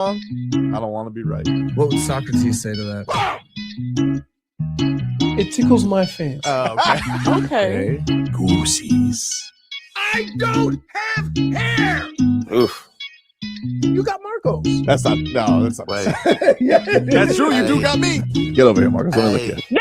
I don't want to be right. What would Socrates say to that? It tickles my fancy. Okay. Goosies. I don't have hair. Oof. You got Marcos. That's not Wait. Yeah. That's true. You do got me. Get over here, Marcus. Let me look at you.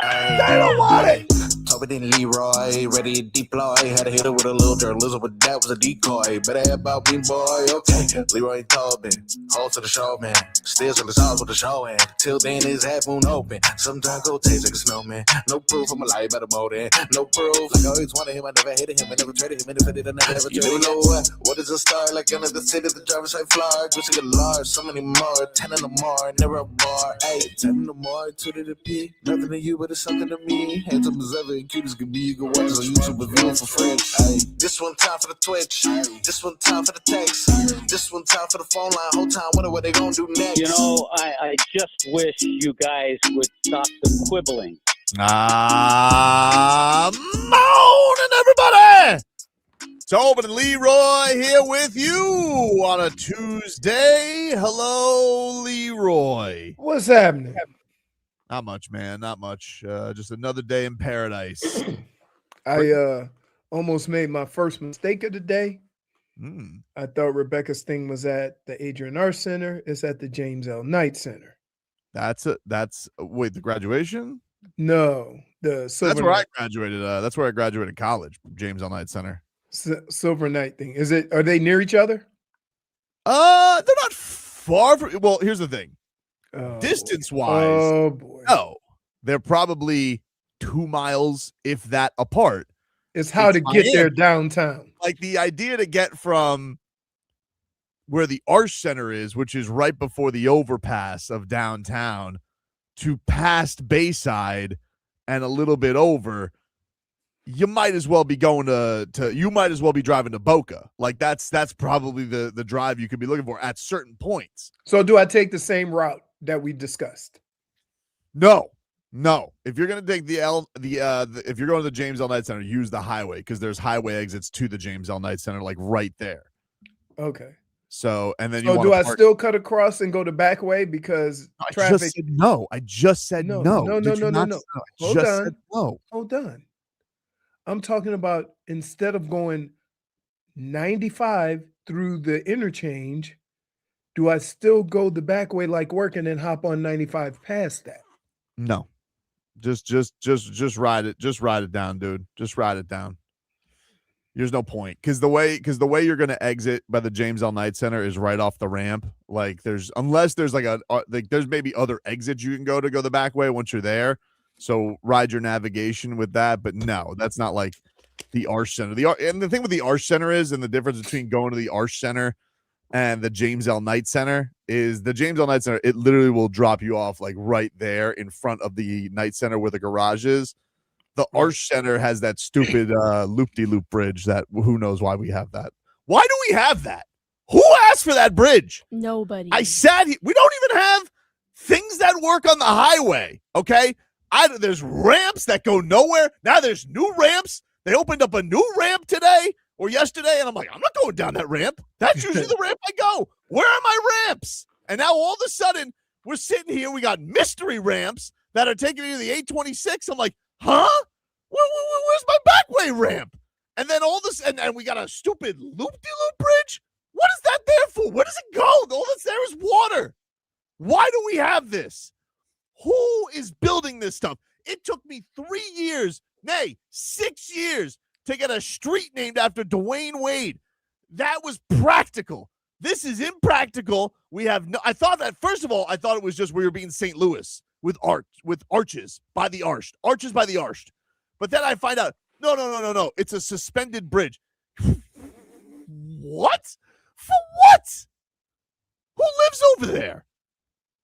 They don't want it. Tobin and Leroy, ready to deploy. Had to hit her with a little journalism, but that was a decoy. Better have about me, boy. Okay, Leroy and Tobin, hold to the show, man. Still to the stars with the show, and till then his half moon open. Sometimes go taste like a snowman. No proof of my life, better more than no proof. Like I always wanted him, I never hated him, I never traded him, and if I did, I never ever traded him. You know what is a star? Like under the city, the driver's side floor. Just to get large, so many more. 10 in the more, never a bar. 8, 10 in the more, 2 to the P. Nothing to you, but it's something to me. Handsome as ever, and cute as can be. You can watch us on YouTube with view for free. This one time for the Twitch. This one time for the text. This one time for the phone line. Whole time wonder what they gonna do next. You know, I just wish you guys would stop the quibbling. Morning, everybody. Tobin and Leroy here with you on a Tuesday. Hello, Leroy. What's happening? Not much, man. Not much. Just another day in paradise. I almost made my first mistake of the day. Mm. I thought Rebecca's thing was at the Adrian R. Center. It's at the James L. Knight Center. Wait, the graduation? No, the Silver That's where Knight. I graduated. That's where I graduated college, James L. Knight Center. Silver Knight thing. Are they near each other? They're not far from. Well, here's the thing. Oh, Distance-wise, oh boy. no, they're probably 2 miles, if that, apart. It's how to get Miami. there downtown. Like the idea to get from where the Arch Center is, which is right before the overpass of downtown, to past Bayside and a little bit over, you might as well be going you might as well be driving to Boca. Like that's probably the drive you could be looking for at certain points. So do I take the same route that we discussed? No. If you're gonna take if you're going to the James L. Knight Center, use the highway because there's highway exits to the James L. Knight Center, like right there. Okay. So and then So do I still cut across and go the back way because traffic? I just said no. No. Hold on. I'm talking about instead of going 95 through the interchange, do I still go the back way like work and then hop on 95 past that? No. Just ride it. Just ride it down, dude. Just ride it down. There's no point because the way you're gonna exit by the James L. Knight Center is right off the ramp. Like unless there's there's maybe other exits you can go the back way once you're there. So ride your navigation with that. But no, that's not like the Arch Center. And the thing with the Arch Center is, and the difference between going to the Arch Center and the James L. Knight Center is the James L. Knight Center. It literally will drop you off like right there in front of the Knight Center where the garage is. The Arch Center has that stupid loop-de-loop bridge that who knows why we have that. Why do we have that? Who asked for that bridge? Nobody. I said we don't even have things that work on the highway, okay? There's ramps that go nowhere. Now there's new ramps. They opened up a new ramp today or yesterday, and I'm like, I'm not going down that ramp. That's usually the ramp I go. Where are my ramps? And now all of a sudden, we're sitting here. We got mystery ramps that are taking me to the 826. I'm like, huh? Where's my backway ramp? And then all this, and we got a stupid loop-de-loop bridge? What is that there for? Where does it go? All that's there is water. Why do we have this? Who is building this stuff? It took me 3 years, 6 years, to get a street named after Dwayne Wade. That was practical. This is impractical. We have no. I thought that first of all, I thought it was just we were being St. Louis with arches by the arched, arches by the arched. But then I find out, no. It's a suspended bridge. What? For what? Who lives over there?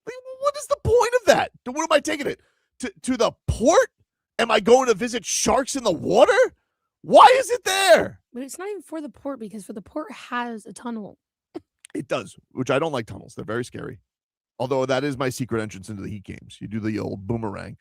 Like, what is the point of that? What am I taking it? To the port? Am I going to visit sharks in the water? Why is it there? But it's not even for the port because for the port has a tunnel. It does, which I don't like tunnels. They're very scary. Although that is my secret entrance into the Heat games. You do the old boomerang.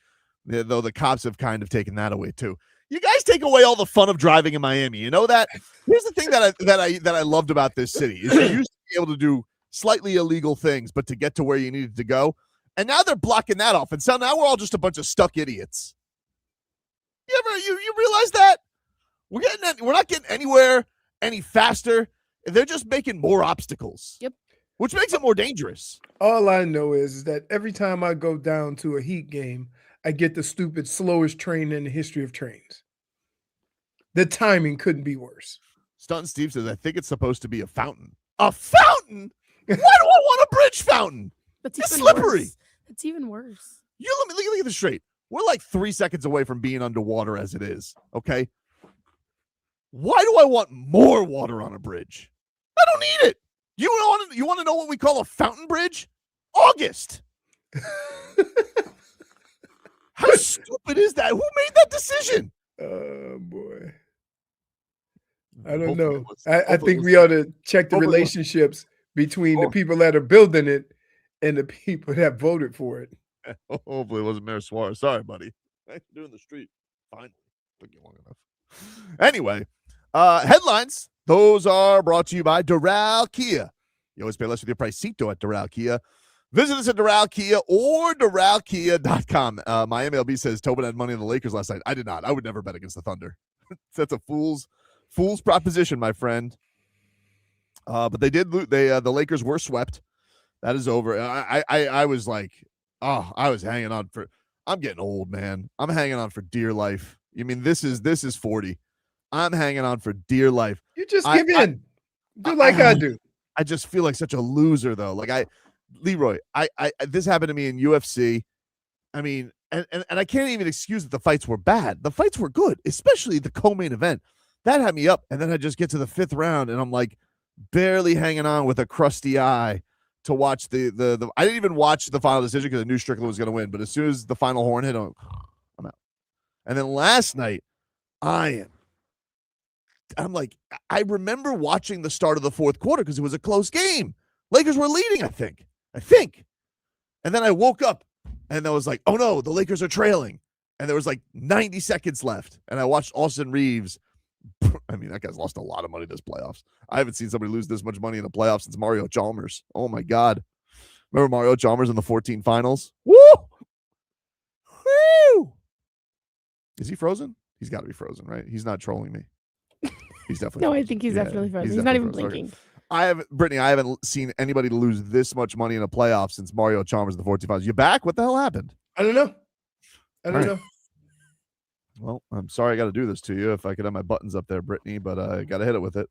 Though the cops have kind of taken that away too. You guys take away all the fun of driving in Miami. You know that? Here's the thing that I loved about this city is you used to be able to do slightly illegal things, but to get to where you needed to go. And now they're blocking that off. And so now we're all just a bunch of stuck idiots. You realize that? We're not getting anywhere any faster. They're just making more obstacles. Yep. Which makes it more dangerous. All I know is that every time I go down to a Heat game, I get the stupid slowest train in the history of trains. The timing couldn't be worse. Stunt Steve says, I think it's supposed to be a fountain. A fountain? Why do I want a bridge fountain? That's It's even slippery. Worse. That's even worse. Let me look at this straight. We're like 3 seconds away from being underwater as it is, okay? Why do I want more water on a bridge? I don't need it. You want to know what we call a fountain bridge? August. How stupid is that? Who made that decision? Oh, boy. I don't Hopefully know. I think we ought to check the relationships between the people that are building it and the people that voted for it. Hopefully it wasn't Mayor Suarez. Sorry, buddy. Thanks for doing the street. Finally. Took you long enough. Anyway, headlines. Those are brought to you by Doral Kia. You always pay less with your price seat at Doral Kia. Visit us at Doral Kia or DoralKia.com. My MLB says Tobin had money on the Lakers last night. I did not. I would never bet against the Thunder. That's a fool's proposition, my friend. But they did lose. The Lakers were swept. That is over. I was like, I was hanging on for. I'm getting old, man. I'm hanging on for dear life. You mean this is 40? I'm hanging on for dear life. You just give in. Do like I do. I just feel like such a loser, though. Like Leroy, this happened to me in UFC. I mean, and I can't even excuse that the fights were bad. The fights were good, especially the co-main event. That had me up, and then I just get to the 5th round, and I'm like barely hanging on with a crusty eye to watch the I didn't even watch the final decision because I knew Strickland was going to win. But as soon as the final horn hit, I'm out. And then last night, I'm like, I remember watching the start of the 4th quarter because it was a close game. Lakers were leading, I think. And then I woke up and I was like, oh no, the Lakers are trailing. And there was like 90 seconds left. And I watched Austin Reeves. I mean, that guy's lost a lot of money this playoffs. I haven't seen somebody lose this much money in the playoffs since Mario Chalmers. Oh my God. Remember Mario Chalmers in the 14 finals? Woo! Woo! Is he frozen? He's got to be frozen, right? He's not trolling me. He's definitely No, I think he's definitely frozen. He's not even blinking. I haven't seen anybody lose this much money in a playoff since Mario Chalmers in the 14 finals. You back? What the hell happened? I don't know. I don't know. Well, I'm sorry I got to do this to you. If I could have my buttons up there, Brittany, but I got to hit it with it.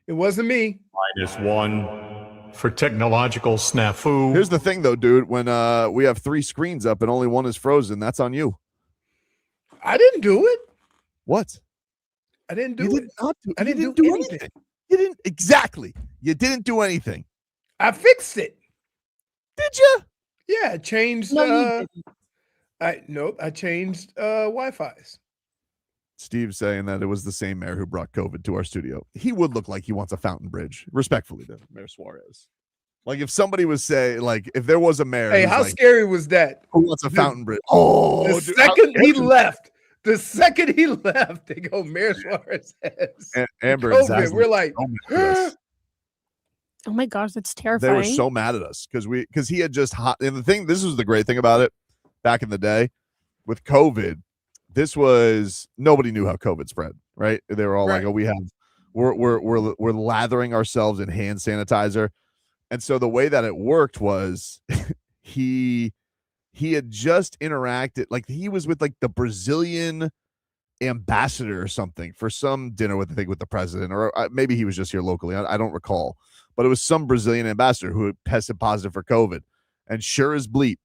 It wasn't me. -1 for technological snafu. Here's the thing, though, dude. When we have 3 screens up and only one is frozen, that's on you. I didn't do it. What? I didn't do You it. did not do, I you didn't do do anything. You didn't exactly. You didn't do anything. I fixed it. Did you? Yeah, I changed. No, you didn't. I changed Wi-Fi's. Steve's saying that it was the same mayor who brought COVID to our studio. He would look like he wants a fountain bridge, respectfully, to Mayor Suarez. Like if somebody was say, like if there was a mayor. Hey, how like, scary was that? who wants a fountain bridge? Oh, The dude, second he left, they go Mayor Suarez has Amber COVID. and Zazzle We're like, so mad at us. Oh my gosh, that's They terrifying. were so mad at us because he had just and this was the great thing about it back in the day with COVID. This was nobody knew how COVID spread, right? They were all Right. like, "Oh, we're lathering ourselves in hand sanitizer," and so the way that it worked was he had just interacted, like he was with like the Brazilian ambassador or something for some dinner with the president, or maybe he was just here locally. I don't recall, but it was some Brazilian ambassador who had tested positive for COVID, and sure as bleep,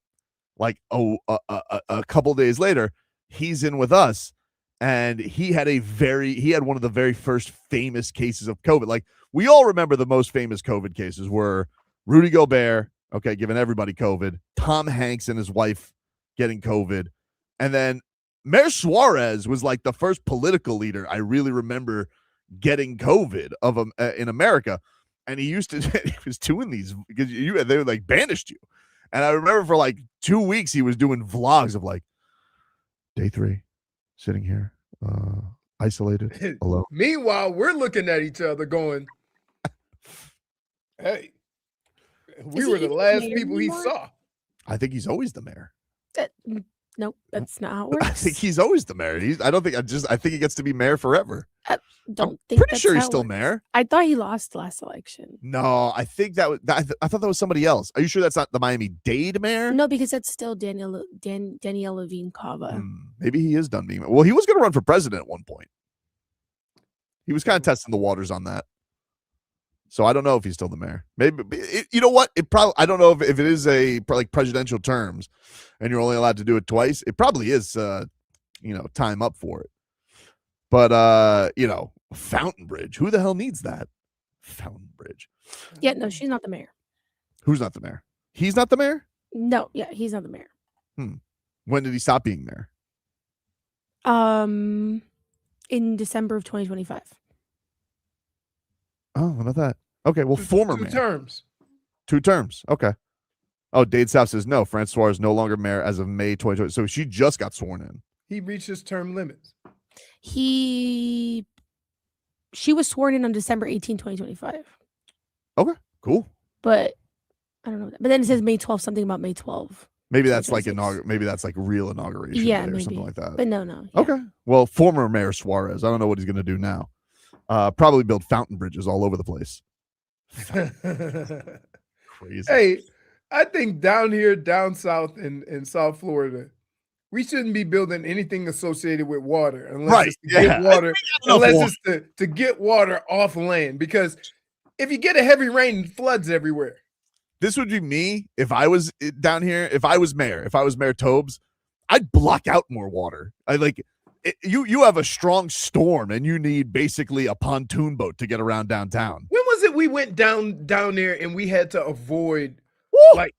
like a couple days later, he's in with us, and he had one of the very first famous cases of COVID. Like we all remember the most famous COVID cases were Rudy Gobert, okay, giving everybody COVID, Tom Hanks and his wife getting COVID, and then Mayor Suarez was like the first political leader I really remember getting COVID in America, and he was doing these because they were like banished you, and I remember for like 2 weeks he was doing vlogs of like day 3, sitting here, isolated, alone. Meanwhile, we're looking at each other going, hey, We Is were he the even last mayor people he anymore? saw. I think he's always the mayor. Nope, that's not how it works. I think he's always the mayor. I think he gets to be mayor forever. Don't think Pretty that's sure he's how it still works. mayor. I thought he lost last election. No, I think I thought that was somebody else. Are you sure that's not the Miami-Dade mayor? No, because that's still Danielle Levine Cava. Maybe he is done being. Well, he was going to run for president at one point. He was kind of testing the waters on that. So I don't know if he's still the mayor. Maybe you know what? It probably I don't know if it is like presidential terms, and you're only allowed to do it twice. It probably is, time up for it. But Fountain Bridge. Who the hell needs that? Fountain Bridge. Yeah, no, she's not the mayor. Who's not the mayor? He's not the mayor? No, yeah, he's not the mayor. When did he stop being mayor? In December of 2025. Oh, how about that? Okay, well, former mayor. 2 terms. 2 terms. Okay. Oh, Dade South says no. Francois is no longer mayor as of May 2020. So she just got sworn in. He reached his term limits. She was sworn in on December 18, 2025. Okay, cool. But I don't know. But then it says May 12, something about May 12. Maybe that's like 2026. maybe that's like real inauguration Yeah, day or maybe. something like that. But no. Yeah. Okay. Well, former Mayor Suarez. I don't know what he's going to do now. Probably build fountain bridges all over the place. Crazy. Hey, I think down south in South Florida, we shouldn't be building anything associated with water unless it's to get water, to get water off land. Because if you get a heavy rain, it floods everywhere. This would be me if I was down here. If I was Mayor Tobes, I'd block out more water. You have a strong storm and you need basically a pontoon boat to get around downtown. When was it we went down there and we had to avoid when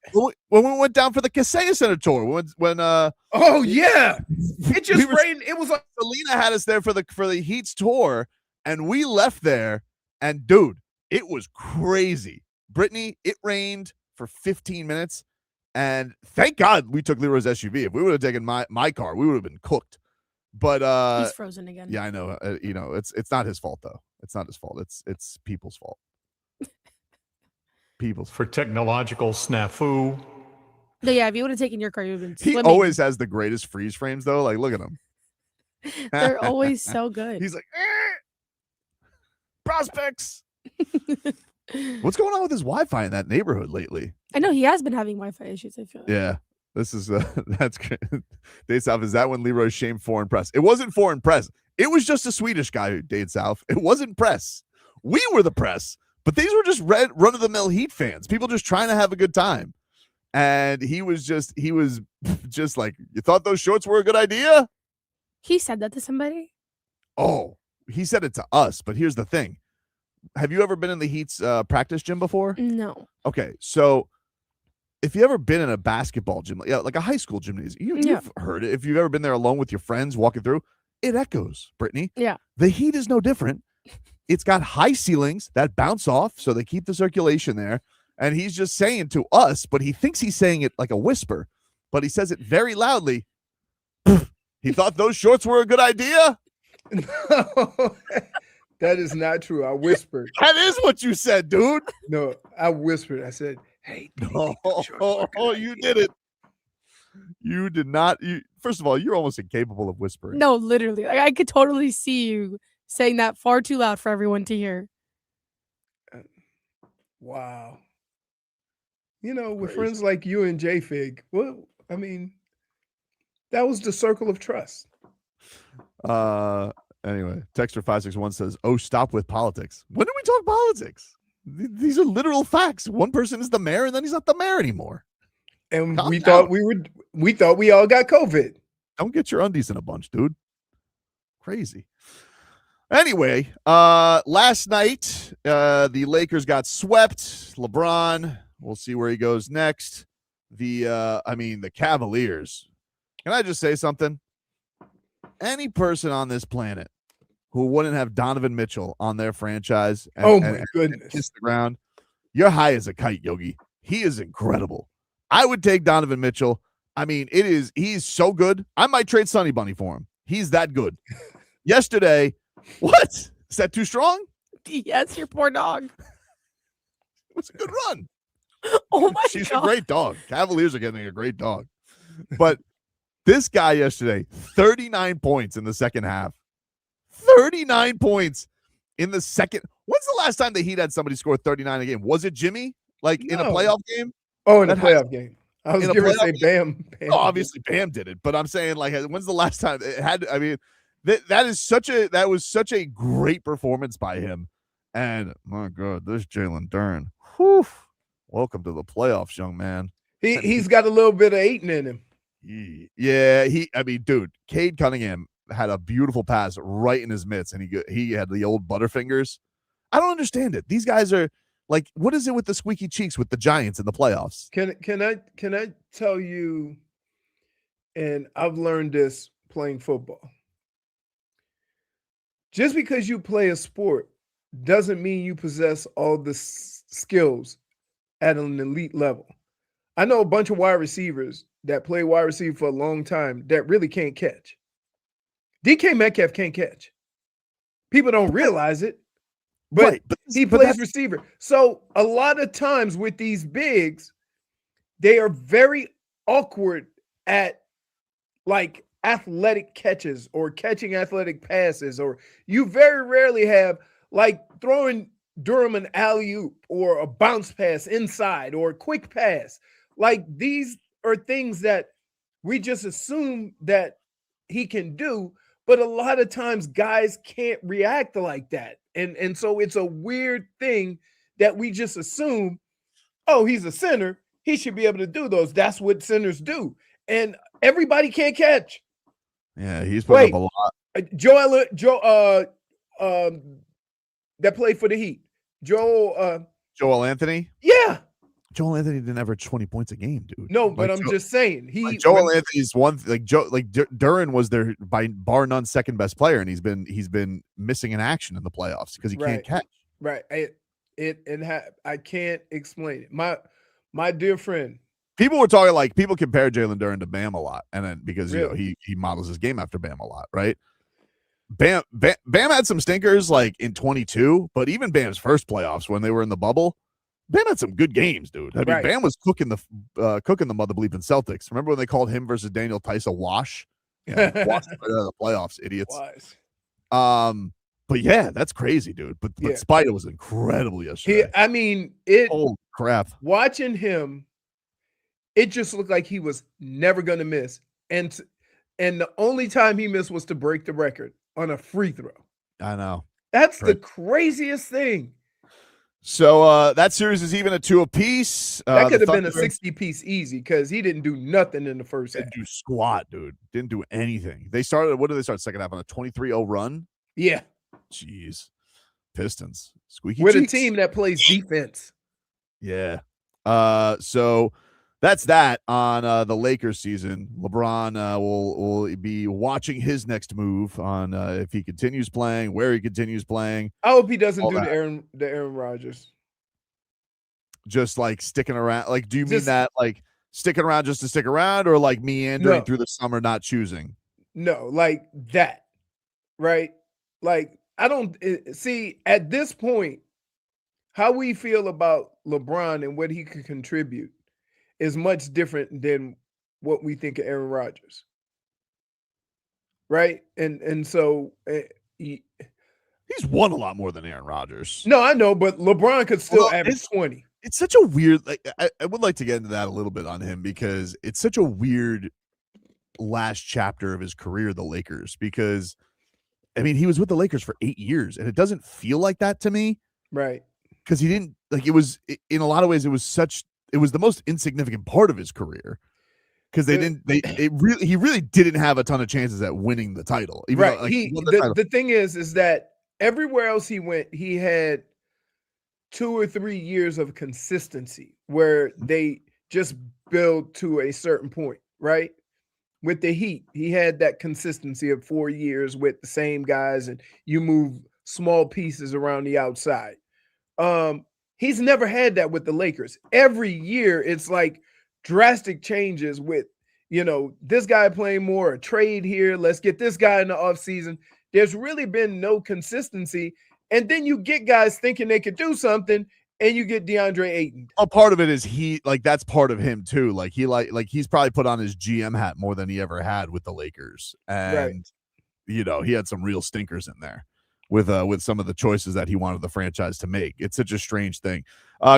we went down for the Kaseya Center tour when oh yeah, it just rained. It was like Selena had us there for the Heats tour, and we left there, and dude, it was crazy. Brittany, it rained for 15 minutes, and thank God we took Leroy's SUV. If we would have taken my car, we would have been cooked. But he's frozen again. Yeah, I know. It's not his fault though. It's not his fault. It's people's fault. For technological snafu. No, yeah, if you would have taken your car, you would have been swimming. He always has the greatest freeze frames though. Like, look at him. They're always so good. He's like, prospects. What's going on with his Wi-Fi in that neighborhood lately? I know he has been having Wi-Fi issues. I feel like. Yeah, this is that's great. Dade South, is that when Leroy shamed foreign press? It wasn't foreign press. It was just a Swedish guy who Dade South. It wasn't press. We were the press, but these were just run-of-the-mill Heat fans. People just trying to have a good time. And he was just like, you thought those shorts were a good idea? He said that to somebody? Oh, he said it to us, but here's the thing. Have you ever been in the Heat's practice gym before? No. Okay, so if you ever been in a basketball gym, like a high school gymnasium, you've heard it. If you've ever been there alone with your friends walking through, it echoes, Brittany. Yeah. The Heat is no different. It's got high ceilings that bounce off, so they keep the circulation there. And he's just saying to us, but he thinks he's saying it like a whisper, but he says it very loudly. He thought those shorts were a good idea? No, that is not true. I whispered. That is what you said, dude. No, I whispered. I said, hey. You did it. You did not. First of all, you're almost incapable of whispering. No, literally. I could totally see you saying that far too loud for everyone to hear. Wow. With friends like you and J-Fig, well, I mean, that was the circle of trust. Anyway, Texter 561 says, "Oh, stop with politics." When did we talk politics? These are literal facts. One person is the mayor, and then he's not the mayor anymore. And we thought we all got COVID. Don't get your undies in a bunch, dude. Crazy. Anyway, last night, the Lakers got swept. LeBron, we'll see where he goes next. The Cavaliers. Can I just say something? Any person on this planet who wouldn't have Donovan Mitchell on their franchise and kiss the ground, you're high as a kite, Yogi. He is incredible. I would take Donovan Mitchell. I mean, he's so good. I might trade Sonny Bunny for him. He's that good. Yesterday, what? Is that too strong? Yes, your poor dog. It was a good run. Oh my She's god. a great dog. Cavaliers are getting a great dog. But this guy yesterday, 39 points in the second half. 39 points in the second. When's the last time the Heat had somebody score 39 a game? Was it Jimmy? Like in a No. playoff game? Oh, in a That playoff game. I was in a going to say playoff Bam. No, obviously Bam did it, but I'm saying like when's the last time it had? I mean, that was such a great performance by him. And my God, this Jalen Duren. Whew, welcome to the playoffs, young man. He's got a little bit of Ayton in him. Yeah, I mean, dude, Cade Cunningham had a beautiful pass right in his mitts, and he had the old butterfingers. I don't understand it. These guys are like, what is it with the squeaky cheeks with the Giants in the playoffs? Can I tell you, and I've learned this playing football. Just because you play a sport doesn't mean you possess all the skills at an elite level. I know a bunch of wide receivers that play wide receiver for a long time that really can't catch. DK Metcalf can't catch. People don't realize it, but, Right, he plays receiver. So a lot of times with these bigs, they are very awkward at like athletic catches or catching athletic passes, or you very rarely have like throwing Durham an alley-oop or a bounce pass inside or a quick pass. Like these are things that we just assume that he can do, but a lot of times guys can't react like that. And so it's a weird thing that we just assume, oh, he's a center, he should be able to do those. That's what centers do. And everybody can't catch. Yeah, he's putting up a lot. Joel that played for the Heat. Joel Anthony? Yeah. Joel Anthony didn't average 20 points a game, dude. No, but I'm just saying Joel Anthony's one Duren was their by bar none second best player, and he's been missing in action in the playoffs because he can't catch. Right. I can't explain it. My dear friend. People were talking like people compare Jalen Duren to Bam a lot, and then because Really? you know he models his game after Bam a lot, right? Bam had some stinkers like in 22, but even Bam's first playoffs when they were in the bubble, Bam had some good games, dude. I mean, Right. Bam was cooking the mother bleeping Celtics. Remember when they called him versus Daniel Tice a wash? Yeah, washed right out of the playoffs, idiots. Wise. But yeah, that's crazy, dude. But Yeah. Spider was incredible yesterday. Oh crap. Watching him, it just looked like he was never going to miss. And the only time he missed was to break the record on a free throw. I know. That's the craziest thing. So that series is even at 2 apiece. That could have been a 60-piece easy because he didn't do nothing in the first half. Didn't do squat, dude. Didn't do anything. They started, what did they start second half on a 23-0 run? Yeah. Jeez. Pistons. Squeaky With cheeks. a team that plays defense. Yeah. So that's that on the Lakers season. LeBron will be watching his next move on if he continues playing, where he continues playing. I hope he doesn't do that. the Aaron Rodgers. Just like sticking around. Like, do you mean that like sticking around just to stick around, or like meandering through the summer, not choosing? No, like that. Right? Like, I don't see at this point how we feel about LeBron and what he could contribute is much different than what we think of Aaron Rodgers. Right? And so he's won a lot more than Aaron Rodgers. No, I know, but LeBron could still average 20. It's such a weird, like, I would like to get into that a little bit on him because it's such a weird last chapter of his career, the Lakers, because I mean, he was with the Lakers for 8 years and it doesn't feel like that to me. Right. Because he didn't, like, it was, in a lot of ways, it was the most insignificant part of his career. Because he really didn't have a ton of chances at winning the title. Even right. Though, like, the thing is that everywhere else he went, he had 2 or 3 years of consistency where they just build to a certain point, right? With the Heat, he had that consistency of 4 years with the same guys, and you move small pieces around the outside. He's never had that with the Lakers. Every year, it's like drastic changes with, this guy playing more, a trade here, let's get this guy in the offseason. There's really been no consistency. And then you get guys thinking they could do something, and you get DeAndre Ayton. A part of it is that's part of him too. Like he's probably put on his GM hat more than he ever had with the Lakers. And he had some real stinkers in there with some of the choices that he wanted the franchise to make. It's such a strange thing.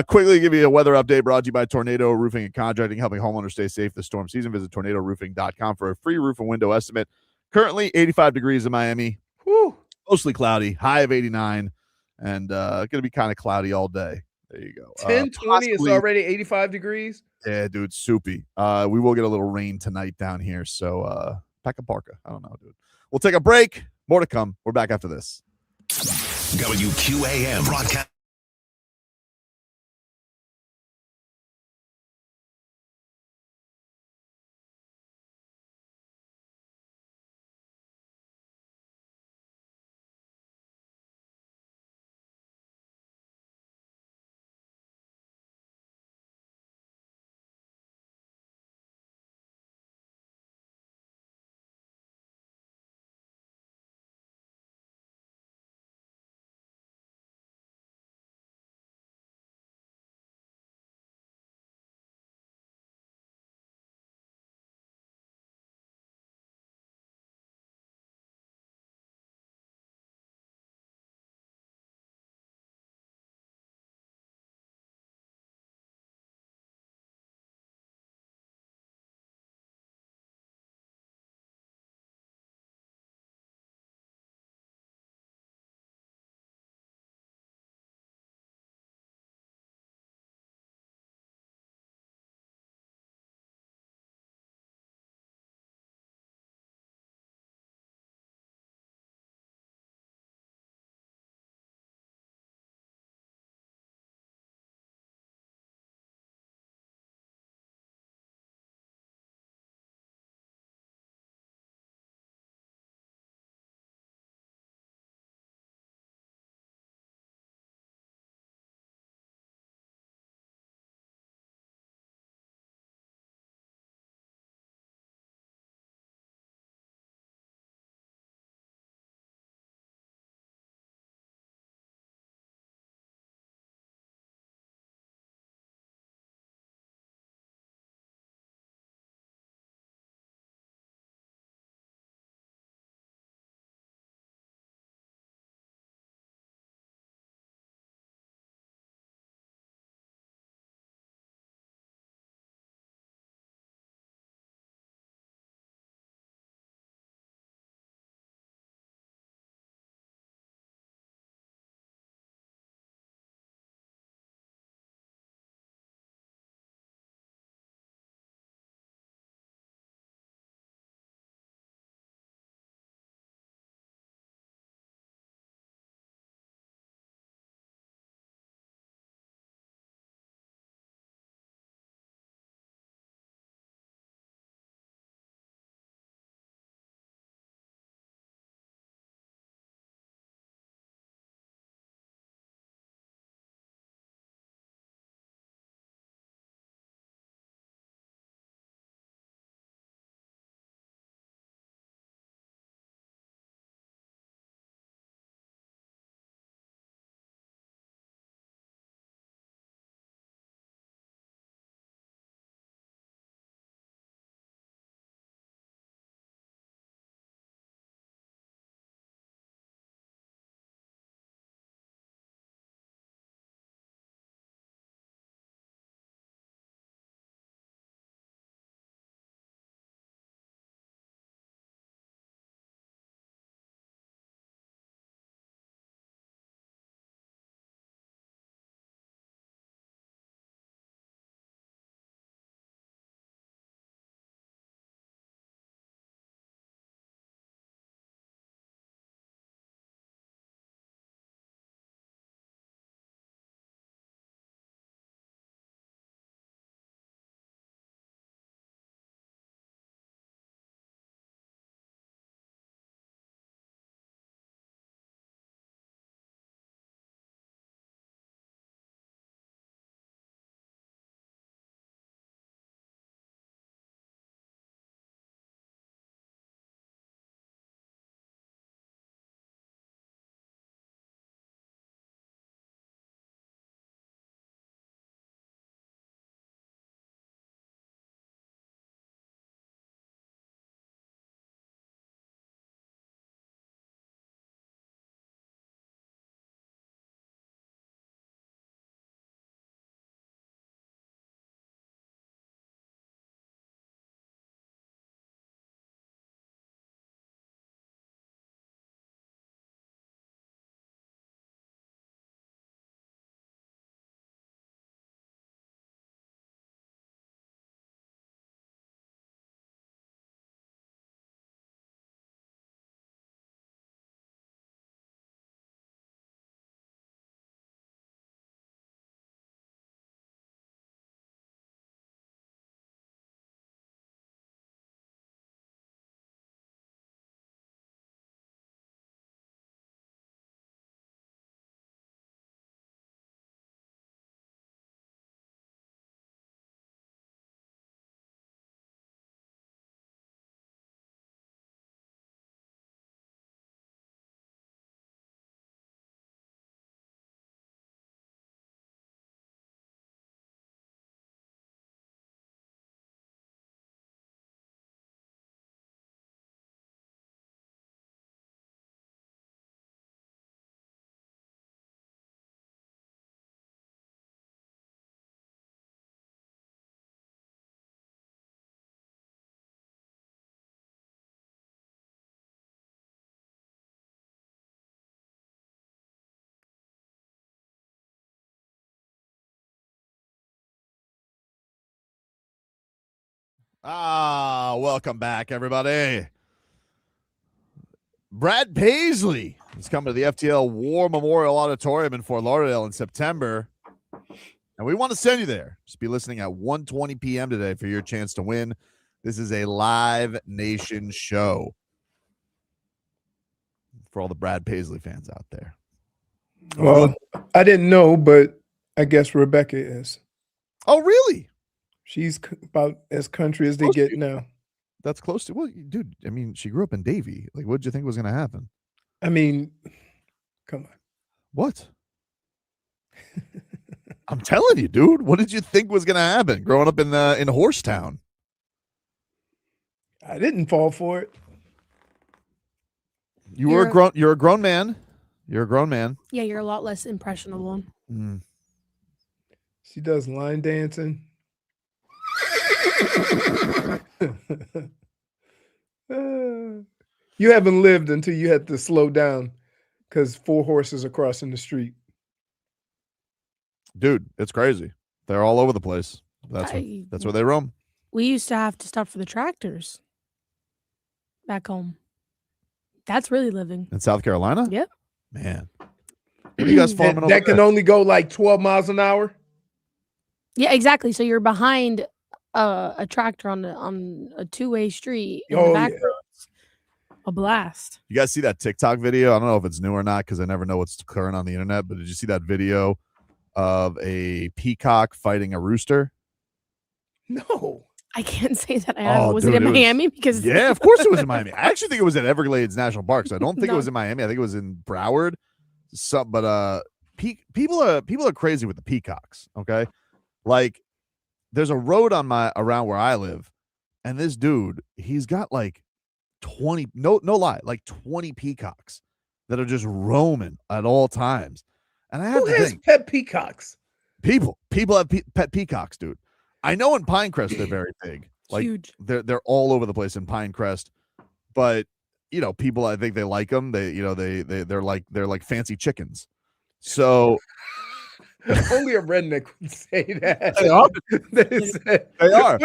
Quickly give you a weather update brought to you by Tornado Roofing and Contracting, helping homeowners stay safe this storm season. Visit tornadoroofing.com for a free roof and window estimate. Currently 85 degrees in Miami. Whew. Mostly cloudy, high of 89, and going to be kind of cloudy all day. There you go. 10:20 is already 85 degrees. Yeah, dude, soupy. We will get a little rain tonight down here, so pack a parka. I don't know, dude. We'll take a break. More to come. We're back after this. WQAM broadcast. Welcome back, everybody. Brad Paisley is coming to the FTL War Memorial Auditorium in Fort Lauderdale in September. And we want to send you there. Just be listening at 1:20 p.m. today for your chance to win. This is a Live Nation show for all the Brad Paisley fans out there. Well, I didn't know, but I guess Rebecca is. Oh, really? She's about as country as they get now. That's close to, well, dude, I mean, she grew up in Davie. Like, what did you think was going to happen? I mean, come on. What? I'm telling you, dude. What did you think was going to happen growing up in Horsetown? I didn't fall for it. You're a grown man. You're a grown man. Yeah, you're a lot less impressionable. Mm. She does line dancing. You haven't lived until you had to slow down because 4 horses are crossing the street. Dude, it's crazy. They're all over the place. That's where they roam. We used to have to stop for the tractors back home. That's really living. In South Carolina? Yep. Man. What are you guys farming over that can only go like 12 miles an hour? Yeah, exactly. So you're behind a tractor on a 2-way street in the back roads. A blast. You guys see that TikTok video? I don't know if it's new or not because I never know what's current on the internet, but did you see that video of a peacock fighting a rooster? No. I can't say that I have. Was dude, it in Miami? Because yeah, of course it was in Miami. I actually think it was at Everglades National Park. So I don't think it was in Miami. I think it was in Broward. But people are crazy with the peacocks. Okay, like there's a road around where I live, and this dude, he's got like 20, no lie, like 20 peacocks that are just roaming at all times. And I have Who has pet peacocks? People have pet peacocks, dude. I know in Pinecrest they're very big. Like huge. They're all over the place in Pinecrest. But you know, people, I think they like them. They're like fancy chickens. So only a redneck would say that. They are.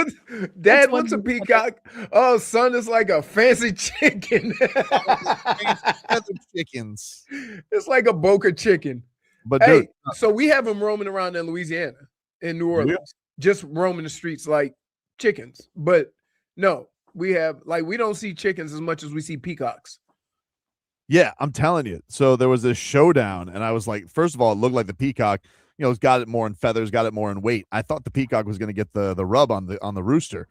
Dad, what's a peacock? Oh, son, it's like a fancy chicken. Fancy chickens. It's like a Boca chicken. But hey, dude, so we have them roaming around in Louisiana, in New Orleans, just roaming the streets like chickens. But no, we don't see chickens as much as we see peacocks. Yeah, I'm telling you. So there was this showdown, and I was like, first of all, it looked like the peacock, you know, it's got it more in feathers, got it more in weight. I thought the peacock was going to get the rub on the rooster,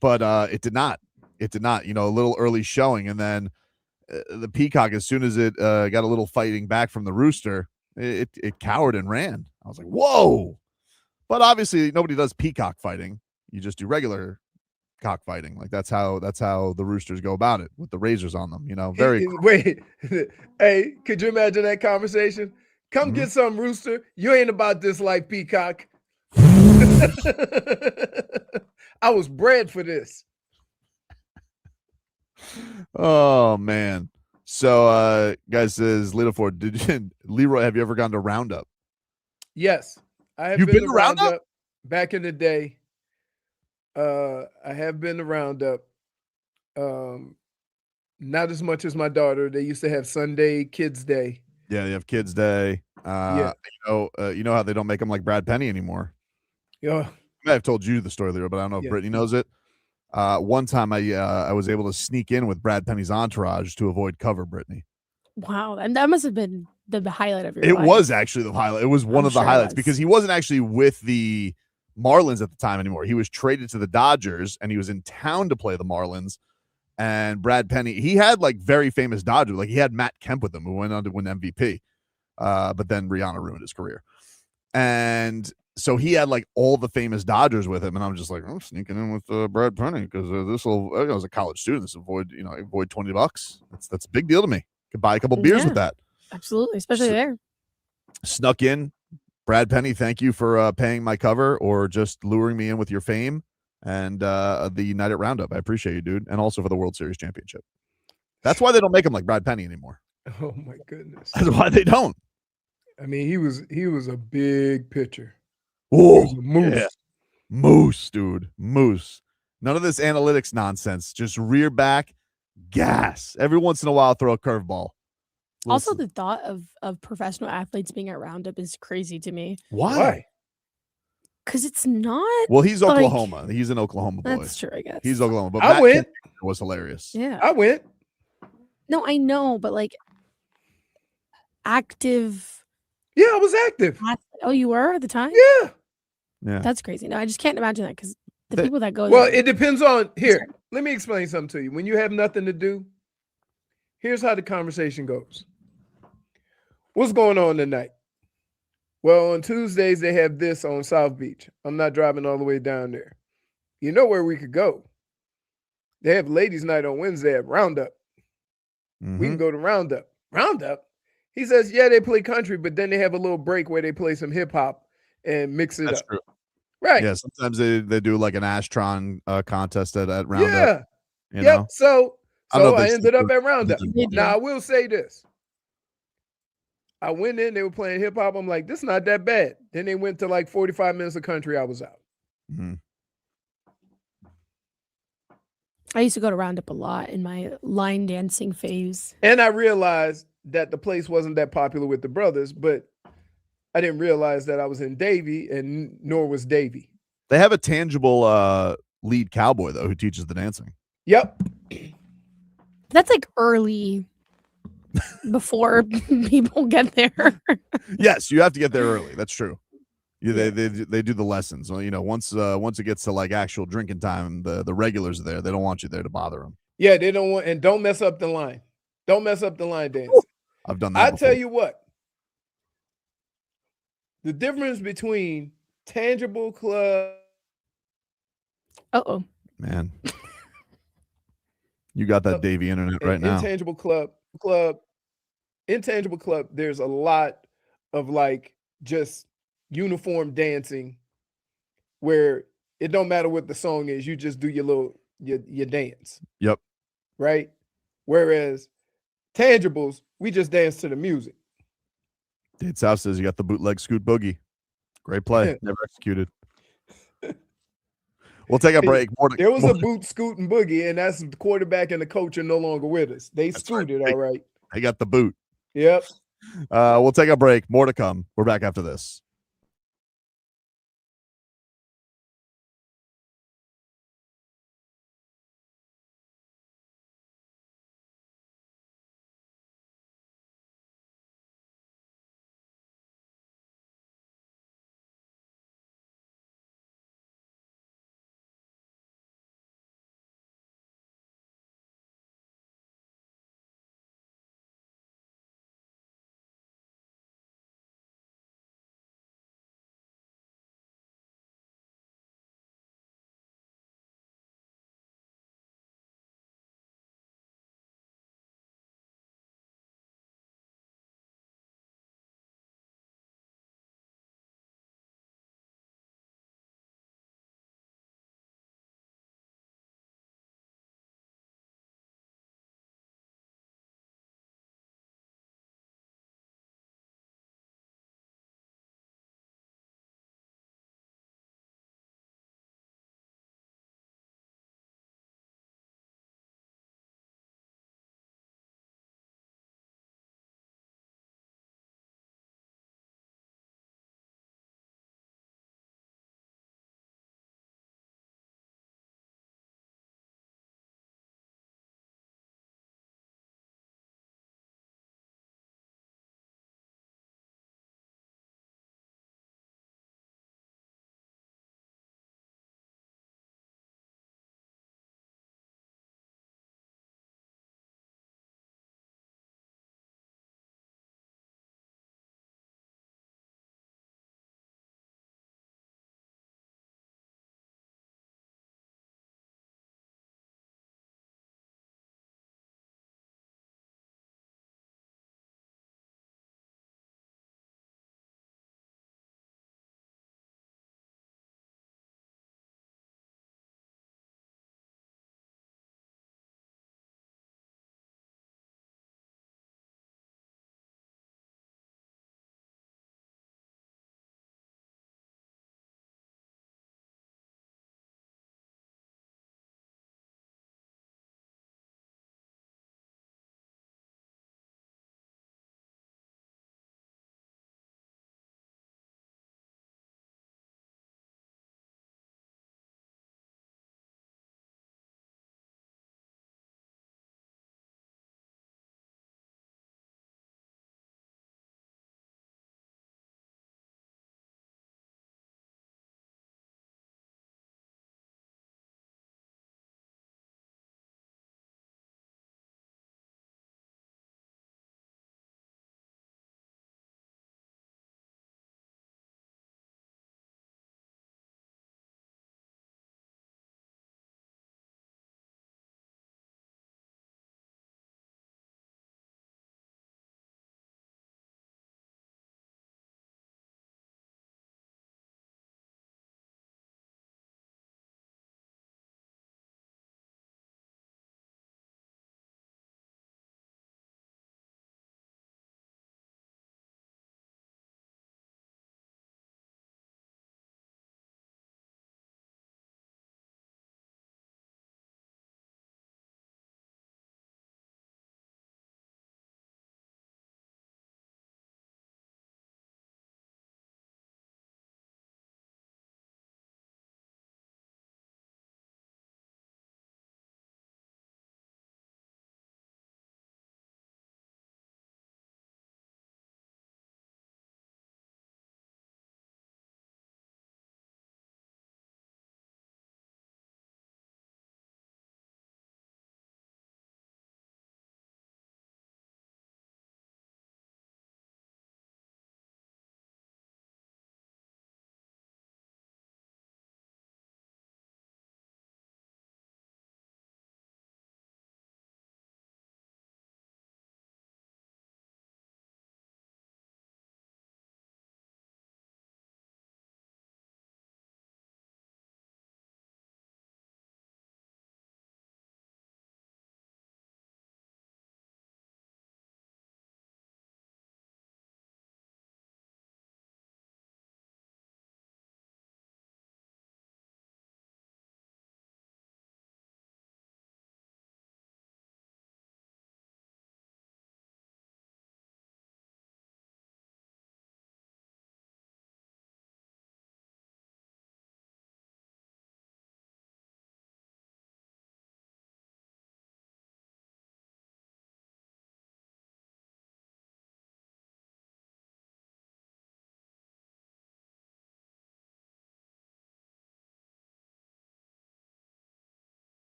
but it did not. It did not. You know, a little early showing, and then the peacock, as soon as it got a little fighting back from the rooster, it cowered and ran. I was like, whoa! But obviously, nobody does peacock fighting. You just do regular cockfighting. Like that's how the roosters go about it, with the razors on them. You know, very. Wait, hey, could you imagine that conversation? Come get some, rooster. You ain't about this life, peacock. I was bred for this. Oh man. So guys, says Little Ford, Leroy, have you ever gone to Roundup? Yes. I have been to Roundup back in the day. I have been to Roundup. Not as much as my daughter. They used to have Sunday Kids Day. Yeah, they have Kids Day. You know how they don't make them like Brad Penny anymore. Yeah. I may have told you the story, Leroy, but I don't know if Brittany knows it. One time I was able to sneak in with Brad Penny's entourage to avoid cover Brittany. Wow, and that must have been the highlight of your life. It was actually the highlight. It was one of the highlights because he wasn't actually with the Marlins at the time anymore. He was traded to the Dodgers, and he was in town to play the Marlins. And Brad Penny, he had like very famous Dodgers. Like he had Matt Kemp with him, who went on to win MVP. But then Rihanna ruined his career. And so he had like all the famous Dodgers with him. And I'm just like, I'm sneaking in with Brad Penny because this will, I was a college student. This avoid $20. That's a big deal to me. Could buy a couple beers with that. Absolutely, especially there. Snuck in. Brad Penny, thank you for paying my cover or just luring me in with your fame and the United Roundup. I appreciate you, dude. And also for the World Series championship. That's why they don't make him like Brad Penny anymore. Oh my goodness. That's why they don't. I mean, he was a big pitcher. Oh, moose. Yeah. Moose, dude. Moose. None of this analytics nonsense. Just rear back, gas. Every once in a while, throw a curveball. Also, the thought of professional athletes being at Roundup is crazy to me. Why? Because it's not. Well, he's like- Oklahoma. He's an Oklahoma boy. That's true, I guess. He's Oklahoma. But I Matt went. Kemp was hilarious. Yeah. I went. No, I know, but like active. Yeah, I was active. Oh, you were at the time? Yeah. Yeah. That's crazy. No, I just can't imagine that because the They- people that go Well, there. it depends on here. Let me explain something to you. When you have nothing to do, here's how the conversation goes. What's going on tonight? Well, on Tuesdays, they have this on South Beach. I'm not driving all the way down there. You know where we could go? They have ladies' night on Wednesday at Roundup. Mhm. We can go to Roundup. Roundup? He says, yeah, they play country, but then they have a little break where they play some hip hop and mix it That's up. true. Right. Yeah, sometimes they do like an Ashtron contest at Roundup. Yeah. You Yep. know? So I don't know if I they ended still up do at Roundup. They do. Now, I will say this. I went in, they were playing hip hop. I'm like, this is not that bad. Then they went to like 45 minutes of country. I was out. Mhm. I used to go to Roundup a lot in my line dancing phase. And I realized that the place wasn't that popular with the brothers, but I didn't realize that I was in Davie and nor was Davie. They have a tangible lead cowboy, though, who teaches the dancing. Yep. That's like early before people get there. Yes, you have to get there early. That's true. Yeah, they do the lessons. Well, you know, once it gets to like actual drinking time, the regulars are there. They don't want you there to bother them. Yeah, they don't want, and don't mess up the line. Don't mess up the line dance. I've done that. I before. tell you what, the difference between tangible club. Uh-oh. Man, you got that Davey internet right now. Intangible club, intangible club. There's a lot of like just uniform dancing where it don't matter what the song is, you just do your dance. Yep. Right. Whereas tangibles, we just dance to the music. Dade South says you got the bootleg scoot boogie. Great play. Never executed. We'll take a break. There was a boot, scoot, and boogie, and that's the quarterback and the coach are no longer with us. They scooted, all right. They got the boot. Yep. We'll take a break. More to come. We're back after this.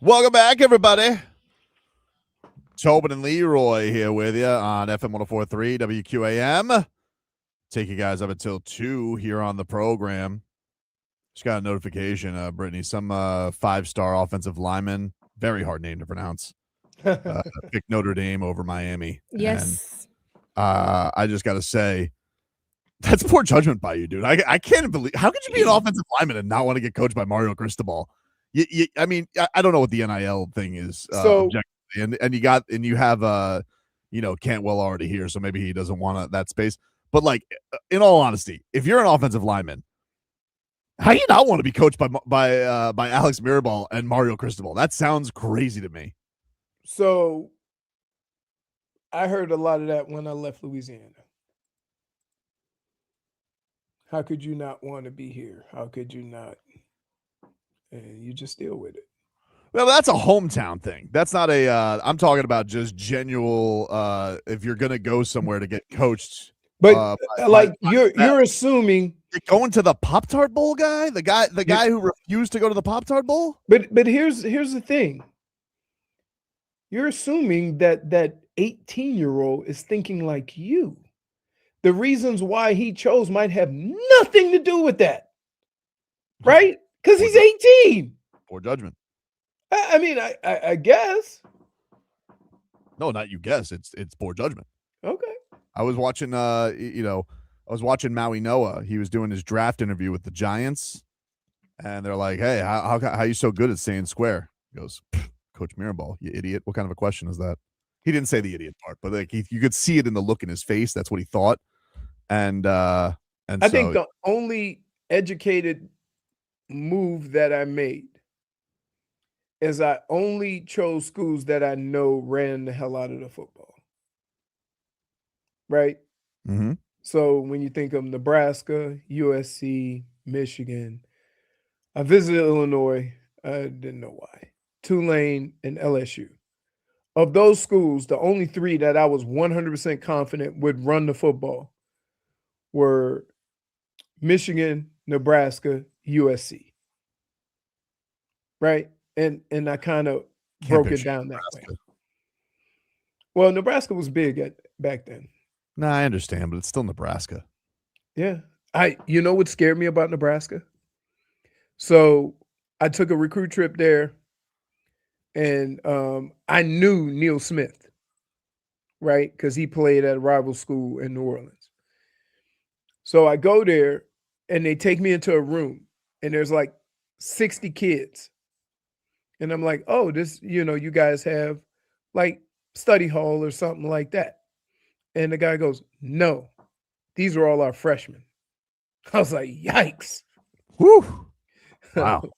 Welcome back, everybody. Tobin and Leroy here with you on FM 104.3 WQAM. Take you guys up until 2 here on the program. Just got a notification, Brittany. Some 5-star offensive lineman, very hard name to pronounce, picked Notre Dame over Miami. Yes. And, I just got to say, that's poor judgment by you, dude. I can't believe. How could you be an offensive lineman and not want to get coached by Mario Cristobal? I mean, I don't know what the NIL thing is. So, and you have Cantwell already here, so maybe he doesn't want that space. But like, in all honesty, if you're an offensive lineman, how do you not want to be coached by Alex Mirabal and Mario Cristobal? That sounds crazy to me. So I heard a lot of that when I left Louisiana. How could you not want to be here? How could you not? And you just deal with it. Well, that's a hometown thing. That's not a. I'm talking about just genuine. If you're gonna go somewhere to get coached, but you're assuming going to the Pop-Tart Bowl guy, the guy who refused to go to the Pop-Tart Bowl. But here's the thing. You're assuming that 18-year-old is thinking like you. The reasons why he chose might have nothing to do with that, right? Because he's 18. Poor judgment. I mean, I guess. No, not you guess. It's poor judgment. Okay. I was watching, I was watching Maui Noah. He was doing his draft interview with the Giants, and they're like, "Hey, how are you so good at saying square?" He goes, "Coach Mirabal, you idiot. What kind of a question is that?" He didn't say the idiot part, but like you could see it in the look in his face. That's what he thought. And I think the only educated move that I made is I only chose schools that I know ran the hell out of the football. Right? Mm-hmm. So when you think of Nebraska, USC, Michigan, I visited Illinois. I didn't know why. Tulane and LSU. Of those schools, the only 3 that I was 100% confident would run the football were Michigan, Nebraska, USC. Right? And I kind of broke it down that way. Well, Nebraska was big back then. No, I understand, but it's still Nebraska. Yeah. You know what scared me about Nebraska? So I took a recruit trip there, and I knew Neil Smith, right? Because he played at a rival school in New Orleans. So I go there, and they take me into a room, and there's like 60 kids. And I'm like, oh, this, you guys have like study hall or something like that. And the guy goes, no, these are all our freshmen. I was like, yikes. Whew. Wow.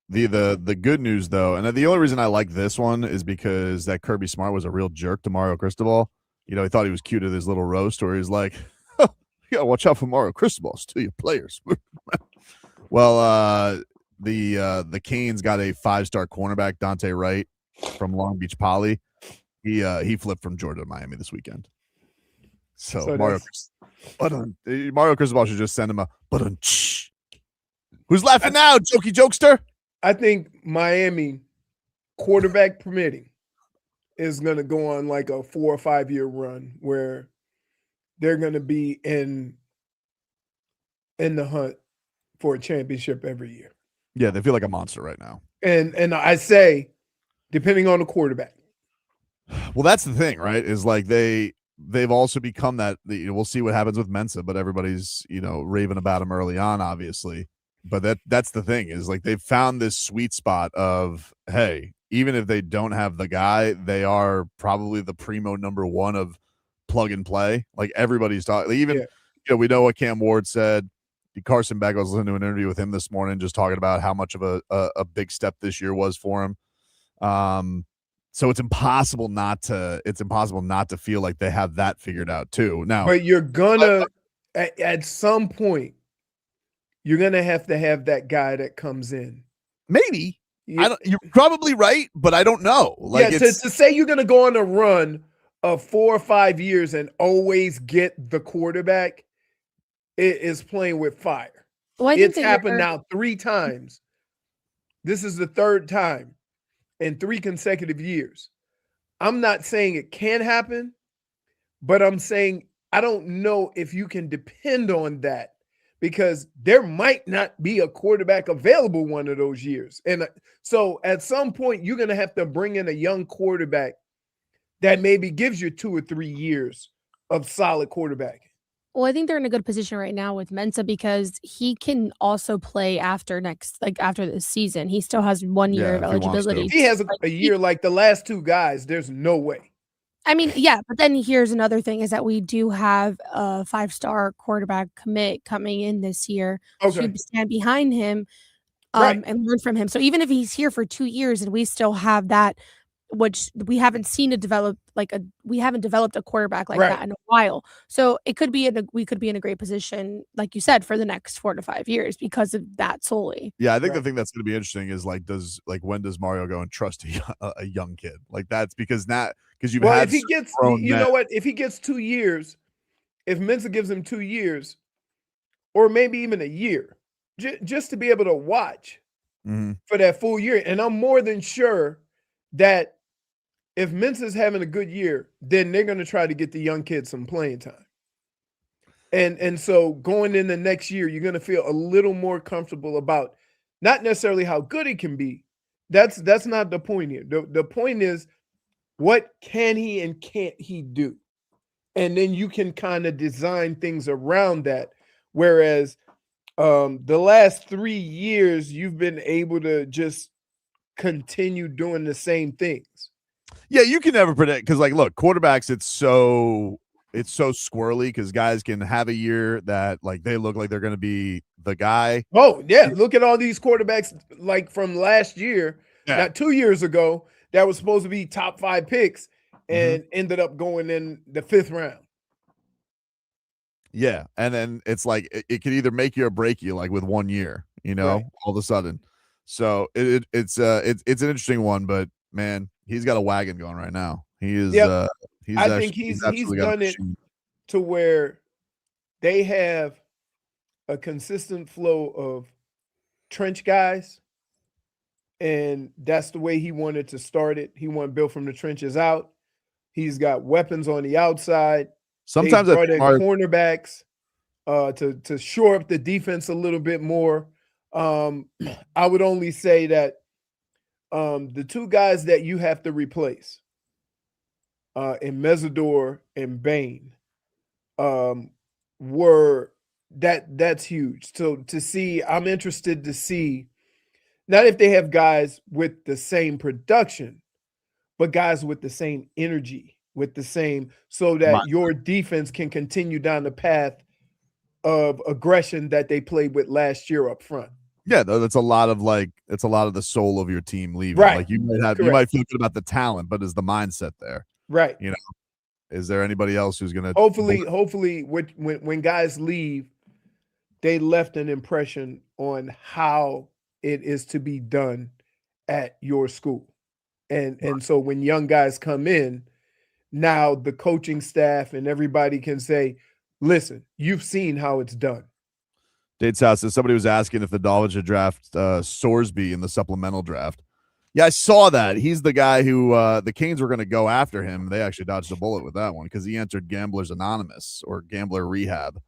The good news though, and the only reason I like this one is because that Kirby Smart was a real jerk to Mario Cristobal. He thought he was cute at his little roast where he's like, you gotta watch out for Mario Cristobal, steal your players. Well, the Canes got a 5-star cornerback, Dante Wright from Long Beach Poly. He flipped from Georgia to Miami this weekend. So Mario Cristobal should just send him a Who's laughing now, jokey jokester? I think Miami, quarterback permitting, is going to go on like a 4 or 5 year run where they're going to be in the hunt for a championship every year. Yeah, they feel like a monster right now. And I say, depending on the quarterback. Well, that's the thing, right? Is like they've also become that. We'll see what happens with Mensa, but everybody's raving about him early on, obviously. But that's the thing is like they've found this sweet spot of, hey, even if they don't have the guy, they are probably the primo number 1 of plug and play. Like everybody's talking. Even we know what Cam Ward said. Carson Beck, I was listening to an interview with him this morning, just talking about how much of a big step this year was for him. So it's impossible not to feel like they have that figured out too. Now, but you're gonna at some point you're gonna have to have that guy that comes in. Maybe you're probably right, but I don't know. Like to say you're gonna go on a run of 4 or 5 years and always get the quarterback, it is playing with fire. Well, it's happened now 3 times This is the third time in 3 consecutive years. I'm not saying it can happen, but I'm saying I don't know if you can depend on that because there might not be a quarterback available one of those years. And so at some point, you're going to have to bring in a young quarterback that maybe gives you 2 or 3 years of solid quarterbacking. Well, I think they're in a good position right now with Mensa because he can also play after this season. He still has 1 year of if he wants to. eligibility. If he has a year like the last 2 guys, there's no way. I mean, yeah, but then here's another thing is that we do have a 5-star quarterback commit coming in this year to stand behind him and learn from him. So even if he's here for 2 years and we still have that, which we haven't seen we haven't developed a quarterback like that in a while. So it could be we could be in a great position, like you said, for the next 4 to 5 years because of that solely. Yeah, I think the thing that's going to be interesting is when does Mario go and trust a young kid? Like that's because you've had if he gets if he gets 2 years, if Mensa gives him 2 years, or maybe even a year, just to be able to watch for that full year, and I'm more than sure that if Mensa's having a good year, then they're going to try to get the young kids some playing time. And so going in the next year, you're going to feel a little more comfortable about not necessarily how good he can be. That's not the point here. The point is, what can he and can't he do? And then you can kind of design things around that. Whereas the last 3 years, you've been able to just continue doing the same things. Yeah, you can never predict because, look, quarterbacks, it's so squirrely because guys can have a year that they look like they're going to be the guy. Oh yeah, look at all these quarterbacks from last year, not 2 years ago, that was supposed to be top 5 picks and ended up going in the 5th round. Yeah, and then it's it could either make you or break you with 1 year, all of a sudden. So it's an interesting one, but man, he's got a wagon going right now. He is. I think he's done it to where they have a consistent flow of trench guys, and that's the way he wanted to start it. He wanted to build from the trenches out. He's got weapons on the outside. Sometimes they brought in cornerbacks to shore up the defense a little bit more. I would only say that the 2 guys that you have to replace in Mesidor and Bain were that's huge. So to see, I'm interested to see not if they have guys with the same production, but guys with the same energy, with the same, so that your defense can continue down the path of aggression that they played with last year up front. Yeah, that's a lot of it's a lot of the soul of your team leaving. Right. You might feel good about the talent, but is the mindset there? Right. Is there anybody else who's going to hopefully when guys leave, they left an impression on how it is to be done at your school. And so when young guys come in, now the coaching staff and everybody can say, listen, you've seen how it's done. Date's House says somebody was asking if the Dolphins should draft Sorsby in the supplemental draft. Yeah, I saw that. He's the guy who the Canes were going to go after him. They actually dodged a bullet with that one because he entered Gamblers Anonymous or Gambler Rehab.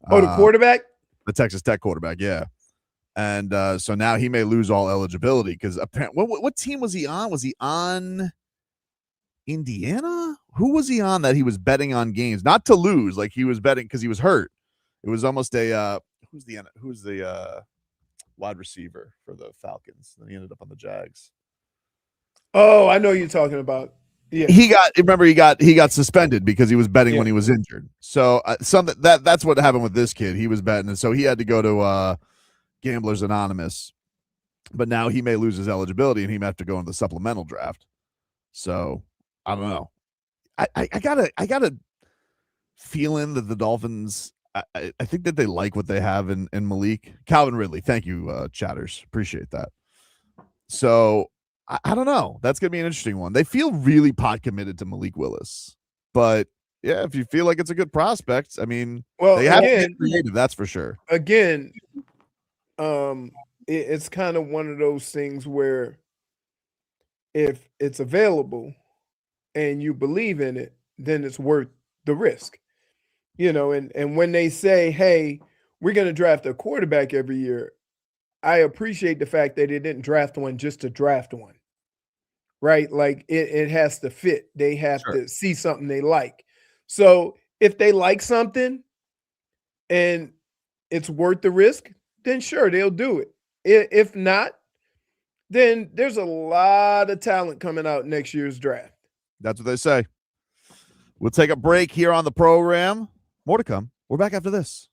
Oh, the quarterback? The Texas Tech quarterback, yeah. And so now he may lose all eligibility because apparently, what team was he on? Was he on Indiana? Who was he on that he was betting on games? Not to lose, he was betting because he was hurt. It was almost a who's the wide receiver for the Falcons? Then he ended up on the Jags. Oh, I know you're talking about. Yeah, he got suspended because he was betting when he was injured. So that's what happened with this kid. He was betting, and so he had to go to Gamblers Anonymous. But now he may lose his eligibility, and he may have to go into the supplemental draft. So I don't know. I got a feeling that the Dolphins. I think that they like what they have in Malik. Calvin Ridley. Thank you, chatters. Appreciate that. So I don't know. That's going to be an interesting one. They feel really pot committed to Malik Willis. But, yeah, if you feel like it's a good prospect, I mean, they have to get creative, that's for sure. Again, it's kind of one of those things where if it's available and you believe in it, then it's worth the risk. And when they say, hey, we're going to draft a quarterback every year, I appreciate the fact that they didn't draft one just to draft one, right? Like it has to fit. They have to see something they like. So if they like something and it's worth the risk, then sure, they'll do it. If not, then there's a lot of talent coming out next year's draft. That's what they say. We'll take a break here on the program. More to come. We're back after this.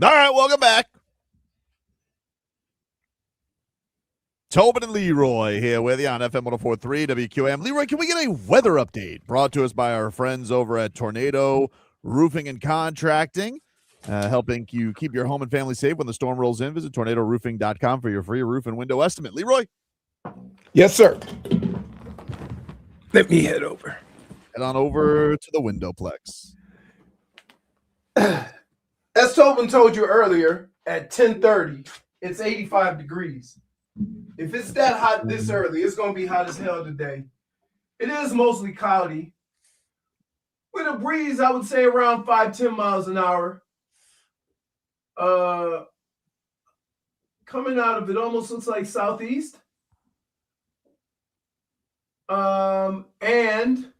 All right, welcome back. Tobin and Leroy here with you on FM 104.3 WQAM. Leroy, can we get a weather update brought to us by our friends over at Tornado Roofing and Contracting, helping you keep your home and family safe when the storm rolls in? Visit tornadoroofing.com for your free roof and window estimate. Leroy? Yes, sir. Let me head over. Head on over to the Windowplex. As Tobin told you earlier, at 10:30, it's 85 degrees. If it's that hot this early, it's going to be hot as hell today. It is mostly cloudy. With a breeze, I would say around 5-10 miles an hour. Coming out of it almost looks like southeast. And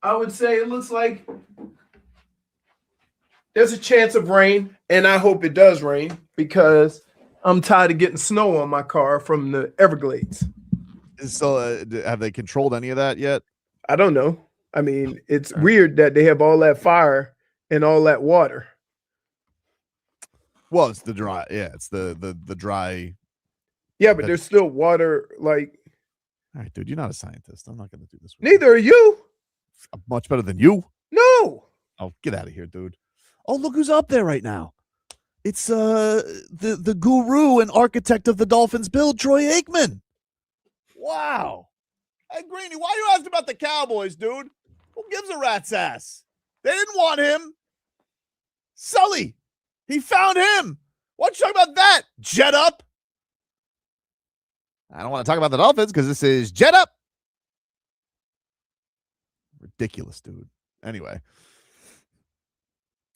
I would say it looks like there's a chance of rain, and I hope it does rain because I'm tired of getting snow on my car from the Everglades. So, have they controlled any of that yet? I don't know. I mean, it's weird that they have all that fire and all that water. Well, it's the dry. Yeah, it's the dry. Yeah, but there's still water. Like, all right, dude, you're not a scientist. I'm not going to do this. Neither are you. I'm much better than you. No. Oh, get out of here, dude. Oh, look who's up there right now. It's the guru and architect of the Dolphins build, Troy Aikman. Wow. Hey, Greeny, why are you asking about the Cowboys, dude? Who gives a rat's ass? They didn't want him. Sully, he found him. Why don't you talk about that? Jet up. I don't want to talk about the Dolphins because this is Jet Up. Ridiculous, dude. Anyway.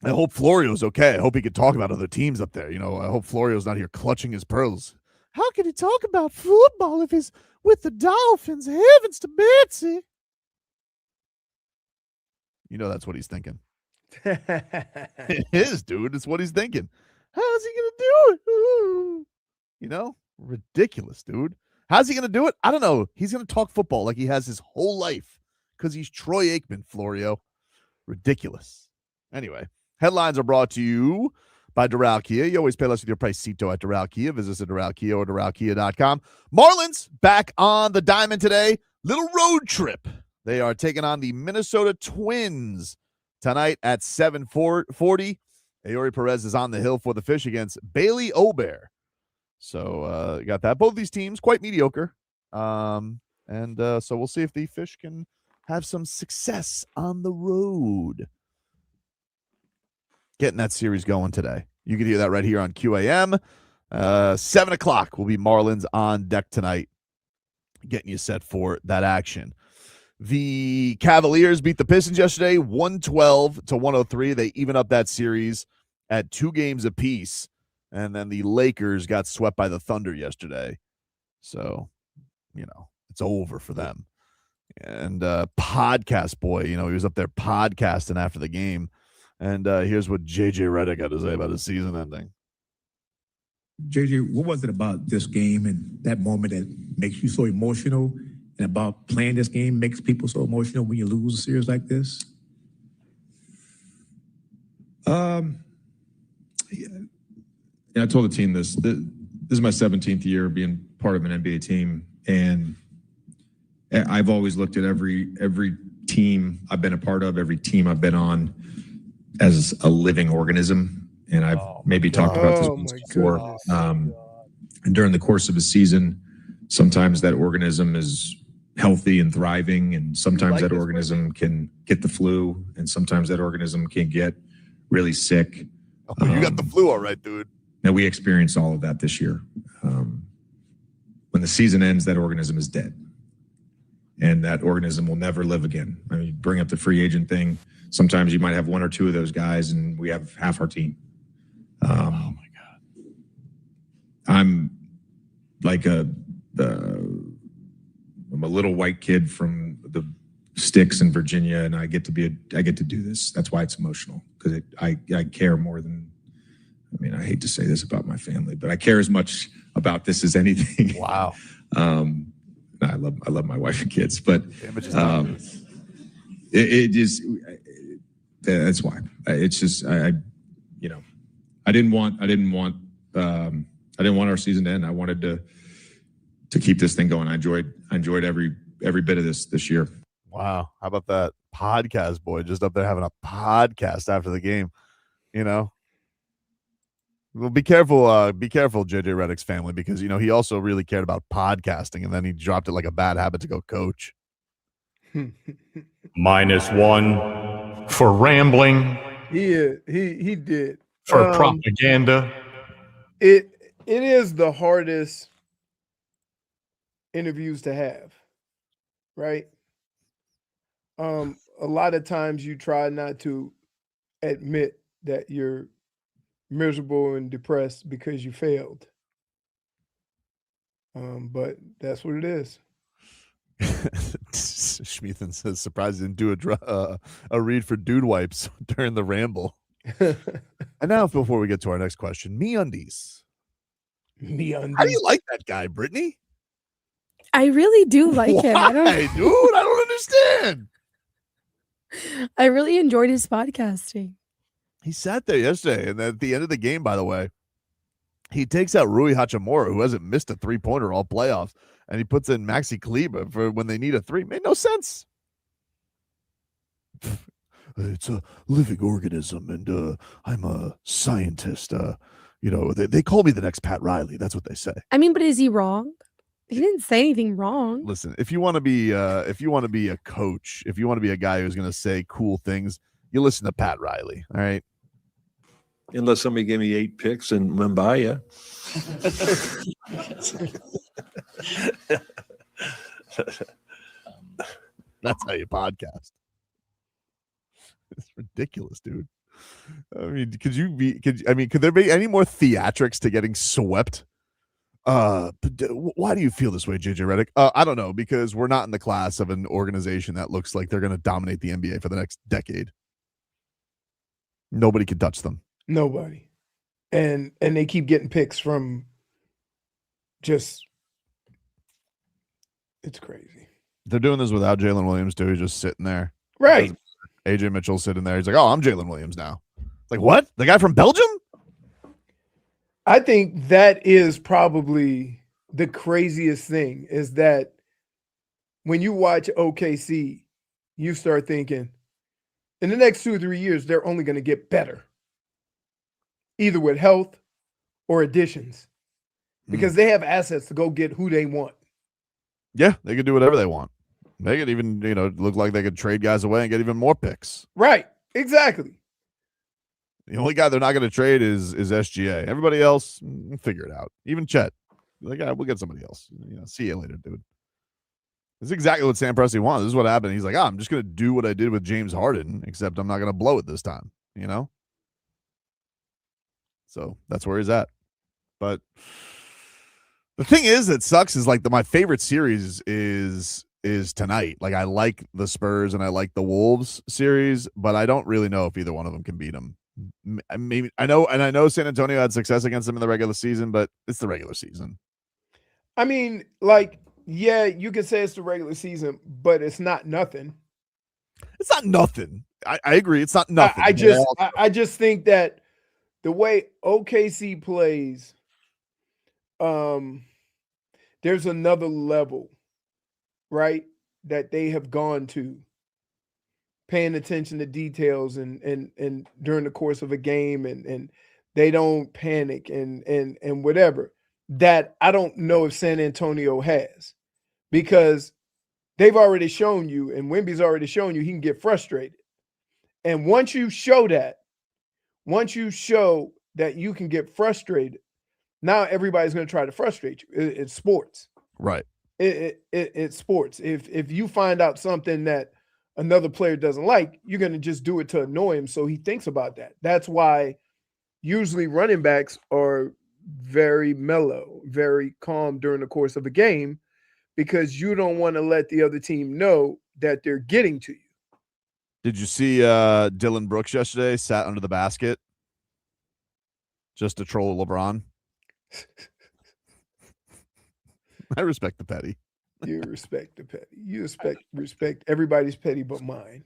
I hope Florio's okay. I hope he could talk about other teams up there. You know, I hope Florio's not here clutching his pearls. How can he talk about football if he's with the Dolphins? Heavens to Betsy. You know that's what he's thinking. It is, dude. It's what he's thinking. How's he going to do it? Ooh. You know, ridiculous, dude. How's he going to do it? I don't know. He's going to talk football like he has his whole life because he's Troy Aikman, Florio. Ridiculous. Anyway. Headlines are brought to you by Doral Kia. You always pay less with your Pricito at Doral Kia. Visit us at Doral Kia or DoralKia.com. Marlins back on the diamond today. Little road trip. They are taking on the Minnesota Twins tonight at 7:40. Aori Perez is on the hill for the Fish against Bailey Ober. So you got that. Both these teams quite mediocre. So we'll see if the Fish can have some success on the road. Getting that series going today. You can hear that right here on QAM. 7 o'clock will be Marlins on deck tonight, getting you set for that action. The Cavaliers beat the Pistons yesterday, 112-103. They even up that series at 2 games apiece. And then the Lakers got swept by the Thunder yesterday. So, you know, it's over for them. And Podcast Boy, you know, he was up there podcasting after the game. And here's what JJ Redick had to say about his season ending. JJ, what was it about this game and that moment that makes you so emotional, and about playing this game makes people so emotional when you lose a series like this? Yeah. I told the team this. This is my 17th year being part of an NBA team, and I've always looked at every team I've been a part of, every team I've been on, as a living organism. And I've maybe talked about this before. And during the course of a season, sometimes that organism is healthy and thriving, and sometimes that organism can get the flu, and sometimes that organism can get really sick. Oh, you got the flu all right, dude. And we experienced all of that this year. When the season ends, that organism is dead. And that organism will never live again. I mean, bring up the free agent thing. Sometimes you might have 1 or 2 of those guys, and we have half our team. Oh my God! I'm like I'm a little white kid from the sticks in Virginia, and I get to do this. That's why it's emotional, because I care more than. I mean, I hate to say this about my family, but I care as much about this as anything. Wow. I love my wife and kids, but it is. That's why. It's just I didn't want our season to end. I wanted to keep this thing going. I enjoyed every bit of this year. Wow. How about that podcast boy just up there having a podcast after the game, you know? Well, be careful, JJ Redick's family, because, you know, he also really cared about podcasting, and then he dropped it like a bad habit to go coach. -1 for rambling. He did. For propaganda. It is the hardest interviews to have, right? A lot of times you try not to admit that you're miserable and depressed because you failed. But that's what it is. Schmeathan says, surprised he didn't do a read for dude wipes during the ramble. And now, before we get to our next question, MeUndies. MeUndies. How do you like that guy, Brittany? I really do like him. Why, dude? I don't understand. I really enjoyed his podcasting. He sat there yesterday, and at the end of the game, by the way, he takes out Rui Hachimura, who hasn't missed a three-pointer all playoffs, and he puts in Maxi Kleber for when they need a three. Made no sense. It's a living organism, and I'm a scientist. You know, they call me the next Pat Riley. That's what they say. I mean, but is he wrong? He didn't say anything wrong. Listen, if you want to be a coach, if you want to be a guy who's going to say cool things, you listen to Pat Riley. All right. Unless somebody gave me 8 picks and Mumbai. That's how you podcast. It's ridiculous, dude. I mean, could there be any more theatrics to getting swept? Why do you feel this way, JJ Redick? I don't know, because we're not in the class of an organization that looks like they're going to dominate the NBA for the next decade. Nobody can touch them. Nobody. And they keep getting picks from it's crazy. They're doing this without Jalen Williams, too. He's just sitting there. Right. AJ Mitchell sitting there. He's like, oh, I'm Jalen Williams now. Like, what? The guy from Belgium? I think that is probably the craziest thing, is that when you watch OKC, you start thinking, in the next 2 or 3 years, they're only going to get better, either with health or additions, because they have assets to go get who they want. Yeah, they could do whatever they want. They could even, look like they could trade guys away and get even more picks. Right. Exactly. The only guy they're not going to trade is SGA. Everybody else, figure it out. Even Chet. Like, we'll get somebody else. See you later, dude. This is exactly what Sam Presti wants. This is what happened. He's like, I'm just going to do what I did with James Harden, except I'm not going to blow it this time, So that's where he's at. But the thing is that sucks is, like, my favorite series is tonight. Like, I like the Spurs and I like the Wolves series, but I don't really know if either one of them can beat them. Maybe I know San Antonio had success against them in the regular season, but it's the regular season. I mean, like, yeah, you can say it's the regular season, but it's not nothing. It's not nothing. I agree. It's not nothing. I just think that the way OKC plays, there's another level, right, that they have gone to, paying attention to details and during the course of a game, and they don't panic and whatever, that I don't know if San Antonio has, because they've already shown you, and Wemby's already shown you, he can get frustrated. And once you show that you can get frustrated, now everybody's going to try to frustrate you. It's sports. Right. It's sports. If you find out something that another player doesn't like, you're going to just do it to annoy him, so he thinks about that. That's why usually running backs are very mellow, very calm during the course of a game, because you don't want to let the other team know that they're getting to you. Did you see Dylan Brooks yesterday sat under the basket just to troll LeBron? I respect the petty. You respect the petty. You respect everybody's petty but mine.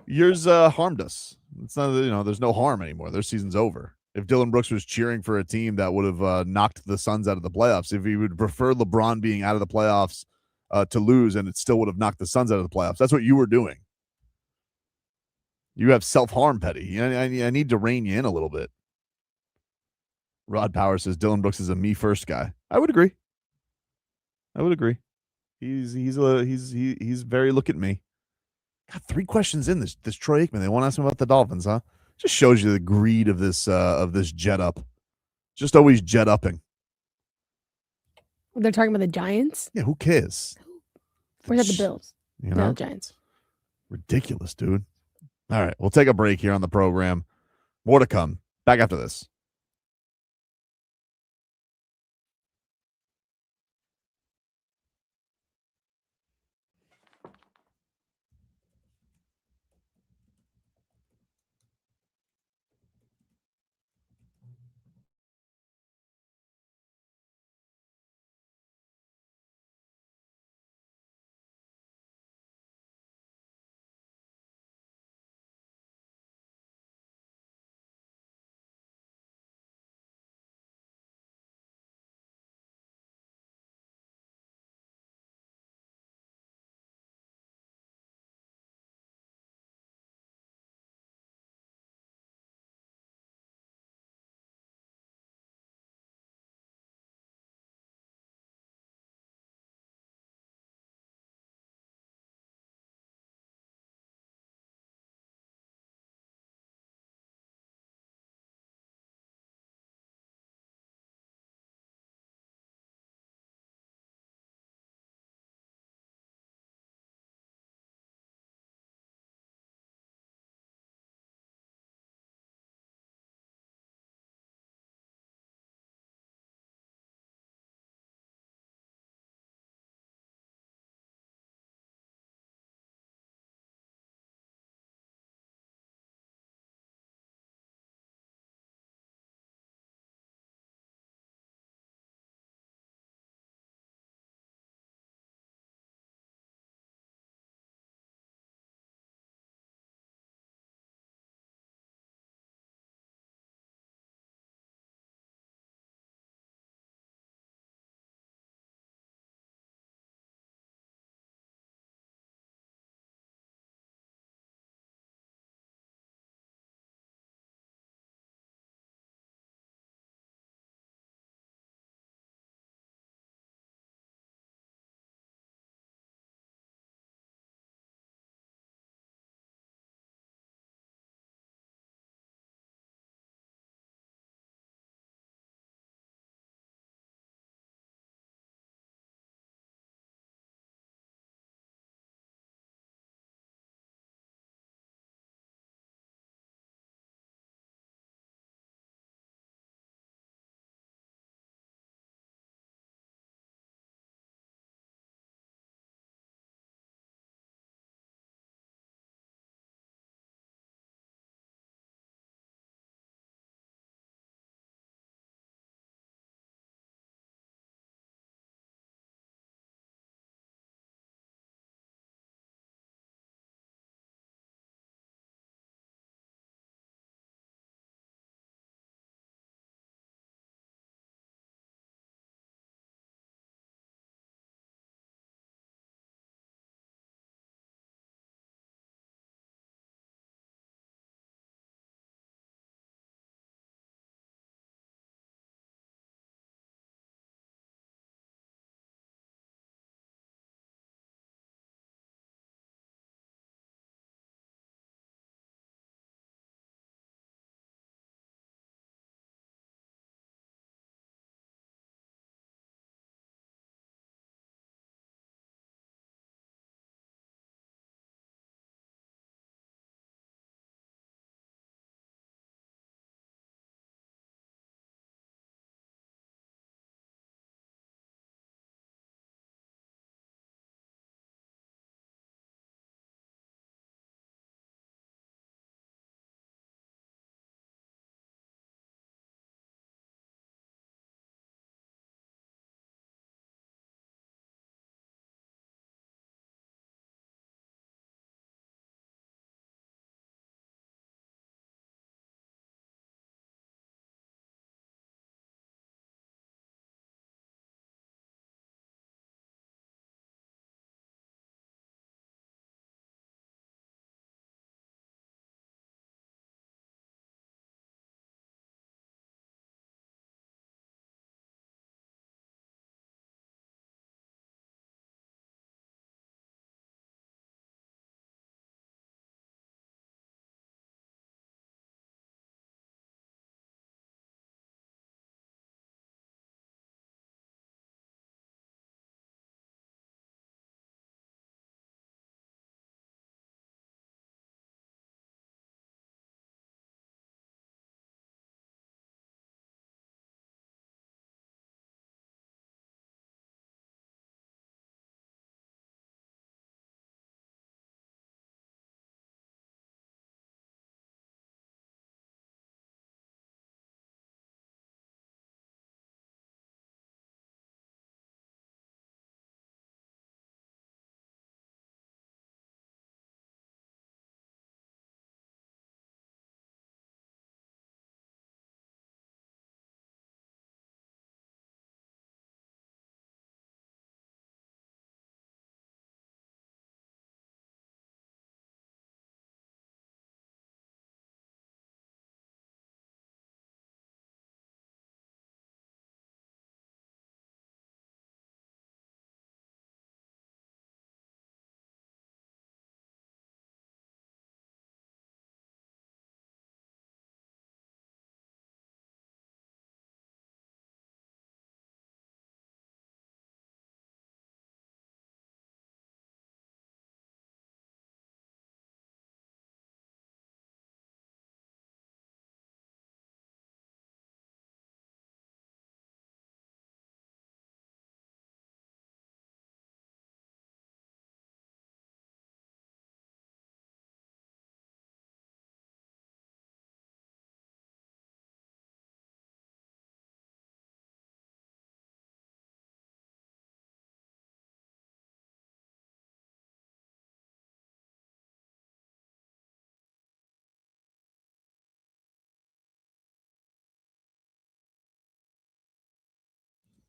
Yours harmed us. It's not, there's no harm anymore. Their season's over. if Dylan Brooks was cheering for a team that would have knocked the Suns out of the playoffs, if he would prefer LeBron being out of the playoffs to lose, and it still would have knocked the Suns out of the playoffs. That's what you were doing. You have self-harm, Petty. I need to rein you in a little bit. Rod Power says Dylan Brooks is a me first guy. I would agree. He's very look at me. Got 3 questions in this Troy Aikman. They want to ask him about the Dolphins, huh? Just shows you the greed of this jet up. Just always jet upping. They're talking about the Giants? Yeah, who cares? Or is that the Bills? You know? No, Giants. Ridiculous, dude. All right, we'll take a break here on the program. More to come. Back after this.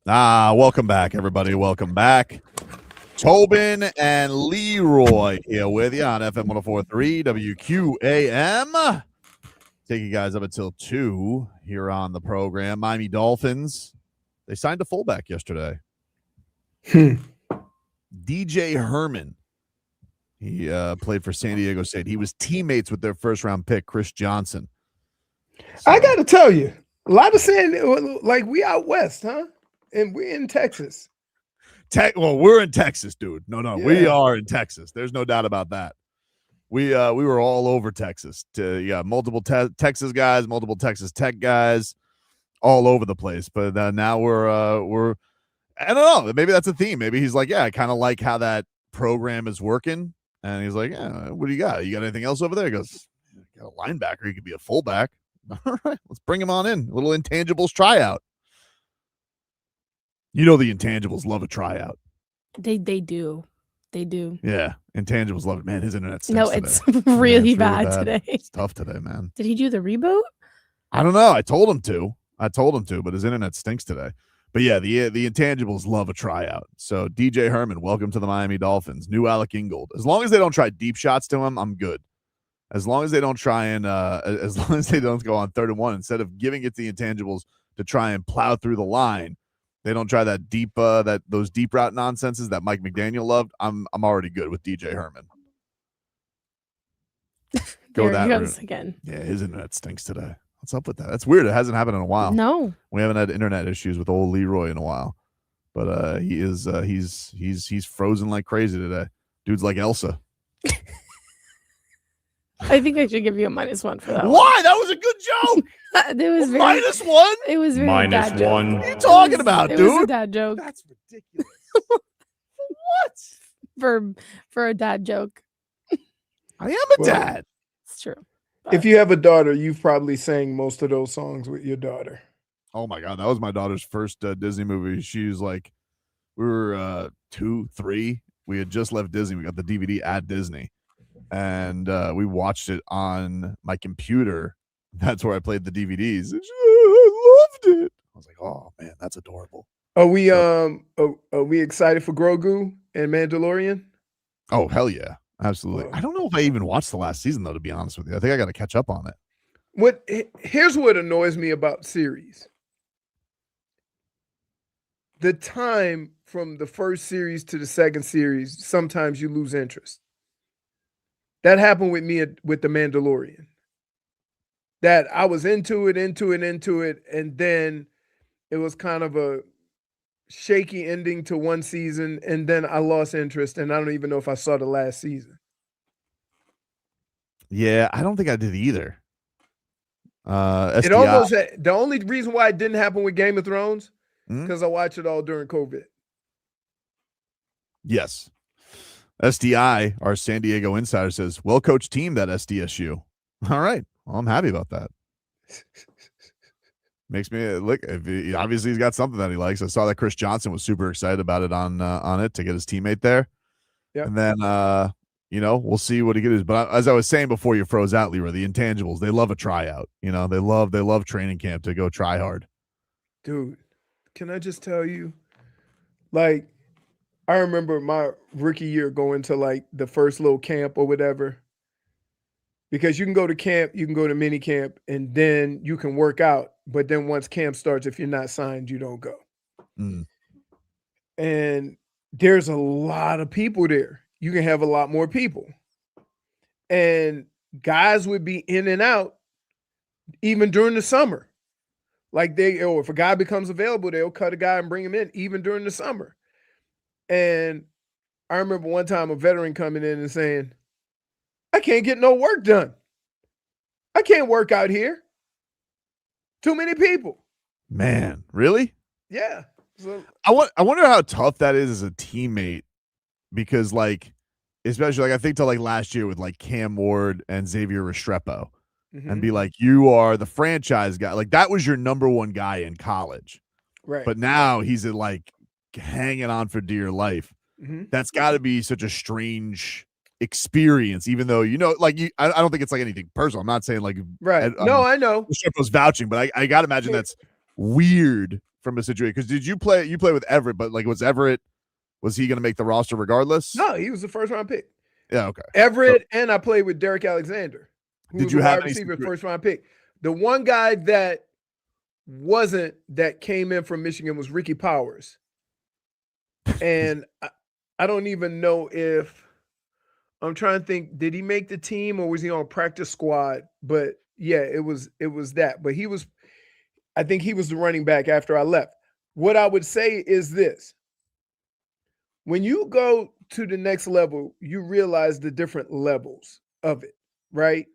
Welcome back, everybody. Welcome back. Tobin and Leroy here with you on FM 104.3 WQAM. Take you guys up until 2 here on the program. Miami Dolphins, they signed a fullback yesterday. DJ Herman. He played for San Diego State. He was teammates with their first-round pick, Chris Johnson. So, I got to tell you, a lot of saying, like, we out west, huh? And we're in Texas. Well, we're in Texas, dude. No, Yeah. we are in Texas. There's no doubt about that. We were all over Texas. Multiple Texas guys, multiple Texas Tech guys, all over the place. But now we're I don't know. Maybe that's a theme. Maybe he's like, yeah, I kind of like how that program is working. And he's like, yeah, what do you got? You got anything else over there? He goes, got a linebacker. He could be a fullback. All right, let's bring him on in. A little intangibles tryout. You know the intangibles love a tryout. They do. They do. Yeah, intangibles love it. Man, his internet stinks No, today. it's really bad today. It's tough today, man. Did he do the reboot? I don't know. I told him to, but his internet stinks today. But yeah, the intangibles love a tryout. So DJ Herman, welcome to the Miami Dolphins. New Alec Ingold. As long as they don't try deep shots to him, I'm good. As long as they don't try and as long as they don't go on 3rd and 1, instead of giving it to the intangibles to try and plow through the line, they don't try that deep those deep route nonsenses that Mike McDaniel loved. I'm already good with DJ Herman. Go that route again. Yeah, his internet stinks today. What's up with that? That's weird. It hasn't happened in a while. No, we haven't had internet issues with old Leroy in a while. But he is he's frozen like crazy today. Dude's like Elsa. I think I should give you a -1 for that. Why? That was a good joke. It was very, -1. It was very -1. dad joke. What are you talking about, It dude? was a dad joke. That's ridiculous. What? For a dad joke. I am a dad. It's true. If you have a daughter, you've probably sang most of those songs with your daughter. Oh my God, that was my daughter's first Disney movie. She's like, we were 2, 3. We had just left Disney. We got the DVD at Disney, and we watched it on my computer. That's where I played the DVDs. And I loved it. I was like, oh man, that's adorable. Are we excited for Grogu and Mandalorian? Oh hell yeah, absolutely. I don't know if I even watched the last season though. To be honest with you, I think I got to catch up on it. Here's what annoys me about series. The time from the first series to the second series, sometimes you lose interest. That happened with me with The Mandalorian. That I was into it, and then it was kind of a shaky ending to one season, and then I lost interest, and I don't even know if I saw the last season. Yeah, I don't think I did either. It almost the only reason why it didn't happen with Game of Thrones because I watched it all during COVID. Yes. SDI, our San Diego insider, says, well-coached team, that SDSU. All right. Well, I'm happy about that. Makes me look. Obviously, he's got something that he likes. I saw that Chris Johnson was super excited about it on it to get his teammate there. Yeah. And then, we'll see what he can do. But as I was saying before you froze out, Leroy, the intangibles, they love a tryout. They love training camp to go try hard. Dude, can I just tell you, like, I remember my rookie year going to like the first little camp or whatever, because you can go to camp, you can go to mini camp, and then you can work out. But then once camp starts, if you're not signed, you don't go. Mm. And there's a lot of people there. You can have a lot more people. And guys would be in and out even during the summer. Like if a guy becomes available, they'll cut a guy and bring him in even during the summer. And I remember one time a veteran coming in and saying, I can't get no work done. I can't work out here. Too many people. Man, really? Yeah. So, I wonder how tough that is as a teammate, because especially I think to last year with Cam Ward and Xavier Restrepo, and be like, you are the franchise guy. Like that was your number one guy in college. Right. But now he's hanging on for dear life. That's got to be such a strange experience, even though I don't think it's anything personal. I'm not saying right. No, I know. Restrepo's vouching, but I gotta imagine that's weird from a situation? Because did you play? You play with Everett, but like, was he going to make the roster regardless? No, he was the first round pick. Yeah, okay. Everett, and I played with Derek Alexander, who Did was you a have wide any receiver, secret- first round pick. The one guy that came in from Michigan was Ricky Powers. And I don't even know if I'm trying to think, did he make the team or was he on practice squad? But yeah, it was that. But I think he was the running back after I left. What I would say is this. When you go to the next level, you realize the different levels of it, right?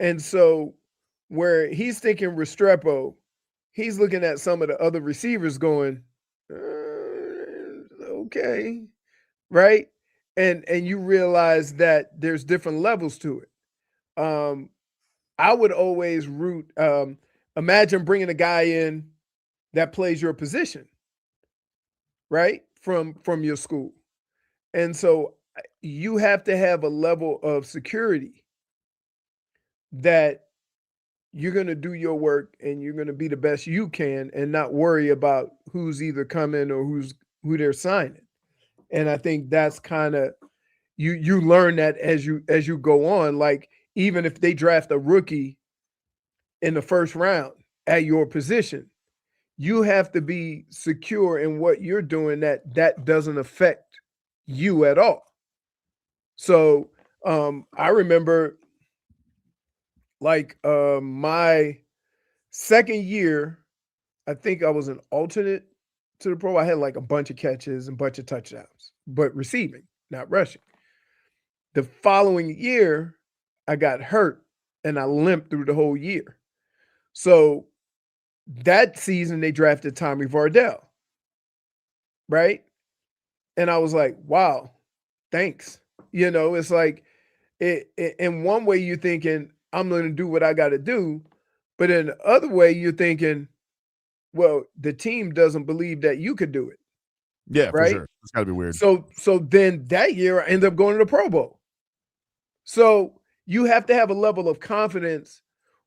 And so where he's thinking Restrepo, he's looking at some of the other receivers going, okay, right? And you realize that there's different levels to it. I would always root, imagine bringing a guy in that plays your position, right? From your school. And so you have to have a level of security that you're going to do your work and you're going to be the best you can and not worry about who's either coming or who they're signing. And I think that's kind of you learn that as you go on. Like, even if they draft a rookie in the first round at your position, you have to be secure in what you're doing, that doesn't affect you at all. So I remember my second year, I think I was an alternate to the pro. I had like a bunch of catches and a bunch of touchdowns, but receiving, not rushing. The following year, I got hurt and I limped through the whole year. So that season, they drafted Tommy Vardell, right? And I was like, wow, thanks. It's like, in one way you're thinking, I'm going to do what I got to do. But in the other way, you're thinking, well, the team doesn't believe that you could do it. Yeah, right? for sure. It's got to be weird. So then that year I ended up going to the Pro Bowl. So you have to have a level of confidence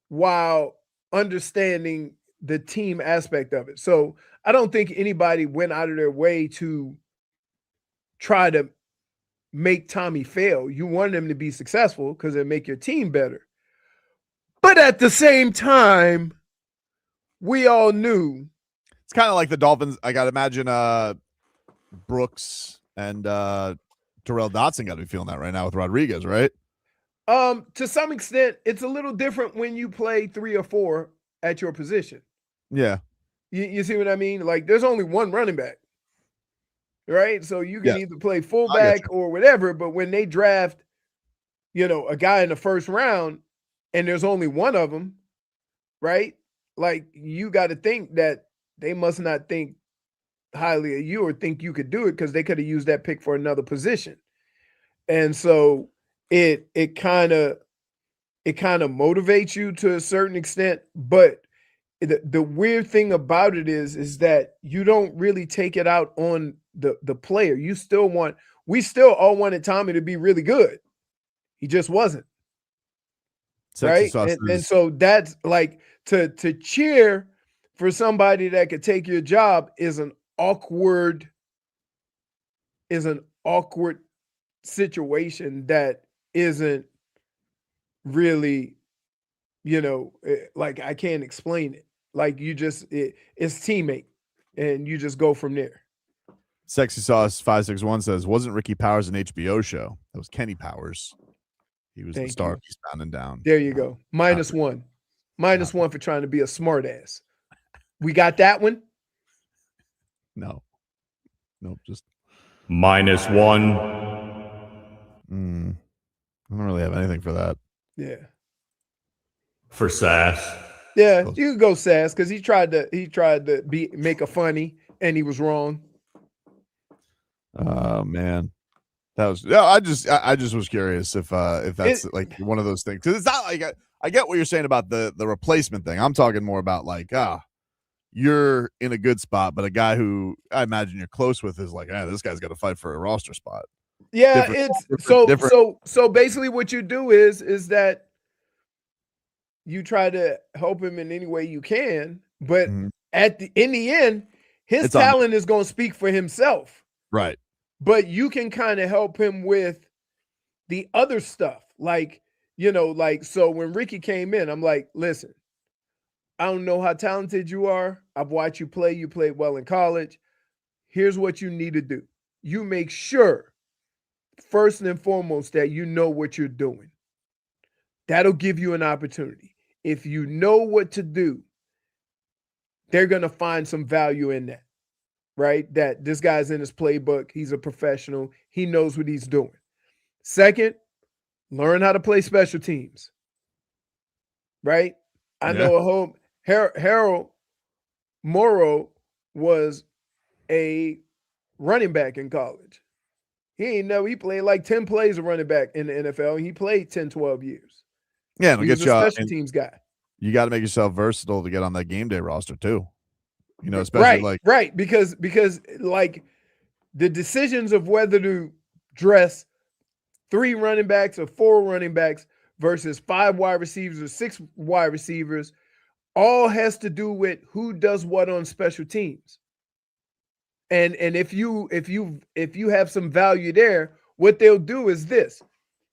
while understanding the team aspect of it. So I don't think anybody went out of their way to try to make Tommy fail. You want him to be successful because it'll make your team better. But at the same time, we all knew. It's kind of like the Dolphins. I got to imagine Brooks and Terrell Dotson got to be feeling that right now with Rodriguez, right? To some extent, it's a little different when you play 3 or 4 at your position. Yeah. You see what I mean? Like, there's only one running back, right? So you can either play fullback or whatever, but when they draft, a guy in the first round and there's only one of them, right? Like, you got to think that they must not think highly of you or think you could do it because they could have used that pick for another position. And so it kind of motivates you to a certain extent, but the weird thing about it is that you don't really take it out on the player. We still all wanted Tommy to be really good. He just wasn't. Right. And so that's like to cheer for somebody that could take your job is an awkward situation that isn't really, like, I can't explain it. Like, it's teammate and you just go from there. Sexy Sauce 561 says, wasn't Ricky Powers an HBO show? That was Kenny Powers. He was the star of Eastbound and Down. There you go. -1. -1 for trying to be a smart ass. We got that one? No. Nope, just -1. I don't really have anything for that. Yeah. For sass. Yeah, you can go sass because he tried to make a funny and he was wrong. Oh man. That was I just was curious if that's like one of those things. Because it's not like I get what you're saying about the replacement thing. I'm talking more about like, you're in a good spot, but a guy who I imagine you're close with is like, this guy's got to fight for a roster spot. Yeah, so basically what you do is that you try to help him in any way you can, but in the end, his talent is going to speak for himself. Right. But you can kind of help him with the other stuff. Like, so when Ricky came in, I'm like, listen, I don't know how talented you are. I've watched you play. You played well in college. Here's what you need to do. You make sure, first and foremost, that you know what you're doing. That'll give you an opportunity. If you know what to do, they're going to find some value in that, right? That this guy's in his playbook. He's a professional. He knows what he's doing. Second, learn how to play special teams, right? I know Harold Morrow was a running back in college. He played like 10 plays of running back in the NFL, and he played 10, 12 years. Yeah, it'll get you a special teams guy. You got to make yourself versatile to get on that game day roster too. Especially right, because like the decisions of whether to dress 3 running backs or 4 running backs versus 5 wide receivers or 6 wide receivers all has to do with who does what on special teams. And if you have some value there, what they'll do is this.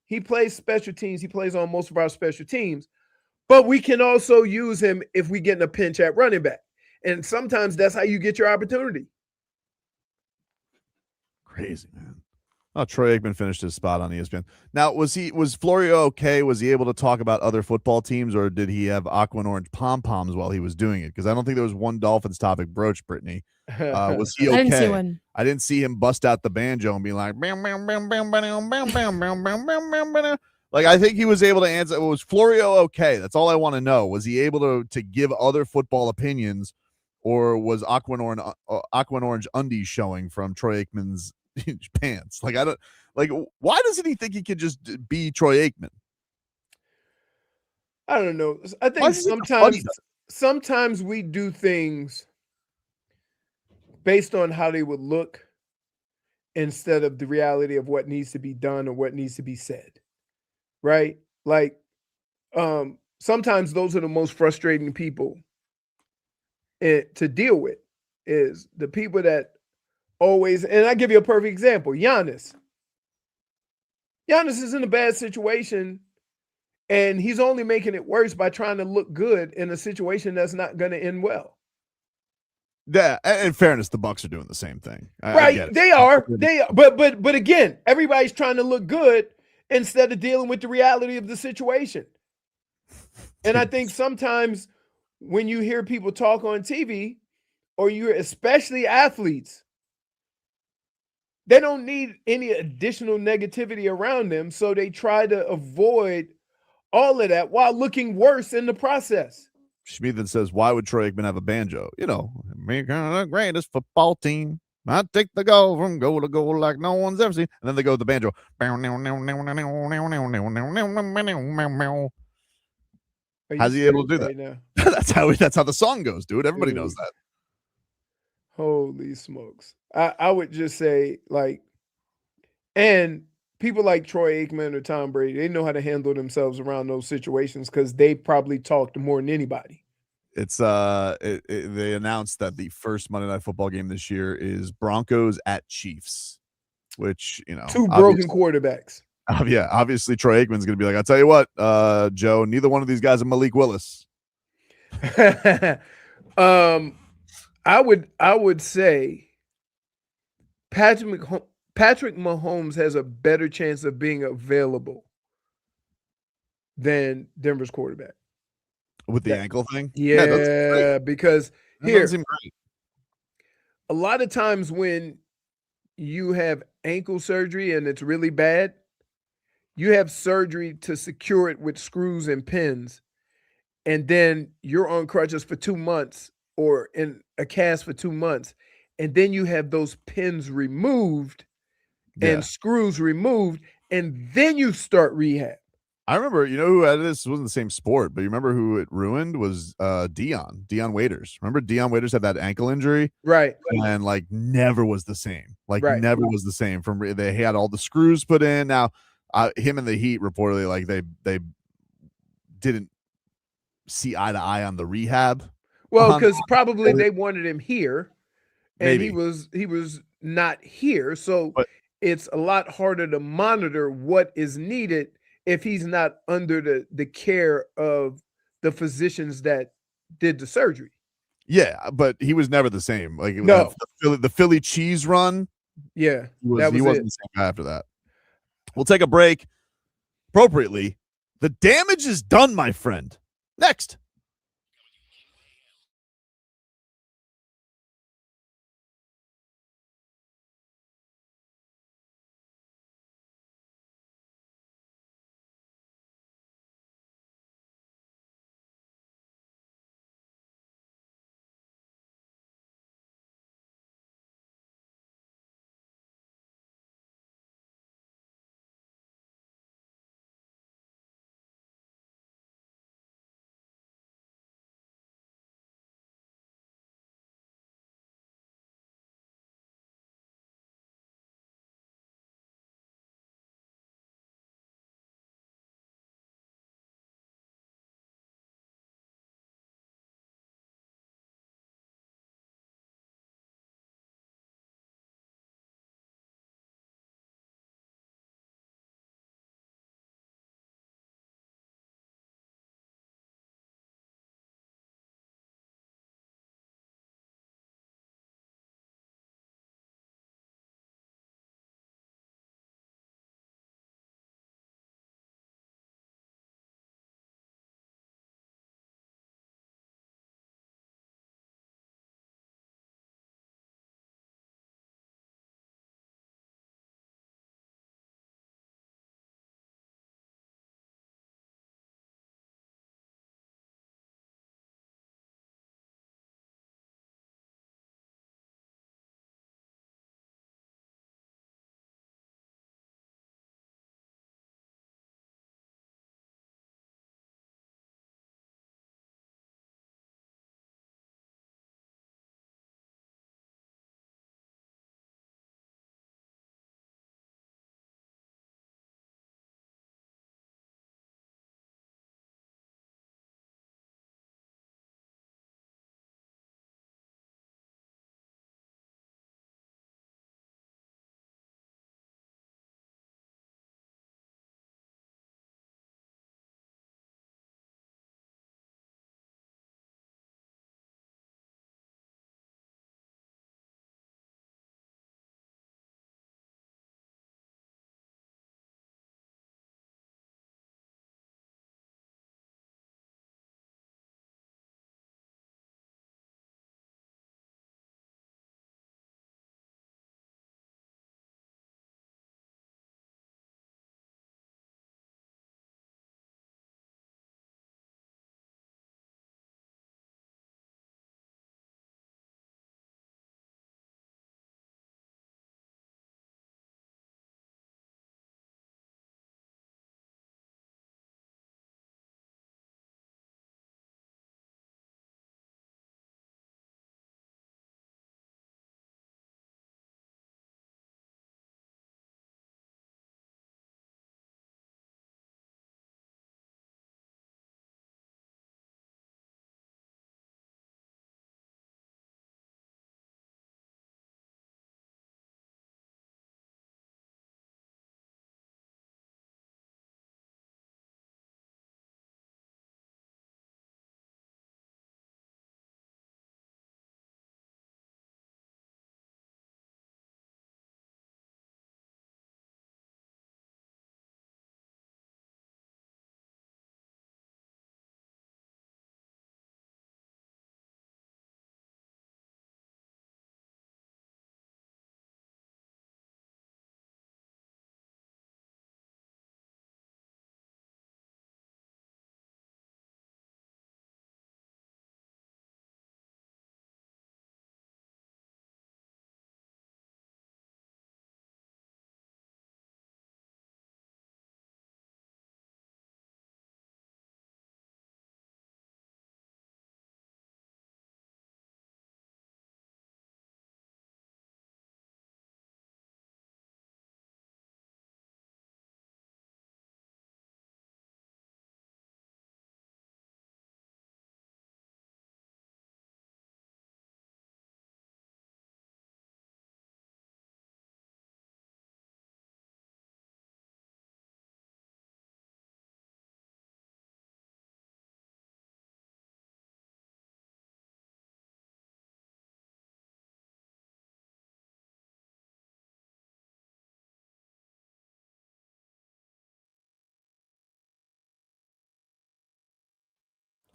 He plays special teams. He plays on most of our special teams, but we can also use him if we get in a pinch at running back. And sometimes that's how you get your opportunity. Crazy, man. Oh, Troy Aikman finished his spot on ESPN. Now, was Florio okay? Was he able to talk about other football teams, or did he have aqua and orange pom-poms while he was doing it? Because I don't think there was one Dolphins topic broached, Brittany. Was he okay? I didn't see one. I didn't see him bust out the banjo and be like, bam, bam, bam, bam, bam, bam, bam, bam, bam, bam, bam. Like, I think he was able to answer. Was Florio okay? That's all I want to know. Was he able to give other football opinions, or was aqua and orange undies showing from Troy Aikman's pants? Why doesn't he think he could just be Troy Aikman? I don't know. I think sometimes we do things based on how they would look instead of the reality of what needs to be done or what needs to be said. Right? Like, sometimes those are the most frustrating people to deal with, is the people that always, and I give you a perfect example, Giannis. Giannis is in a bad situation, and he's only making it worse by trying to look good in a situation that's not going to end well. Yeah, in fairness, the Bucks are doing the same thing. Right, they are. But again, everybody's trying to look good instead of dealing with the reality of the situation. And I think sometimes when you hear people talk on TV, or you're especially athletes, they don't need any additional negativity around them, so they try to avoid all of that while looking worse in the process. Schmieden says, why would Troy Aikman have a banjo? America, the greatest football team. I take the goal from goal to goal like no one's ever seen. And then they go with the banjo. How's he able to do that? Right that's how the song goes, dude. Everybody knows that. Holy smokes. I would just say, like, and people like Troy Aikman or Tom Brady, they know how to handle themselves around those situations because they probably talked more than anybody. It's they announced that the first Monday Night Football game this year is Broncos at Chiefs, which, 2 broken quarterbacks. Yeah, obviously Troy Aikman's going to be like, I'll tell you what, Joe, neither one of these guys are Malik Willis. I would say Patrick Mahomes has a better chance of being available than Denver's quarterback. With the ankle thing? Yeah, because here, seem great. A lot of times when you have ankle surgery and it's really bad, you have surgery to secure it with screws and pins, and then you're on crutches for 2 months or in a cast for 2 months, and then you have those pins removed and screws removed, and then you start rehab. I remember, who had this? It wasn't the same sport, but you remember who it ruined was Dion Waiters. Remember Dion Waiters had that ankle injury? Right. And never was the same. Never was the same. They had all the screws put in. Now, him and the Heat reportedly, they didn't see eye to eye on the rehab. Well, because probably they wanted him here, and Maybe. he was not here. So But it's a lot harder to monitor what is needed if he's not under the care of the physicians that did the surgery. yeah, but he was never the same. Like No. the Philly cheese run. Yeah, He that was wasn't it. the same guy after that. We'll take a break. Appropriately, the damage is done, my friend. Next.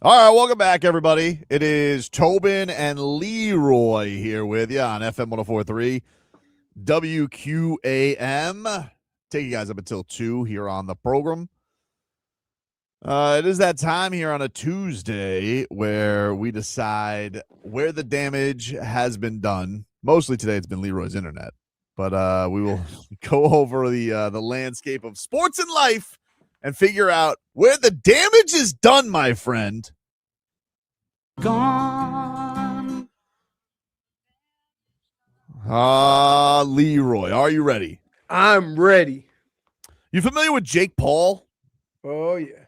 All right, welcome back, everybody. It is Tobin and Leroy here with you on FM 104.3 WQAM. Take you guys up until 2 here on the program. It is that time here on a Tuesday where we decide where the damage has been done. Mostly today it's been Leroy's internet, but we will go over the landscape of sports and life and figure out where the damage is done, my friend. Gone. Leroy, are you ready? I'm ready. You familiar with Jake Paul? Oh, yeah.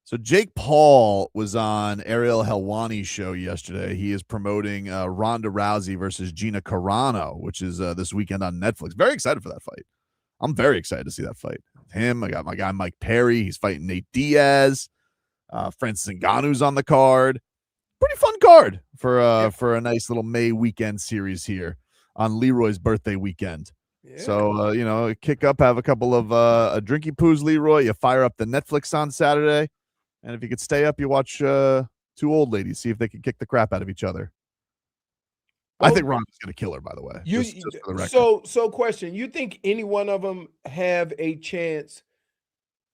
So Jake Paul was on Ariel Helwani's show yesterday. He is promoting Ronda Rousey versus Gina Carano, which is this weekend on Netflix. Very excited for that fight. I'm very excited to see that fight. Him, I got my guy Mike Perry. He's fighting Nate Diaz. Francis Ngannou's on the card. Pretty fun card for a nice little May weekend series here on Leroy's birthday weekend. Yeah. So, kick up, have a couple of drinky poos, Leroy. You fire up the Netflix on Saturday. And if you could stay up, you watch two old ladies, see if they can kick the crap out of each other. I think Ronda's going to kill her, by the way. Just for the record. So question, you think any one of them have a chance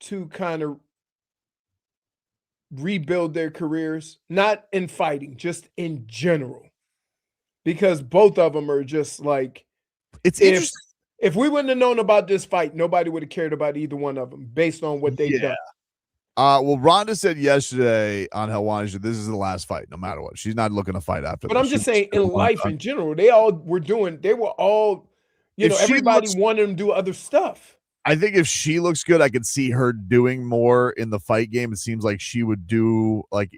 to kind of rebuild their careers? Not in fighting, just in general. Because both of them are just like, it's interesting. If we wouldn't have known about this fight, nobody would have cared about either one of them based on what they've done. Well, Ronda said yesterday on Helwani, this is the last fight, no matter what. She's not looking to fight after. But I'm just saying, in life in general, they were all, everybody wanted them to do other stuff. I think if she looks good, I could see her doing more in the fight game. It seems like she would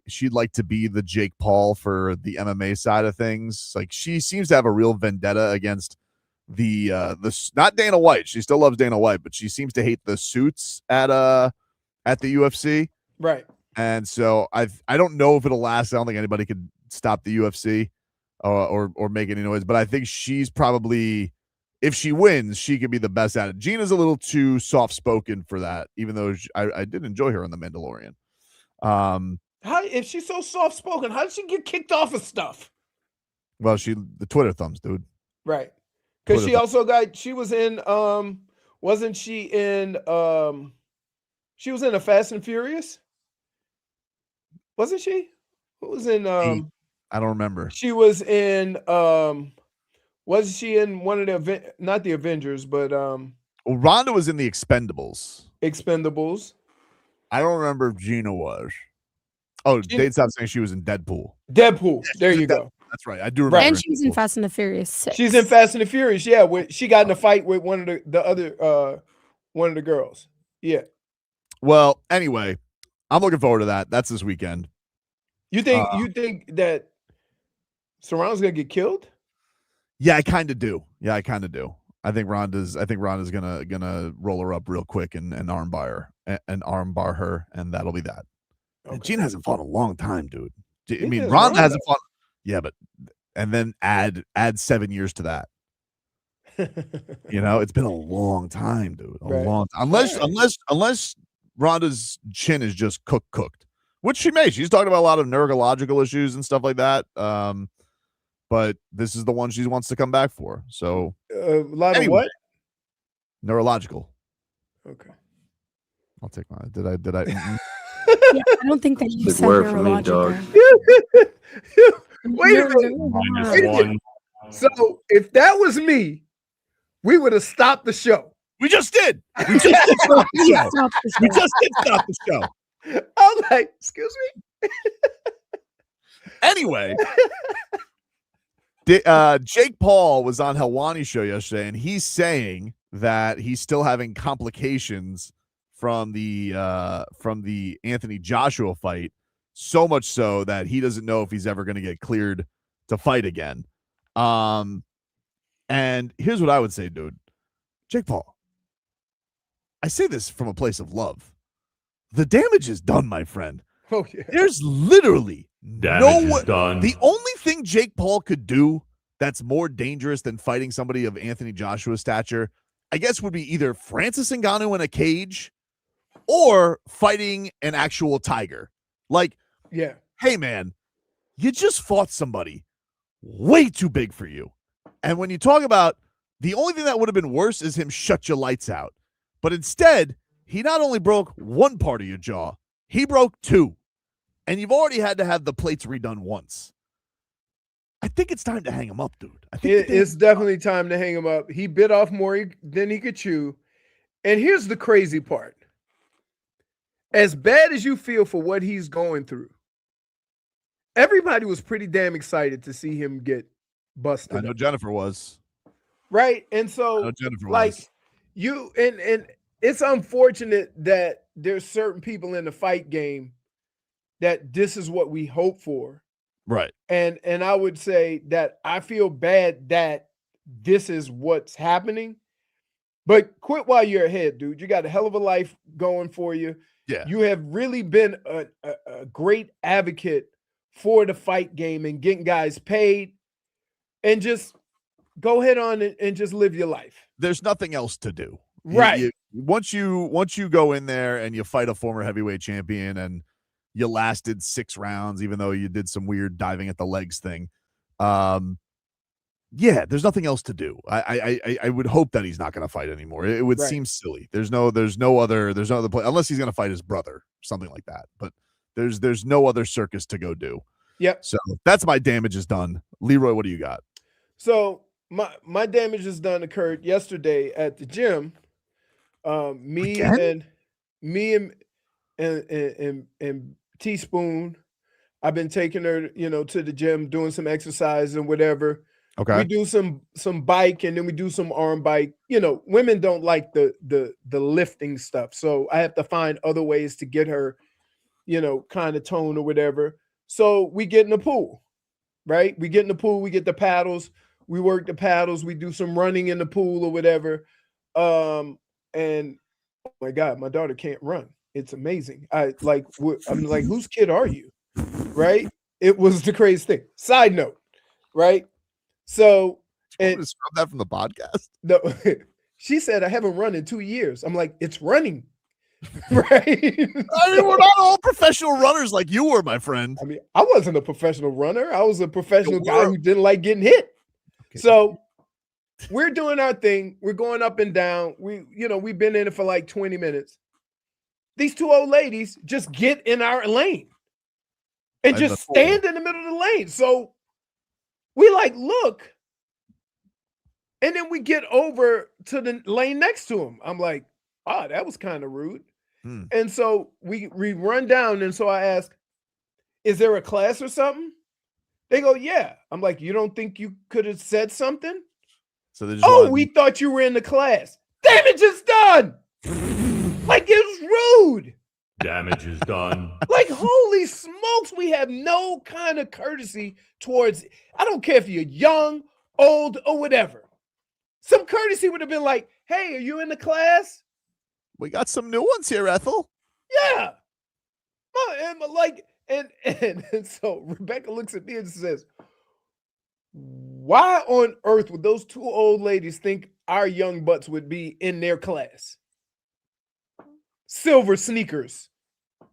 she'd like to be the Jake Paul for the MMA side of things. Like, she seems to have a real vendetta against the not Dana White. She still loves Dana White, but she seems to hate the suits at the UFC. Right. And so I don't know if it'll last. I don't think anybody could stop the UFC or make any noise, but I think she's probably, if she wins, she could be the best at it. Gina's a little too soft-spoken for that, even though I did enjoy her on The Mandalorian. If she's so soft-spoken, how did she get kicked off of stuff? Well, the Twitter thumbs, dude. Right. Because she was in, wasn't she in, she was in a Fast and Furious? Wasn't she? Who was in, I don't remember. She was in, wasn't she in one of the, not the Avengers, but, well, Ronda was in the Expendables. I don't remember if Gina was. Oh, they'd stop saying she was in Deadpool. There you go. That's right. I do remember. And she's in Fast and the Furious 6. She's in Fast and the Furious. Yeah, she got in a fight with one of the girls. Yeah. Well, anyway, I'm looking forward to that. That's this weekend. You think that Serrano's gonna get killed? Yeah, I kind of do. I think Ronda's gonna roll her up real quick and armbar her, and that'll be that. Okay. And Gina hasn't fought a long time, dude. I mean, Ronda hasn't fought. Yeah, but and then add 7 years to that. It's been a long time, dude. A long time. Unless Ronda's chin is just cooked, which she may. She's talking about a lot of neurological issues and stuff like that. But this is the one she wants to come back for. So a lot of what? Neurological. Okay. I'll take mine. Did I? Yeah, I don't think that you said word for me, dog. Wait a minute. So if that was me, we would have stopped the show. We just did. We just did stop the show. I'm like, excuse me. Anyway, Jake Paul was on Helwani's show yesterday, and he's saying that he's still having complications from the Anthony Joshua fight, so much so that he doesn't know if he's ever going to get cleared to fight again. And here's what I would say, dude. Jake Paul, I say this from a place of love. The damage is done, my friend. Oh, yeah. There's literally damage is done. The only thing Jake Paul could do that's more dangerous than fighting somebody of Anthony Joshua's stature, I guess, would be either Francis Ngannou in a cage or fighting an actual tiger. Like, Yeah. Hey, man, you just fought somebody way too big for you. And when you talk about the only thing that would have been worse is him shut your lights out. But instead, he not only broke one part of your jaw, he broke two. And you've already had to have the plates redone once. I think it's time to hang him up, dude. I think it's definitely time to hang him up. He bit off more than he could chew. And here's the crazy part. As bad as you feel for what he's going through, everybody was pretty damn excited to see him get busted. I know Jennifer was. Right? And so, like, you and it's unfortunate that there's certain people in the fight game that this is what we hope for. Right. And I would say that I feel bad that this is what's happening. But quit while you're ahead, dude. You got a hell of a life going for you. Yeah. You have really been a great advocate for the fight game and getting guys paid. And just go ahead on and just live your life. There's nothing else to do. Right. Once you go in there and you fight a former heavyweight champion and you lasted 6 rounds, even though you did some weird diving at the legs thing. Yeah, there's nothing else to do. I would hope that he's not going to fight anymore. It would seem silly. There's no other play unless he's going to fight his brother, something like that. But there's no other circus to go do. Yep. So that's my damage is done. Leroy, what do you got? So my damage is done occurred yesterday at the gym. Me and Teaspoon, I've been taking her, to the gym, doing some exercise and whatever. Okay. We do some bike and then we do some arm bike. Women don't like the lifting stuff. So I have to find other ways to get her, kind of tone or whatever. So we get in the pool, right? We get in the pool, we get the paddles, we work the paddles, we do some running in the pool or whatever. And oh my God, my daughter can't run. It's amazing. I'm like, whose kid are you? Right? It was the craziest thing. Side note, right? So, and scrub that from the podcast. No, she said I haven't run in 2 years. I'm like, it's running, right? I mean, we're not all professional runners like you were, my friend. I mean, I wasn't a professional runner. I was a professional guy who didn't like getting hit. Okay. So we're doing our thing. We're going up and down. We've been in it for like 20 minutes. These 2 old ladies just get in our lane and just stand in the middle of the lane. So we look, and then we get over to the lane next to them. I'm like, that was kind of rude. And so we run down. And so I ask, is there a class or something? They go, yeah. I'm like, you don't think you could have said something? So they just we thought you were in the class. Damage is done. Like, it was rude. Damage is done. Like, holy smokes, we have no kind of courtesy towards, I don't care if you're young, old, or whatever. Some courtesy would have been like, hey, are you in the class? We got some new ones here, Ethel. Yeah. And so Rebecca looks at me and says, why on earth would those 2 old ladies think our young butts would be in their class? Silver sneakers.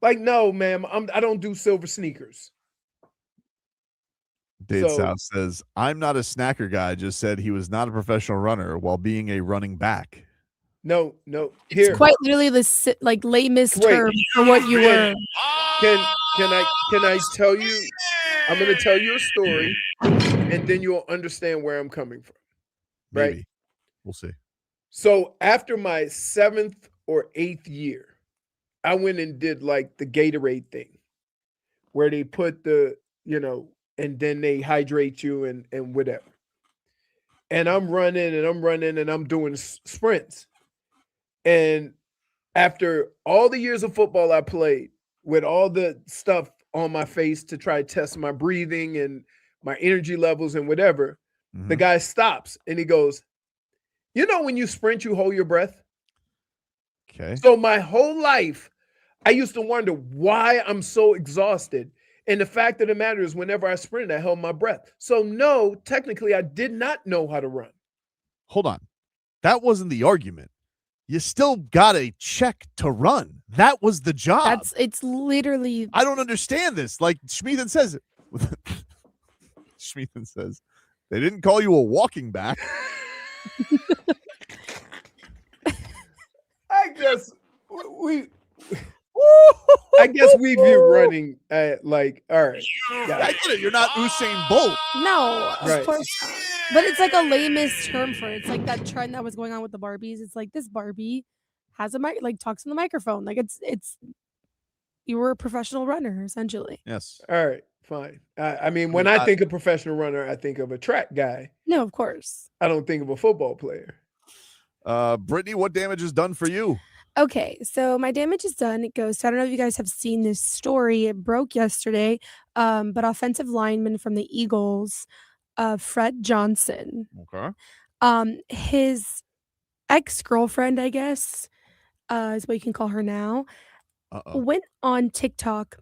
Like, no, ma'am, I don't do silver sneakers. Dade South says, I'm not a snacker guy, just said he was not a professional runner while being a running back. No. Here. It's quite literally the lamest term for what you were. Can I tell you? I'm going to tell you a story, and then you'll understand where I'm coming from. Right? Maybe. We'll see. So after my 7th or 8th year, I went and did like the Gatorade thing, where they put the, and then they hydrate you and whatever. And I'm running and I'm doing sprints. And after all the years of football I played, with all the stuff on my face to try to test my breathing and my energy levels and whatever, the guy stops and he goes, when you sprint, you hold your breath. Okay. So my whole life, I used to wonder why I'm so exhausted. And the fact of the matter is, whenever I sprinted, I held my breath. So no, technically, I did not know how to run. Hold on. That wasn't the argument. you still got a check to run. That was the job. It's literally. I don't understand this. Like Schmeathan says, they didn't call you a walking back. I guess we view running at like, all right. I get it. You're not Usain Bolt. No, Right. of course not. But it's like a lamest term for it. It's like that trend that was going on with the Barbies. It's like this Barbie has a mic, like talks on the microphone. Like it's you were a professional runner essentially. Yes. All right, fine. I mean, when I think of professional runner, I think of a track guy. No, of course. I don't think of a football player. Brittany, what damage is done for you? Okay, so my damage is done. It goes. So I don't know if you guys have seen this story. It broke yesterday. But offensive lineman from the Eagles, Fred Johnson. Okay. His ex-girlfriend, I guess, is what you can call her now, went on TikTok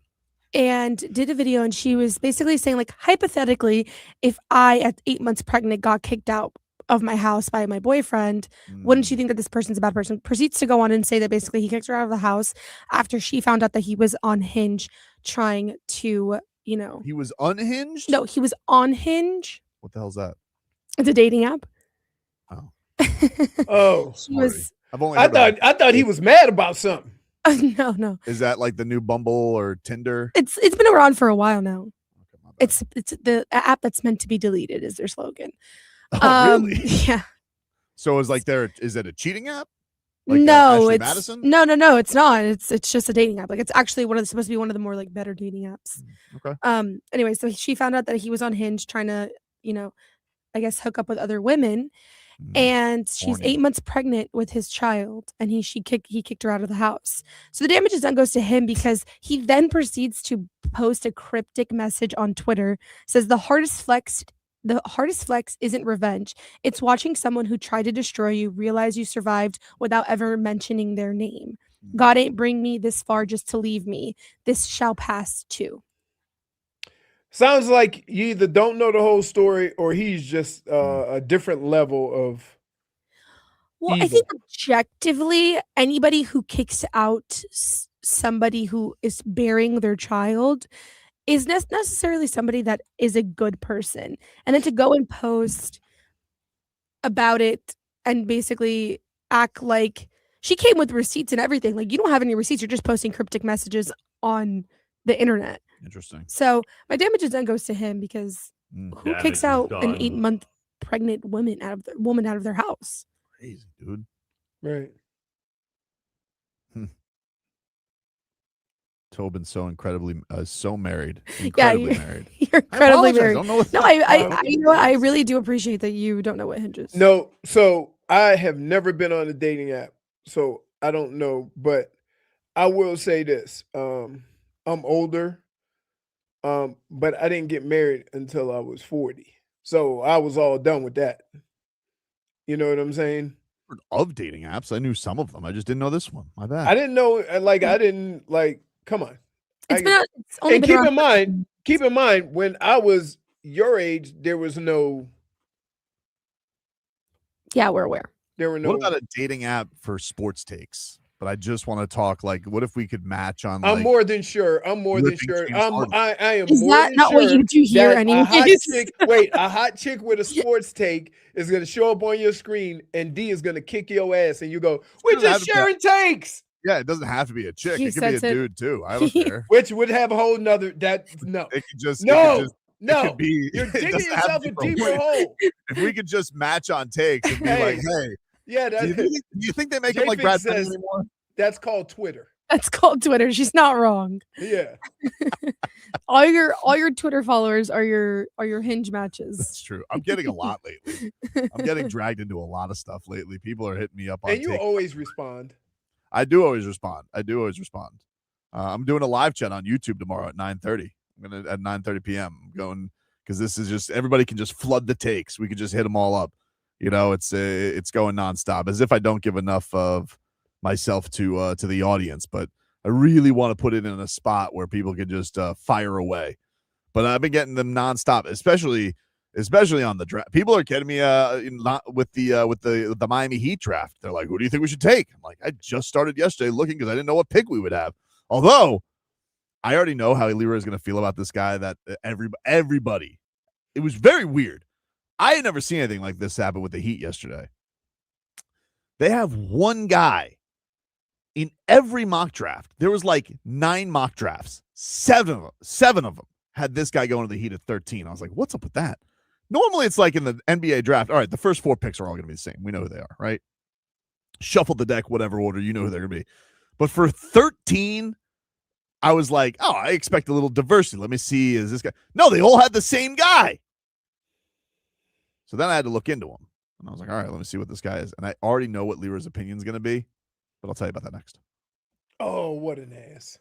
and did a video, and she was basically saying, like, hypothetically, if I, at 8 months pregnant, got kicked out of my house by my boyfriend, wouldn't you think that this person's a bad person? Proceeds to go on and say that basically he kicked her out of the house after she found out that he was on Hinge trying to, He was unhinged? No, he was on Hinge. What the hell's that? It's a dating app. Oh. Oh. He was. I thought he was mad about something. No. Is that like the new Bumble or Tinder? It's been around for a while now. It's the app that's meant to be deleted is their slogan. Oh, really? Yeah. So is it a cheating app? Like, no, Ashley it's Madison? no, it's not. It's just a dating app. Like it's actually supposed to be one of the more like better dating apps. Okay. Anyway, so she found out that he was on Hinge trying to, I guess hook up with other women. And she's 8 months pregnant with his child, and he kicked her out of the house. So the damage is done goes to him because he then proceeds to post a cryptic message on Twitter. Says the hardest flex isn't revenge. It's watching someone who tried to destroy you realize you survived without ever mentioning their name. God ain't bring me this far just to leave me. This shall pass too. Sounds like you either don't know the whole story or he's just a different level of Well, evil. I think objectively, anybody who kicks out somebody who is bearing their child is necessarily somebody that is a good person. And then to go and post about it and basically act like she came with receipts and everything. Like, you don't have any receipts. You're just posting cryptic messages on the internet. Interesting. So my damages then goes to him because who kicks out an 8-month pregnant woman out of their house? Crazy, dude. Right. Tobin's so incredibly so married. Yeah, Incredibly married. You're incredibly I married. don't know what I really do appreciate that you don't know what hinges. No, so I have never been on a dating app, so I don't know. But I will say this: I'm older, but I didn't get married until I was 40, so I was all done with that. You know what I'm saying? Of dating apps, I knew some of them. I just didn't know this one. My bad. I didn't know. I didn't like. Come on. It's only and keep in mind, when I was your age, there was no. Yeah, we're aware. There were no. What about a dating app for sports takes? But I just want to talk. Like, what if we could match on? I'm more than sure. I am James I am Is more that than not sure what you do here that anyways? a hot chick with a sports take is going to show up on your screen, and D is going to kick your ass, and you go, "We're just sharing takes." Yeah, it doesn't have to be a chick. He It could be a says it. dude too. I don't care. Which would have a whole nother It could no. no. It could be, You're it digging doesn't have yourself to a be deeper hole. If we could just match on takes and be like, hey, Yeah, do you think they make them like J-Fig Brad Paisley says anymore? that's called Twitter. That's called Twitter. She's not wrong. Yeah. all your Twitter followers are your Hinge matches. That's true. I'm getting a lot lately. I'm getting dragged into a lot of stuff lately. People are hitting me up on And you TikTok. always respond. I do always respond. I'm doing a live chat on YouTube tomorrow at 9:30. I'm gonna at 9:30 p.m. I'm going because this is just everybody can just flood the takes. We can just hit them all up. You know, it's going nonstop as if I don't give enough of myself to the audience, but I really want to put it in a spot where people can just fire away. But I've been getting them nonstop, especially especially on the draft. People are kidding me with the Miami Heat draft. They're like, who do you think we should take? I'm like, I just started yesterday looking because I didn't know what pick we would have. Although I already know how Leroy is going to feel about this guy. That everybody, it was very weird. I had never seen anything like this happen with the Heat yesterday. They have one guy in every mock draft. There was like 9 mock drafts. 7 of them had this guy going to the Heat at 13. I was like, what's up with that? Normally it's like in the NBA draft. All right, the first 4 picks are all going to be the same. We know who they are, right? Shuffle the deck, whatever order, you know who they're going to be. But for 13, I was like, oh, I expect a little diversity. Let me see, is this guy? No, they all had the same guy. So then I had to look into him. And I was like, all right, let me see what this guy is. And I already know what Leroy's opinion is going to be, but I'll tell you about that next. Oh, what an ass.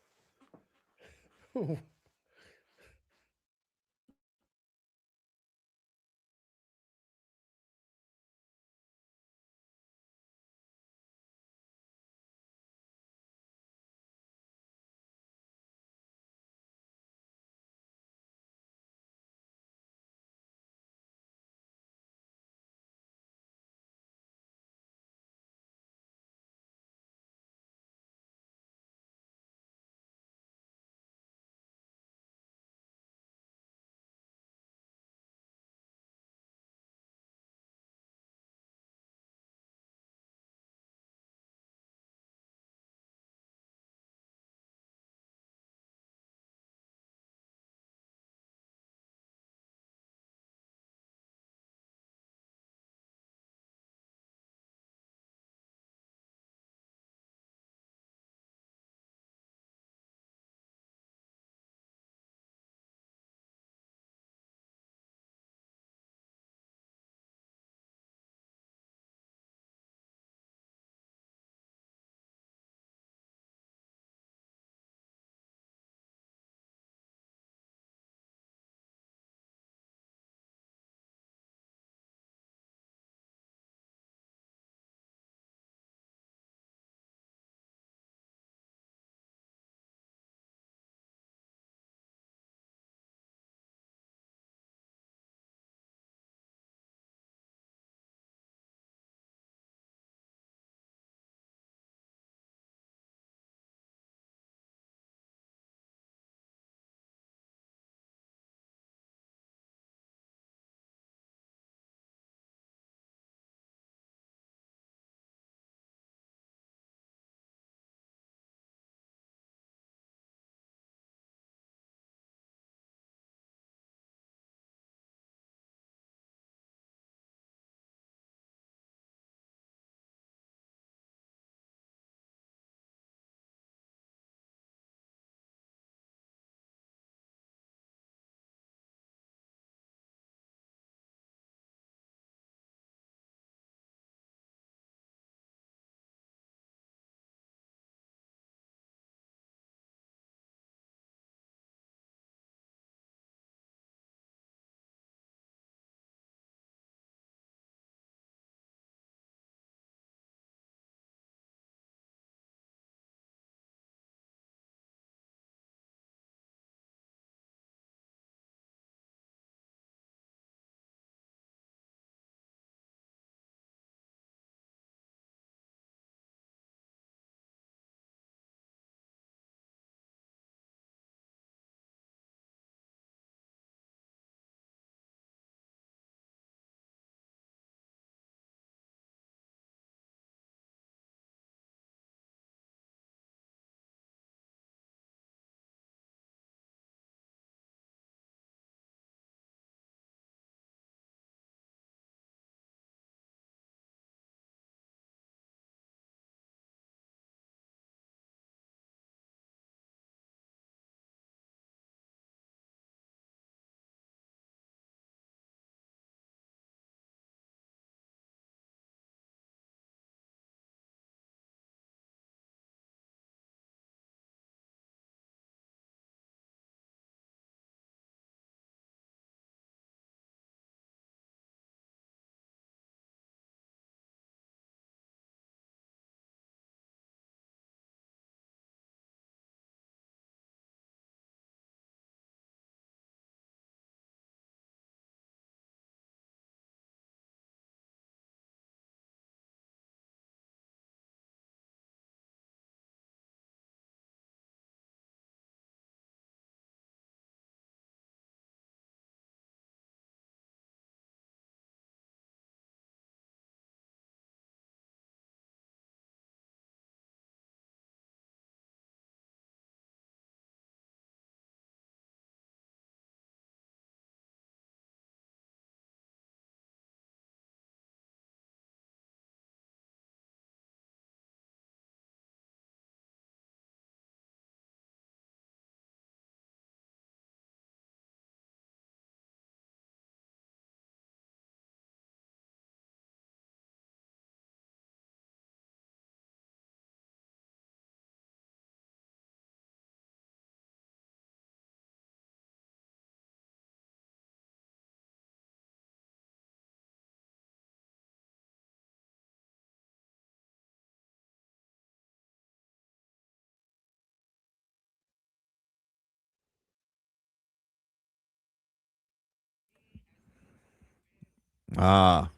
Welcome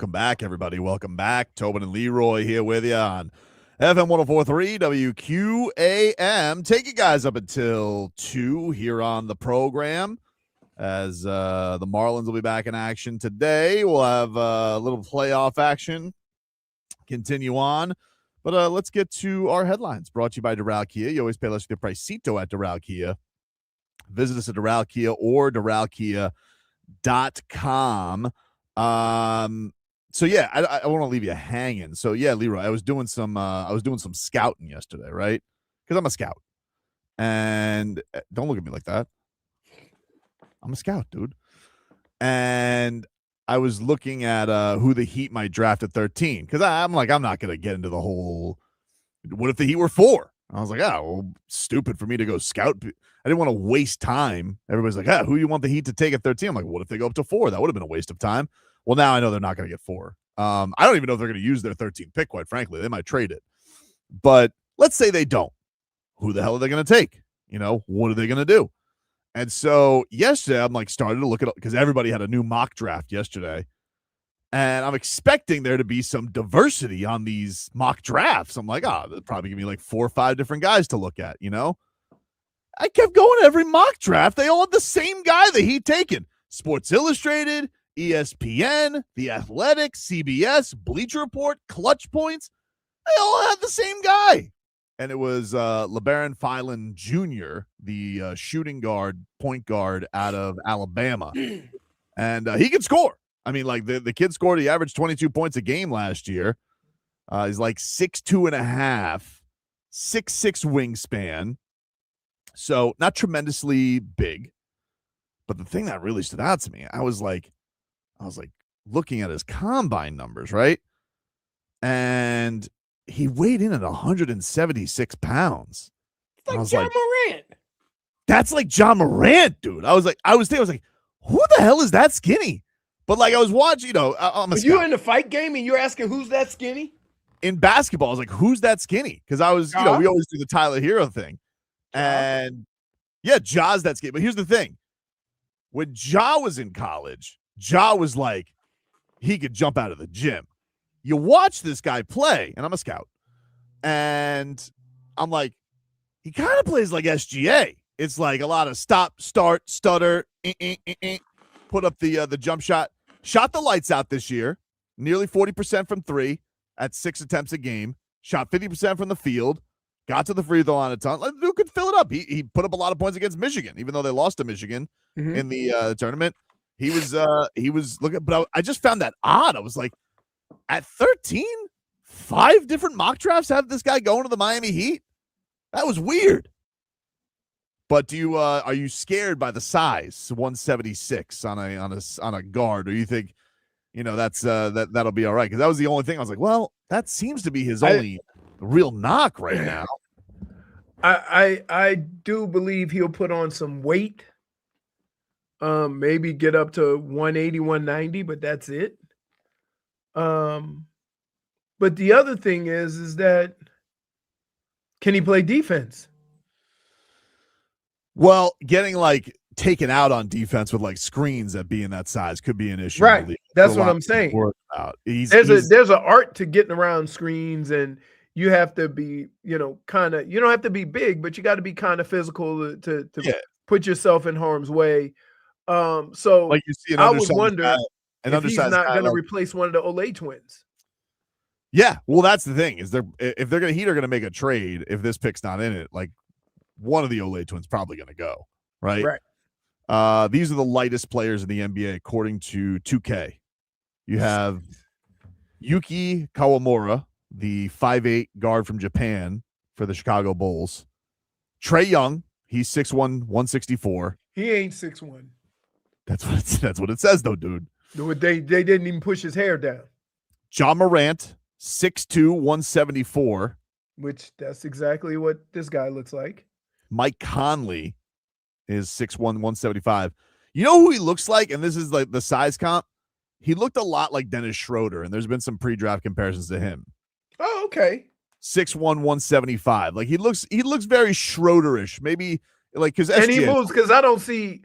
back, everybody. Welcome back. Tobin and Leroy here with you on FM 104.3 WQAM. Take you guys up until 2 here on the program as the Marlins will be back in action today. We'll have a little playoff action continue on. But let's get to our headlines brought to you by Doral Kia. You always pay less with your pricito at Doral Kia. Visit us at Doral Kia or DoralKia.com. So yeah, I want to leave you hanging. So yeah, Leroy, I was doing some scouting yesterday, right? Because I'm a scout. And don't look at me like that. I'm a scout, dude. And I was looking at who the Heat might draft at 13. Because I'm like, I'm not gonna get into the whole what if the Heat were 4? I was like, well, stupid for me to go scout. I didn't want to waste time. Everybody's like, who do you want the Heat to take at 13? I'm like, what if they go up to 4? That would have been a waste of time. Well, now I know they're not going to get 4. I don't even know if they're going to use their 13th pick, quite frankly. They might trade it. But let's say they don't. Who the hell are they going to take? What are they going to do? And so yesterday, I'm like, started to look at, because everybody had a new mock draft yesterday. And I'm expecting there to be some diversity on these mock drafts. I'm like, they'll probably give me like 4 or 5 different guys to look at, I kept going to every mock draft. They all had the same guy that he'd taken. Sports Illustrated, ESPN, The Athletic, CBS, Bleacher Report, Clutch Points. They all had the same guy. And it was Labaron Philon Jr., the shooting guard, point guard out of Alabama. And he can score. I mean, like the kid scored, he averaged 22 points a game last year. He's like 6'2.5", 6'6" wingspan. So not tremendously big. But the thing that really stood out to me, I was like looking at his combine numbers, right? And he weighed in at 176 pounds. It's like John Morant. That's like John Morant, dude. I was like, who the hell is that skinny? But like I was watching, I'm a you in the fight game and you're asking who's that skinny? In basketball, I was like, who's that skinny? Because I was, we always do the Tyler Hero thing. And yeah, Ja's that skinny. But here's the thing. When Ja was in college, Ja was like, he could jump out of the gym. You watch this guy play, and I'm a scout, and I'm like, he kind of plays like SGA. It's like a lot of stop, start, stutter, put up the jump shot. Shot the lights out this year, nearly 40% from 3 at 6 attempts a game. Shot 50% from the field. Got to the free throw line a ton. Dude could fill it up. He put up a lot of points against Michigan, even though they lost to Michigan in the tournament. He was looking, but I just found that odd. I was like, at 13, 5 different mock drafts have this guy going to the Miami Heat. That was weird. But are you scared by the size 176 on a guard, or you think that'll be all right? Because that was the only thing I was like, well, that seems to be his only real knock right now. I do believe he'll put on some weight. Maybe get up to 180, 190, but that's it. But the other thing is that can he play defense? Well, getting like taken out on defense with like screens at being that size could be an issue. Right. That's what I'm saying. There's an art to getting around screens, and you have to be, you don't have to be big, but you got to be kind of physical to put yourself in harm's way. So like you see I would wonder if he's not going to replace one of the Olay twins. Yeah, well, that's the thing is if they're Heat are going to make a trade if this pick's not in it, like one of the Olay twins probably going to go, right? Right. These are the lightest players in the NBA according to 2K. You have Yuki Kawamura, the 5'8" guard from Japan for the Chicago Bulls. Trae Young, he's 6'1", 164. He ain't 6'1". That's what it says though, dude. They didn't even push his hair down. John Morant, 6'2", 174. Which that's exactly what this guy looks like. Mike Conley is 6'1", 175. You know who he looks like? And this is like the size comp. He looked a lot like Dennis Schroeder, and there's been some pre-draft comparisons to him. Oh, okay. 6'1", 175. Like he looks very Schroeder-ish. Maybe like because he moves because I don't see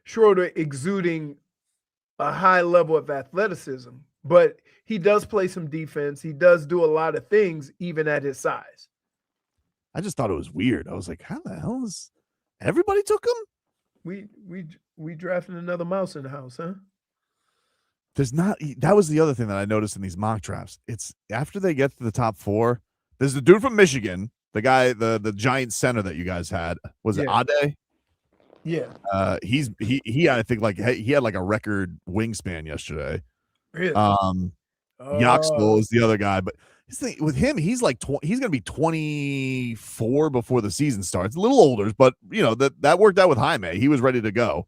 Schroeder exuding a high level of athleticism, but he does play some defense. He does do a lot of things, even at his size. I just thought it was weird. I was like, how the hell is everybody took him? We drafted another mouse in the house, huh? There's not. That was the other thing that I noticed in these mock drafts. It's after they get to the top 4. There's the dude from Michigan, the guy, the giant center that you guys had. Was it Ade? Yeah. He I think like he had like a record wingspan yesterday. Really? Yaxel is the other guy, but his thing with him, he's like he's gonna be 24 before the season starts. A little older, but you know that worked out with Jaime. He was ready to go.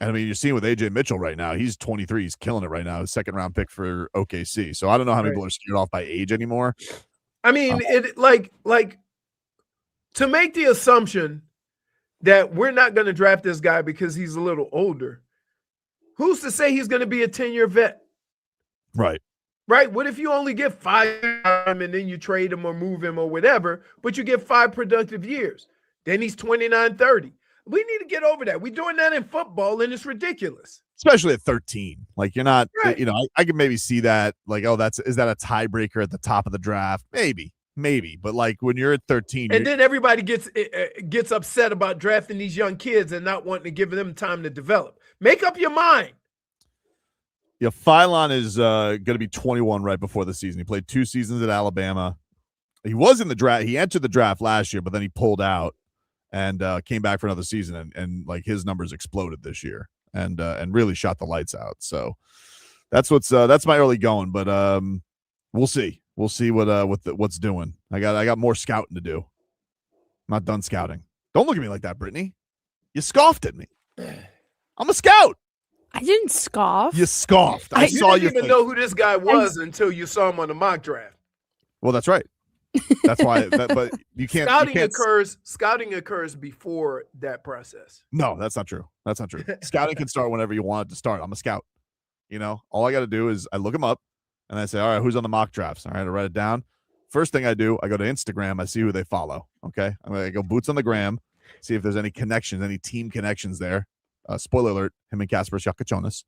And I mean, you're seeing with AJ Mitchell right now. He's 23. He's killing it right now. His second round pick for OKC. So I don't know how many people are scared off by age anymore. I mean, it like to make the assumption that we're not going to draft this guy because he's a little older. Who's to say he's going to be a 10-year vet? Right. Right. What if you only get 5 and then you trade him or move him or whatever, but you get 5 productive years? Then he's 29, 30. We need to get over that. We're doing that in football, and it's ridiculous. Especially at 13. Like, you're not, you know, I can maybe see that, like, oh, is that a tiebreaker at the top of the draft? Maybe. But like when you're at 13. And then everybody gets upset about drafting these young kids and not wanting to give them time to develop. Make up your mind. Yeah, Philon is going to be 21 right before the season. He played 2 seasons at Alabama. He was in the draft. He entered the draft last year, but then he pulled out and came back for another season. And like his numbers exploded this year and really shot the lights out. So that's my early going. But we'll see. We'll see what's doing. I got more scouting to do. I'm not done scouting. Don't look at me like that, Brittany. You scoffed at me. I'm a scout. I didn't scoff. You scoffed. I saw you. You didn't even know who this guy was until you saw him on the mock draft. Well, that's right. That's why. But you can't. Scouting occurs before that process. No, that's not true. Scouting can start whenever you want it to start. I'm a scout. You know, all I got to do is I look them up and I say, all right, who's on the mock drafts? All right, I write it down. First thing I do, I go to Instagram. I see who they follow. Okay, I go boots on the gram, see if there's any connections, any team connections there. Spoiler alert, him and Casper Shakachonis.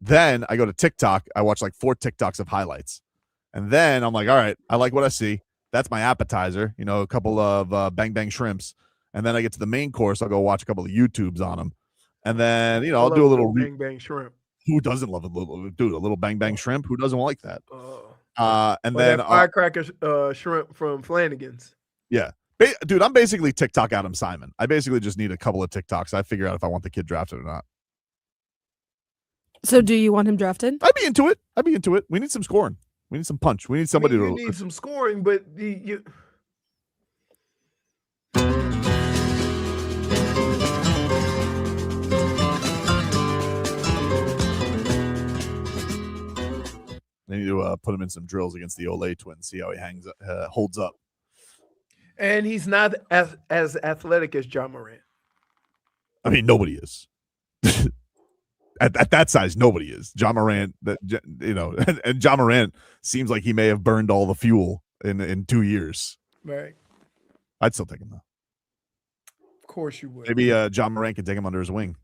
Then I go to TikTok. I watch like 4 TikToks of highlights. And then I'm like, all right, I like what I see. That's my appetizer, you know, a couple of bang bang shrimps. And then I get to the main course. I'll go watch a couple of YouTubes on them. And then, you know, I'll do a little bang bang shrimp. Who doesn't love a little bang bang shrimp? Who doesn't like that? And then then firecracker shrimp from Flanagan's. Yeah. Dude, I'm basically TikTok Adam Simon. I basically just need a couple of TikToks. I figure out if I want the kid drafted or not. So do you want him drafted? I'd be into it. We need some scoring. We need some punch. We need somebody to need some scoring, but you They need to put him in some drills against the Olay twins, see how he holds up. And he's not as athletic as John Morant. I mean, nobody is. At that size, nobody is. John Morant, and John Morant seems like he may have burned all the fuel in 2 years. Right. I'd still take him though. Of course you would. Maybe John Morant can take him under his wing.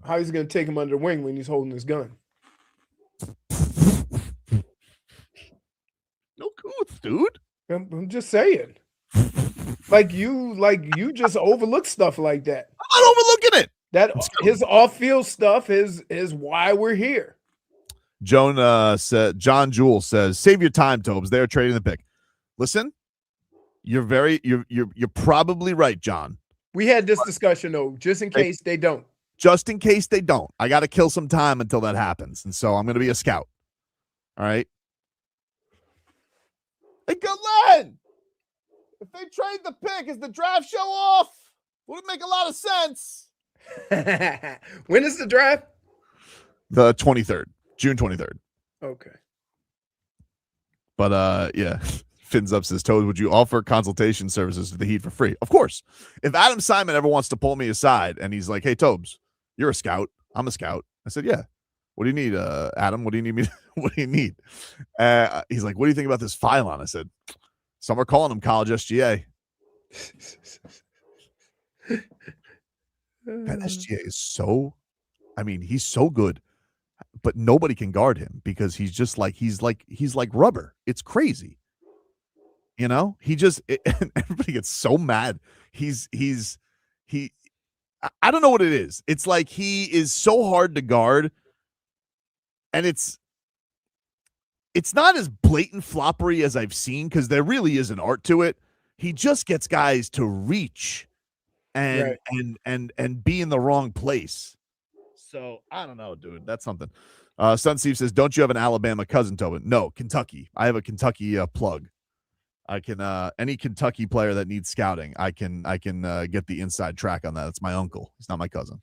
How he's going to take him under the wing when he's holding his gun? No coots, dude. I'm just saying. Like you just overlook stuff like that. I'm not overlooking it. That his off-field stuff is why we're here. John Jewell says, "Save your time, Tobes. They are trading the pick." Listen, you're probably right, John. We had this discussion though, just in case they don't. Just in case they don't. I got to kill some time until that happens, and so I'm going to be a scout. All right. Hey, Glenn, if they trade the pick, is the draft show off? Would make a lot of sense. When is the draft? The 23rd, June 23rd. Okay. But yeah, Fins Up says, Toad, would you offer consultation services to the Heat for free? Of course. If Adam Simon ever wants to pull me aside and he's like, hey, Tobes, you're a scout. I'm a scout. I said, yeah. What do you need, Adam? What do you need me? What do you need? He's like, what do you think about this Philon? I said, some are calling him college SGA. That SGA is so, I mean, he's so good, but nobody can guard him because he's just like he's like rubber. It's crazy. You know, and everybody gets so mad. He I don't know what it is. It's like he is so hard to guard, and it's not as blatant floppery as I've seen because there really is an art to it. He just gets guys to reach and be in the wrong place. So I don't know, dude. That's something. Sun Steve says, "Don't you have an Alabama cousin, Tobin?" No, Kentucky. I have a Kentucky plug. I can any Kentucky player that needs scouting, I can get the inside track on that. It's my uncle. He's not my cousin.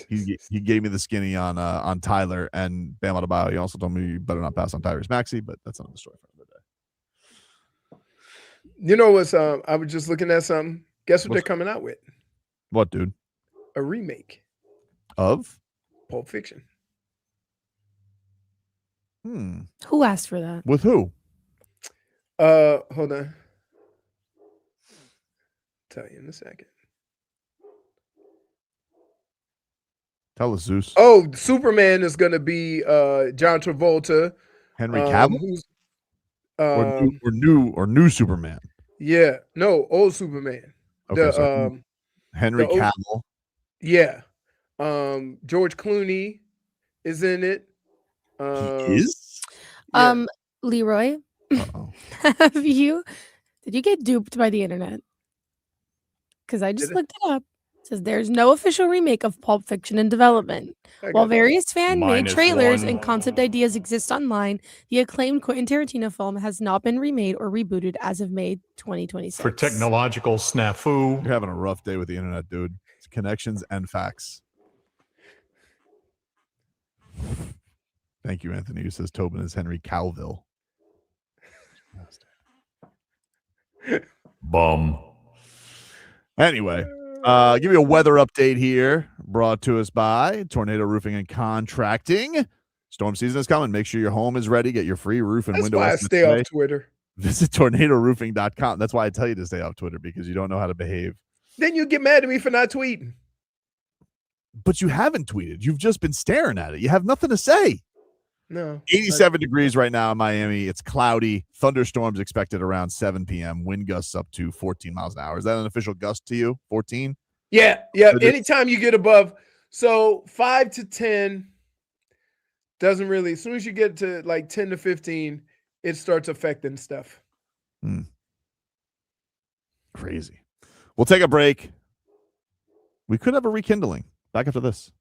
He gave me the skinny on Tyler and Bam Adebayo. He also told me you better not pass on Tyrese Maxey, but that's another story for another day. You know what's I was just looking at something. Guess what they're coming out with? What, dude? A remake of Pulp Fiction. Who asked for that? With who? Hold on. Tell you in a second. Tell us, Zeus. Oh, Superman is going to be John Travolta. Henry Cavill? Who's or new Superman. Yeah, no, old Superman. Okay, so Henry Cavill. Yeah. George Clooney is in it. He is? Yeah. Leroy, did you get duped by the internet? Because I just looked it up. It says there's no official remake of Pulp Fiction in development. While various fan-made trailers and concept ideas exist online, the acclaimed Quentin Tarantino film has not been remade or rebooted as of May 2026. For technological snafu. You're having a rough day with the internet, dude. It's connections and facts. Thank you, Anthony, who says Tobin is Henry Calville. Bum. Anyway, give you a weather update here, brought to us by Tornado Roofing and Contracting. Storm season is coming. Make sure your home is ready. Get your free roof and window estimate. That's why I stay off Twitter. Visit tornadoroofing.com. That's why I tell you to stay off Twitter, because you don't know how to behave. Then you get mad at me for not tweeting. But you haven't tweeted. You've just been staring at it. You have nothing to say. No. 87 degrees right now in Miami. It's cloudy. Thunderstorms expected around 7 p.m. Wind gusts up to 14 miles an hour. Is that an official gust to you? 14? Yeah. Anytime you get above, so 5 to 10 doesn't really, as soon as you get to like 10 to 15, it starts affecting stuff. Crazy. We'll take a break. We could have a rekindling. Back after this.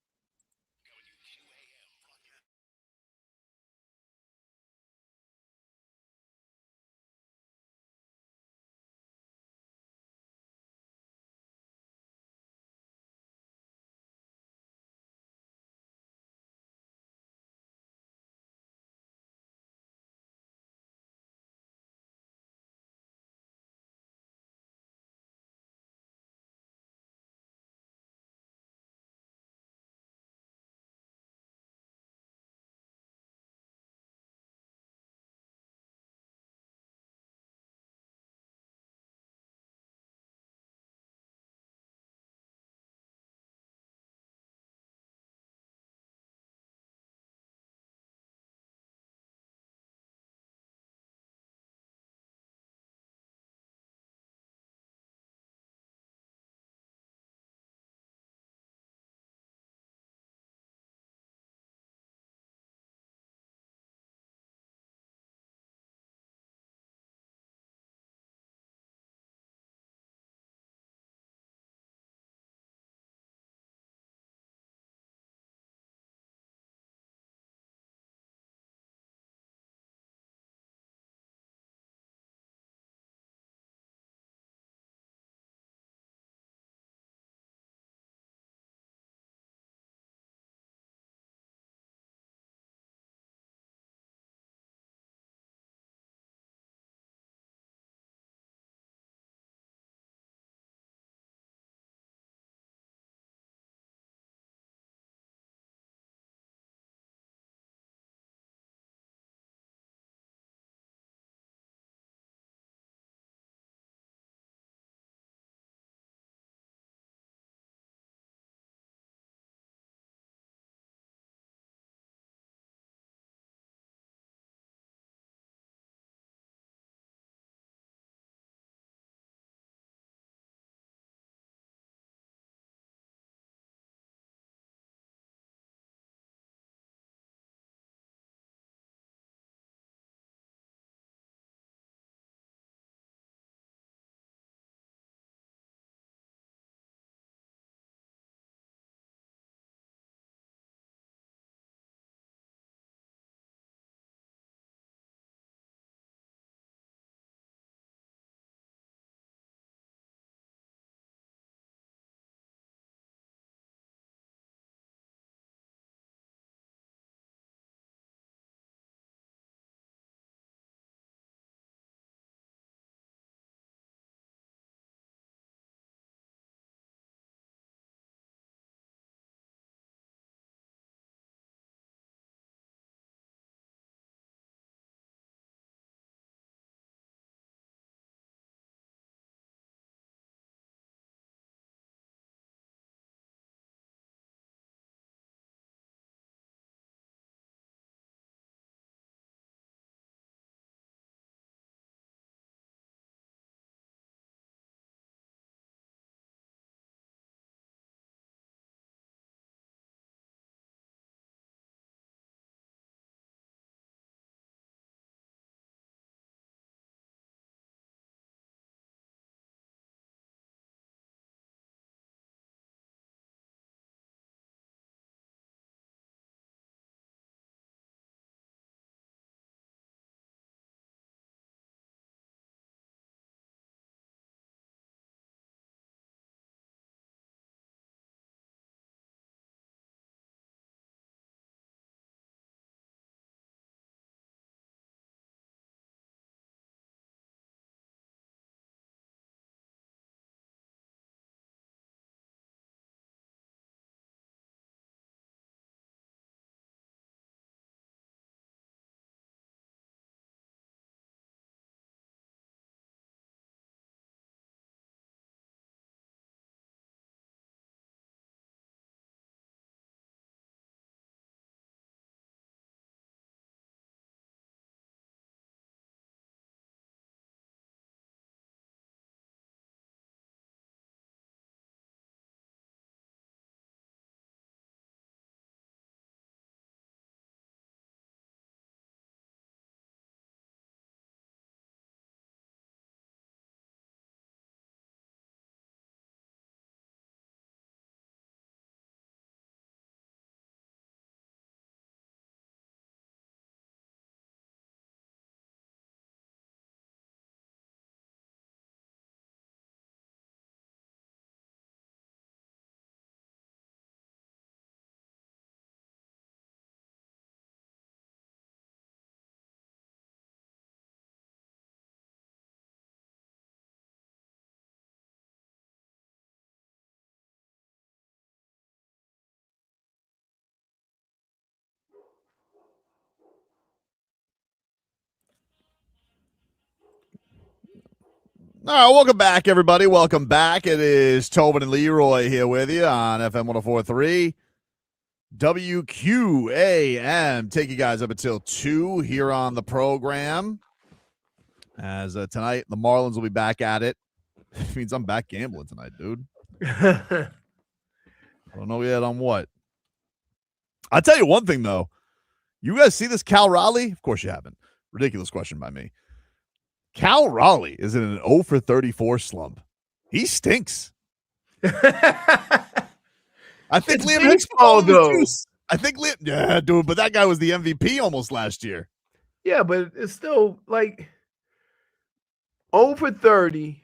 All right, welcome back, everybody. Welcome back. It is Tobin and Leroy here with you on FM 104.3 WQAM. Take you guys up until 2 here on the program. As tonight, the Marlins will be back at it. It means I'm back gambling tonight, dude. I don't know yet on what. I'll tell you one thing, though. You guys see this Cal Raleigh? Of course you haven't. Ridiculous question by me. Cal Raleigh is in an 0 for 34 slump. He stinks. I think Liam Hicks though. I think yeah, dude, but that guy was the MVP almost last year. Yeah, but it's still like 0 for 30.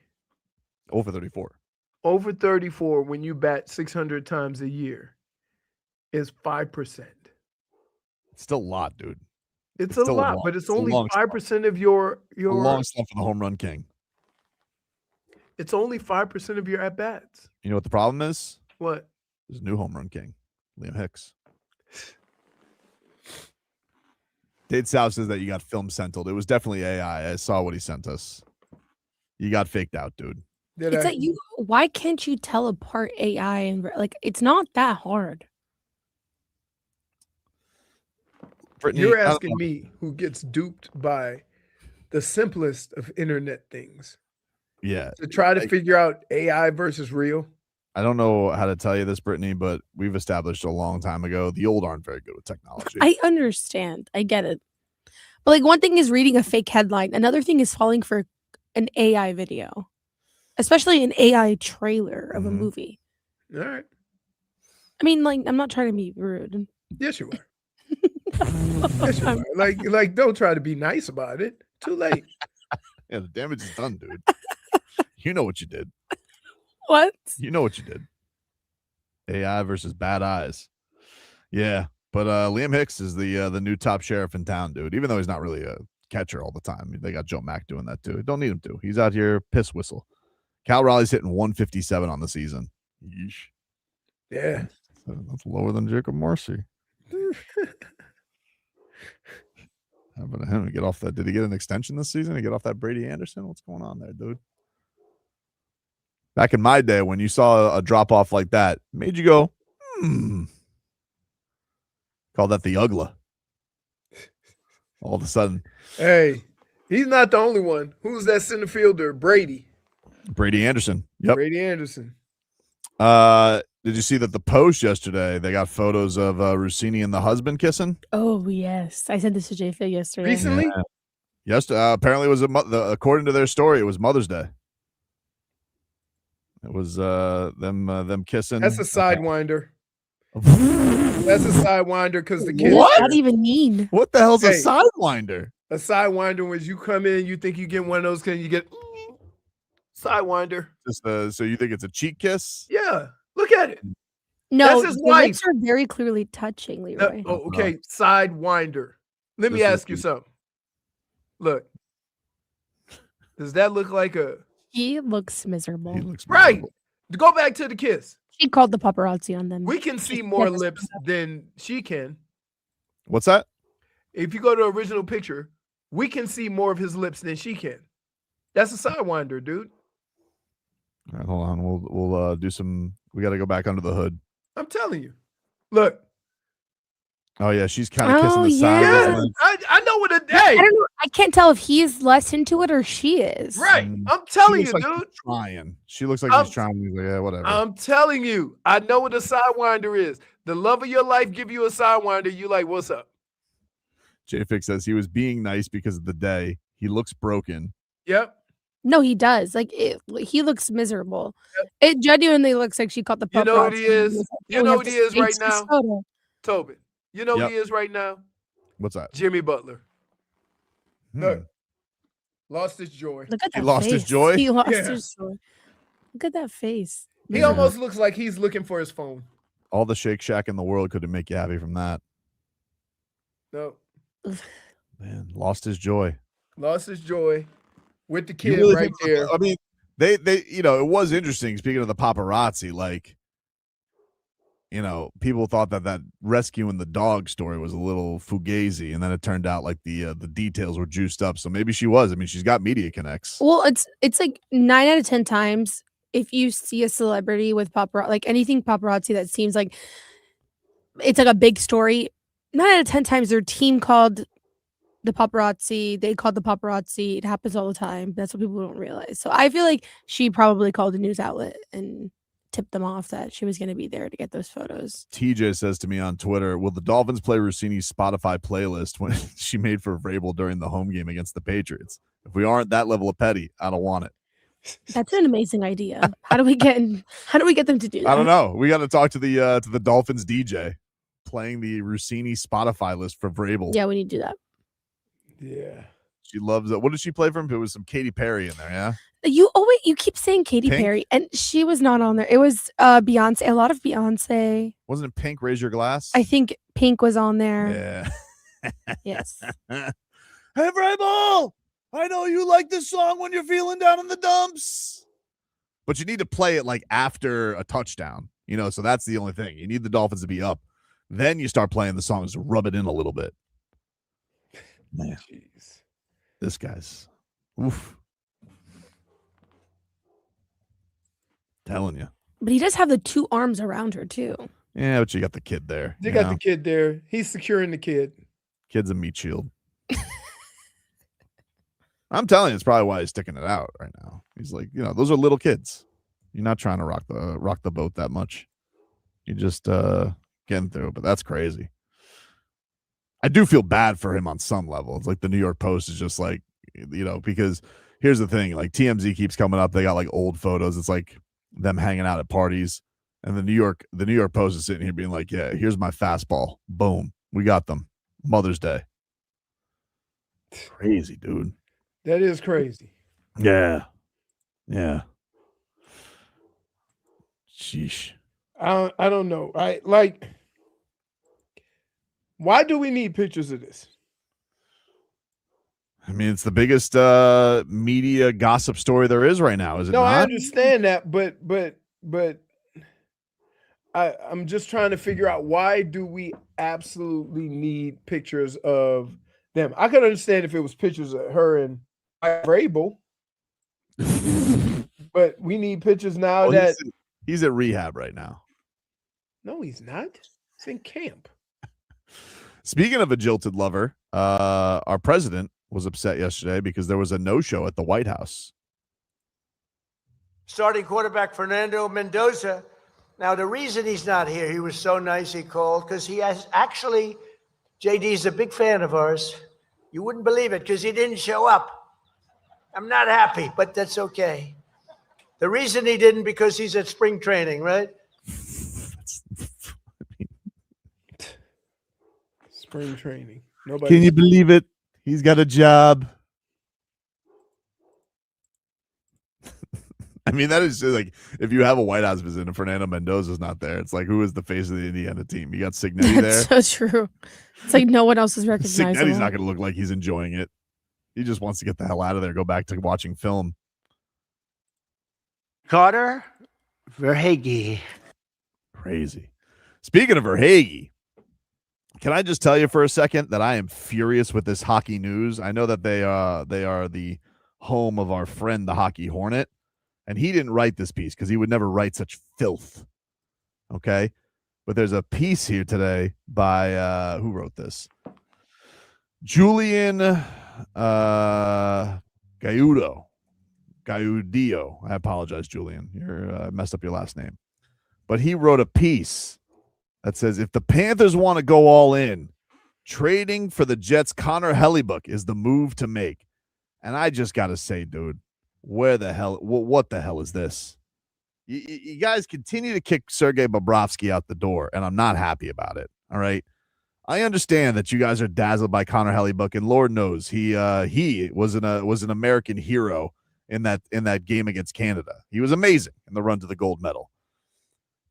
0 for 34. 0 for 34 when you bat 600 times a year is 5%. It's still a lot, dude. It's a lot, but it's only 5% of your long stuff for the home run king. It's only 5% of your at bats. You know what the problem is? What? There's a new home run king, Liam Hicks. Dade South says that you got film sent. It was definitely AI. I saw what he sent us. You got faked out, dude. It's that you. Why can't you tell apart AI and like? It's not that hard. Brittany, you're asking me who gets duped by the simplest of internet things. Yeah. To try to figure out AI versus real. I don't know how to tell you this, Brittany, but we've established a long time ago the old aren't very good with technology. I understand. I get it. But like one thing is reading a fake headline. Another thing is falling for an AI video, especially an AI trailer of a movie. All right. I mean, like, I'm not trying to be rude. Yes, you are. Yes, you are. Like, don't try to be nice about it. Too late. Yeah, the damage is done, dude. You know what you did. What? You know what you did. AI versus bad eyes. Yeah, but Liam Hicks is the new top sheriff in town, dude. Even though he's not really a catcher all the time. They got Joe Mack doing that too. Don't need him to. He's out here piss whistle. Cal Raleigh's hitting 157 on the season. Yeesh. Yeah. That's lower than Jacob Marcy. How about him? Get off that? Did he get an extension this season? Did he get off that Brady Anderson? What's going on there, dude? Back in my day, when you saw a drop off like that, made you go, Call that the Ugla. All of a sudden. Hey, he's not the only one. Who's that center fielder? Brady Anderson. Yep. Brady Anderson. Did you see that the Post yesterday, they got photos of Russini and the husband kissing? Oh, yes. I said this to J-Phil yesterday. Recently? Yeah. Yes. Apparently it was, according to their story, it was Mother's Day. It was them kissing. That's a sidewinder. That's a sidewinder because the kids. What? What does that even mean? What the hell's a sidewinder? A sidewinder when you come in, you think you get one of those, can you get sidewinder? Just so you think it's a cheek kiss? Yeah. Look at it. No, that's his the wife. lips are very clearly touching, Leroy. Okay, sidewinder. Let me ask you something. Look, does that look like a? He looks miserable. He looks right. miserable. Go back to the kiss. She called the paparazzi on them. We can see more lips than she can. What's that? If you go to the original picture, we can see more of his lips than she can. That's a sidewinder, dude. All right, hold on. We'll do some. We got to go back under the hood. I'm telling you. Look. Oh yeah, she's kind of kissing the side. Yeah. I know what a day. I don't know. I can't tell if he's less into it or she is. Right. I'm telling you, like dude. Trying. She looks like she's trying. He's like, yeah, whatever. I'm telling you. I know what a sidewinder is. The love of your life give you a sidewinder. You like, what's up? J-Fix says he was being nice because of the day. He looks broken. Yep. No, he does. Like he looks miserable. Yep. It genuinely looks like she caught the paparazzi. You know what he is? You know what he is right now? Tobin. You know who he is right now? What's that? Jimmy Butler. Look. Lost his joy. Look at that He lost his face. joy? He lost his joy. Look at that face. He almost looks like he's looking for his phone. All the Shake Shack in the world couldn't make you happy from that. No. Man, lost his joy. Lost his joy with the kid really right there. I mean, they it was interesting. Speaking of the paparazzi, like, people thought that rescuing the dog story was a little fugazi, and then it turned out like the details were juiced up. So maybe she was. I mean, she's got media connects. Well, it's like 9 out of 10 times if you see a celebrity with paparazzi, like anything paparazzi that seems like it's like a big story, 9 out of 10 times their team called the paparazzi. They called the paparazzi. It happens all the time. That's what people don't realize. So I feel like she probably called a news outlet and tipped them off that she was going to be there to get those photos. TJ says to me on Twitter, will the Dolphins play Russini's Spotify playlist when she made for Vrabel during the home game against the Patriots? If we aren't that level of petty, I don't want it. That's an amazing idea. How do we get them to do that? I don't know. We got to talk to the Dolphins DJ playing the Russini Spotify list for Vrabel. Yeah, we need to do that. Yeah. She loves it. What did she play for him? It was some Katy Perry in there, yeah? You keep saying Katy Pink? Perry, and she was not on there. It was Beyonce, a lot of Beyonce. Wasn't it Pink, Raise Your Glass? I think Pink was on there. Yeah. Yes. Hey, Vrabel! I know you like this song when you're feeling down in the dumps. But you need to play it like after a touchdown, so that's the only thing. You need the Dolphins to be up. Then you start playing the songs to rub it in a little bit. Man. Jeez. This guy's oof. Telling you. But he does have the 2 arms around her too. Yeah, but you got the kid there. You got the kid there. He's securing the kid. Kid's a meat shield. I'm telling you, it's probably why he's sticking it out right now. He's like, those are little kids. You're not trying to rock the boat that much. You're just getting through it, but that's crazy. I do feel bad for him on some level. It's like the New York Post is just like, because here's the thing, like TMZ keeps coming up. They got like old photos. It's like them hanging out at parties. And the New York Post is sitting here being like, yeah, here's my fastball. Boom. We got them. Mother's Day. Crazy, dude. That is crazy. Yeah. Yeah. Sheesh. I don't know. Why do we need pictures of this? I mean, it's the biggest media gossip story there is right now, is it No, not? I understand that, but I'm just trying to figure out, why do we absolutely need pictures of them? I could understand if it was pictures of her and Vrabel, but we need pictures now that he's at rehab right now. No, he's not. He's in camp. Speaking of a jilted lover, our president was upset yesterday because there was a no-show at the White House. Starting quarterback Fernando Mendoza. Now, the reason he's not here, he was so nice he called, because he has actually, JD's a big fan of ours. You wouldn't believe it, because he didn't show up. I'm not happy, but that's okay. The reason he didn't, because he's at spring training, right? Spring training. Nobody. Can you believe it? He's got a job. I mean, that is just like, if you have a White House visit and Fernando Mendoza's not there, it's like, who is the face of the Indiana team? You got Signetti there. That's so true. It's like no one else is recognizable. Signetti's not going to look like he's enjoying it. He just wants to get the hell out of there, go back to watching film. Carter Verhaeghe. Crazy. Speaking of Verhaeghe, can I just tell you for a second that I am furious with this hockey news? I know that they are the home of our friend, the Hockey Hornet, and he didn't write this piece because he would never write such filth. Okay? But there's a piece here today by, who wrote this? Julian Gaudio. I apologize, Julian. I messed up your last name. But he wrote a piece that says, if the Panthers want to go all in, trading for the Jets' Connor Hellebuyck is the move to make. And I just got to say, dude, what the hell is this? You guys continue to kick Sergei Bobrovsky out the door, and I'm not happy about it. All right. I understand that you guys are dazzled by Connor Hellebuyck, and Lord knows he was an American hero in that game against Canada. He was amazing in the run to the gold medal.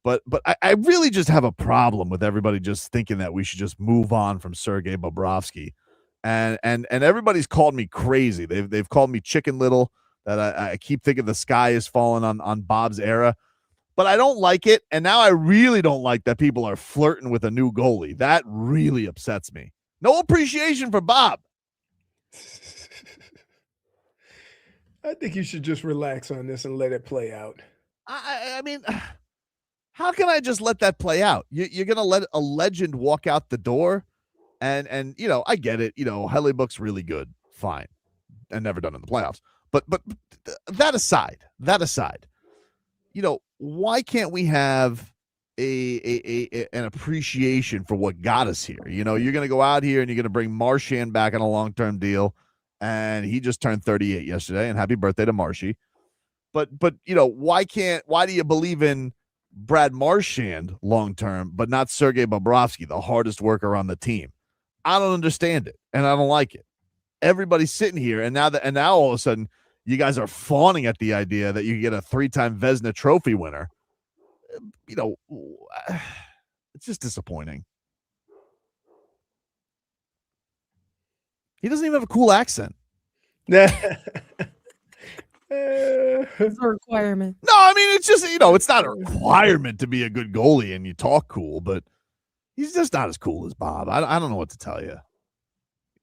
But I really just have a problem with everybody just thinking that we should just move on from Sergei Bobrovsky, and everybody's called me crazy. They've called me Chicken Little. That I keep thinking the sky is falling on Bob's era. but I don't like it. And now I really don't like that people are flirting with a new goalie. That really upsets me. No appreciation for Bob. I think you should just relax on this and let it play out. I mean, how can I just let that play out? You're going to let a legend walk out the door? And I get it. Hellebuyck's really good. Fine. And never done in the playoffs. But that aside, why can't we have an appreciation for what got us here? You're going to go out here and you're going to bring Marchand back on a long-term deal. And he just turned 38 yesterday, and happy birthday to Marshy. But why do you believe in Brad Marchand long-term, but not Sergei Bobrovsky, the hardest worker on the team? I don't understand it, and I don't like it. Everybody's sitting here, and now all of a sudden you guys are fawning at the idea that you get a 3-time Vezina Trophy winner. It's just disappointing. He doesn't even have a cool accent. It's a requirement. No, I mean, it's just, it's not a requirement to be a good goalie and you talk cool, but he's just not as cool as Bob. I don't know what to tell you.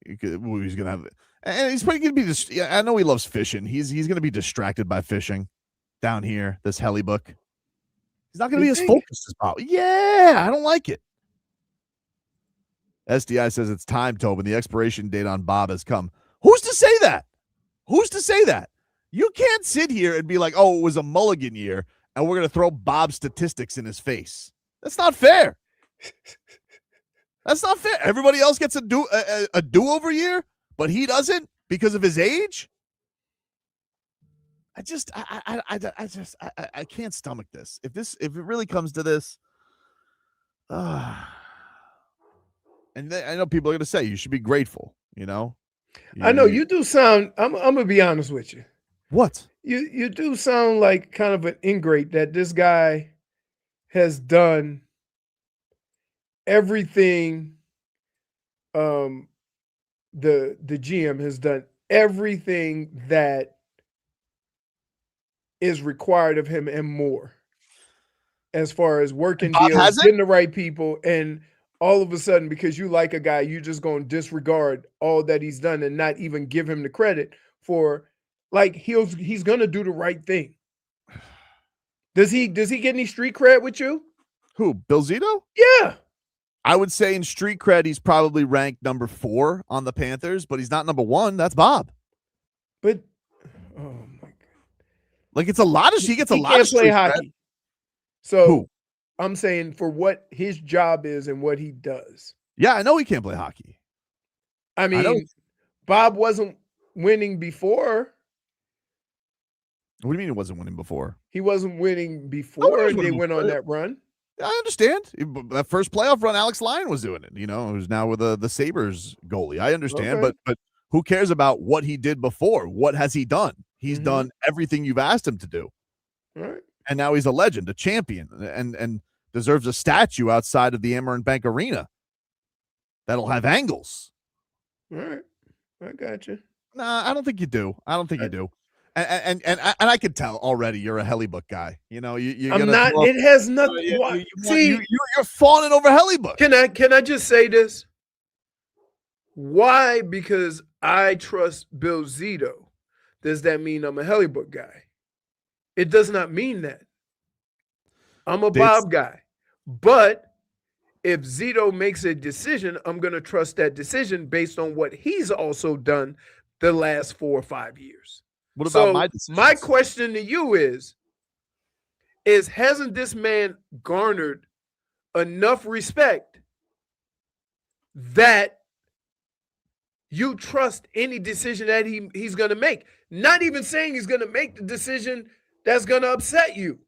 He's going to have, and he's probably going to be, I know he loves fishing. He's going to be distracted by fishing down here, this Hellebuyck. He's not going to be as focused as Bob. Yeah, I don't like it. SDI says it's time, Tobin. The expiration date on Bob has come. Who's to say that? You can't sit here and be like, oh, it was a mulligan year, and we're going to throw Bob's statistics in his face. That's not fair. That's not fair. Everybody else gets a do-over year, but he doesn't because of his age? I can't stomach this. If it really comes to this, and I know people are going to say you should be grateful, I know you do sound, I'm going to be honest with you. What? You do sound like kind of an ingrate that this guy has done everything. The GM has done everything that is required of him and more, as far as working deals, getting the right people, and all of a sudden, because you like a guy, you're just going to disregard all that he's done and not even give him the credit for, like, he's going to do the right thing. Does he get any street cred with you? Who, Bill Zito? Yeah. I would say in street cred, he's probably ranked number 4 on the Panthers, but he's not number 1. That's Bob. But, oh my God. Like, it's a lot of, he gets a lot of street play hockey. Cred. So who? I'm saying for what his job is and what he does. Yeah, I know he can't play hockey. I mean, Bob wasn't winning before. What do you mean he wasn't winning before? He wasn't winning before they went on that run. I understand. That first playoff run, Alex Lyon was doing it. Who's now with the Sabres goalie. I understand, Okay. but who cares about what he did before? What has he done? He's done everything you've asked him to do. All right. And now he's a legend, a champion, and deserves a statue outside of the Amerant Bank Arena that'll have angles. All right. I got you. Nah, I don't think you do. You do. And I can tell already you're a Hellebuyck guy. You're I'm not. It has nothing. You're fawning over Hellebuyck. Can I just say this? Why? Because I trust Bill Zito. Does that mean I'm a Hellebuyck guy? It does not mean that. I'm a Bob guy. But if Zito makes a decision, I'm going to trust that decision based on what he's also done the last 4 or 5 years. What about my decisions? My question to you is hasn't this man garnered enough respect that you trust any decision that he's going to make? Not even saying he's going to make the decision that's going to upset you.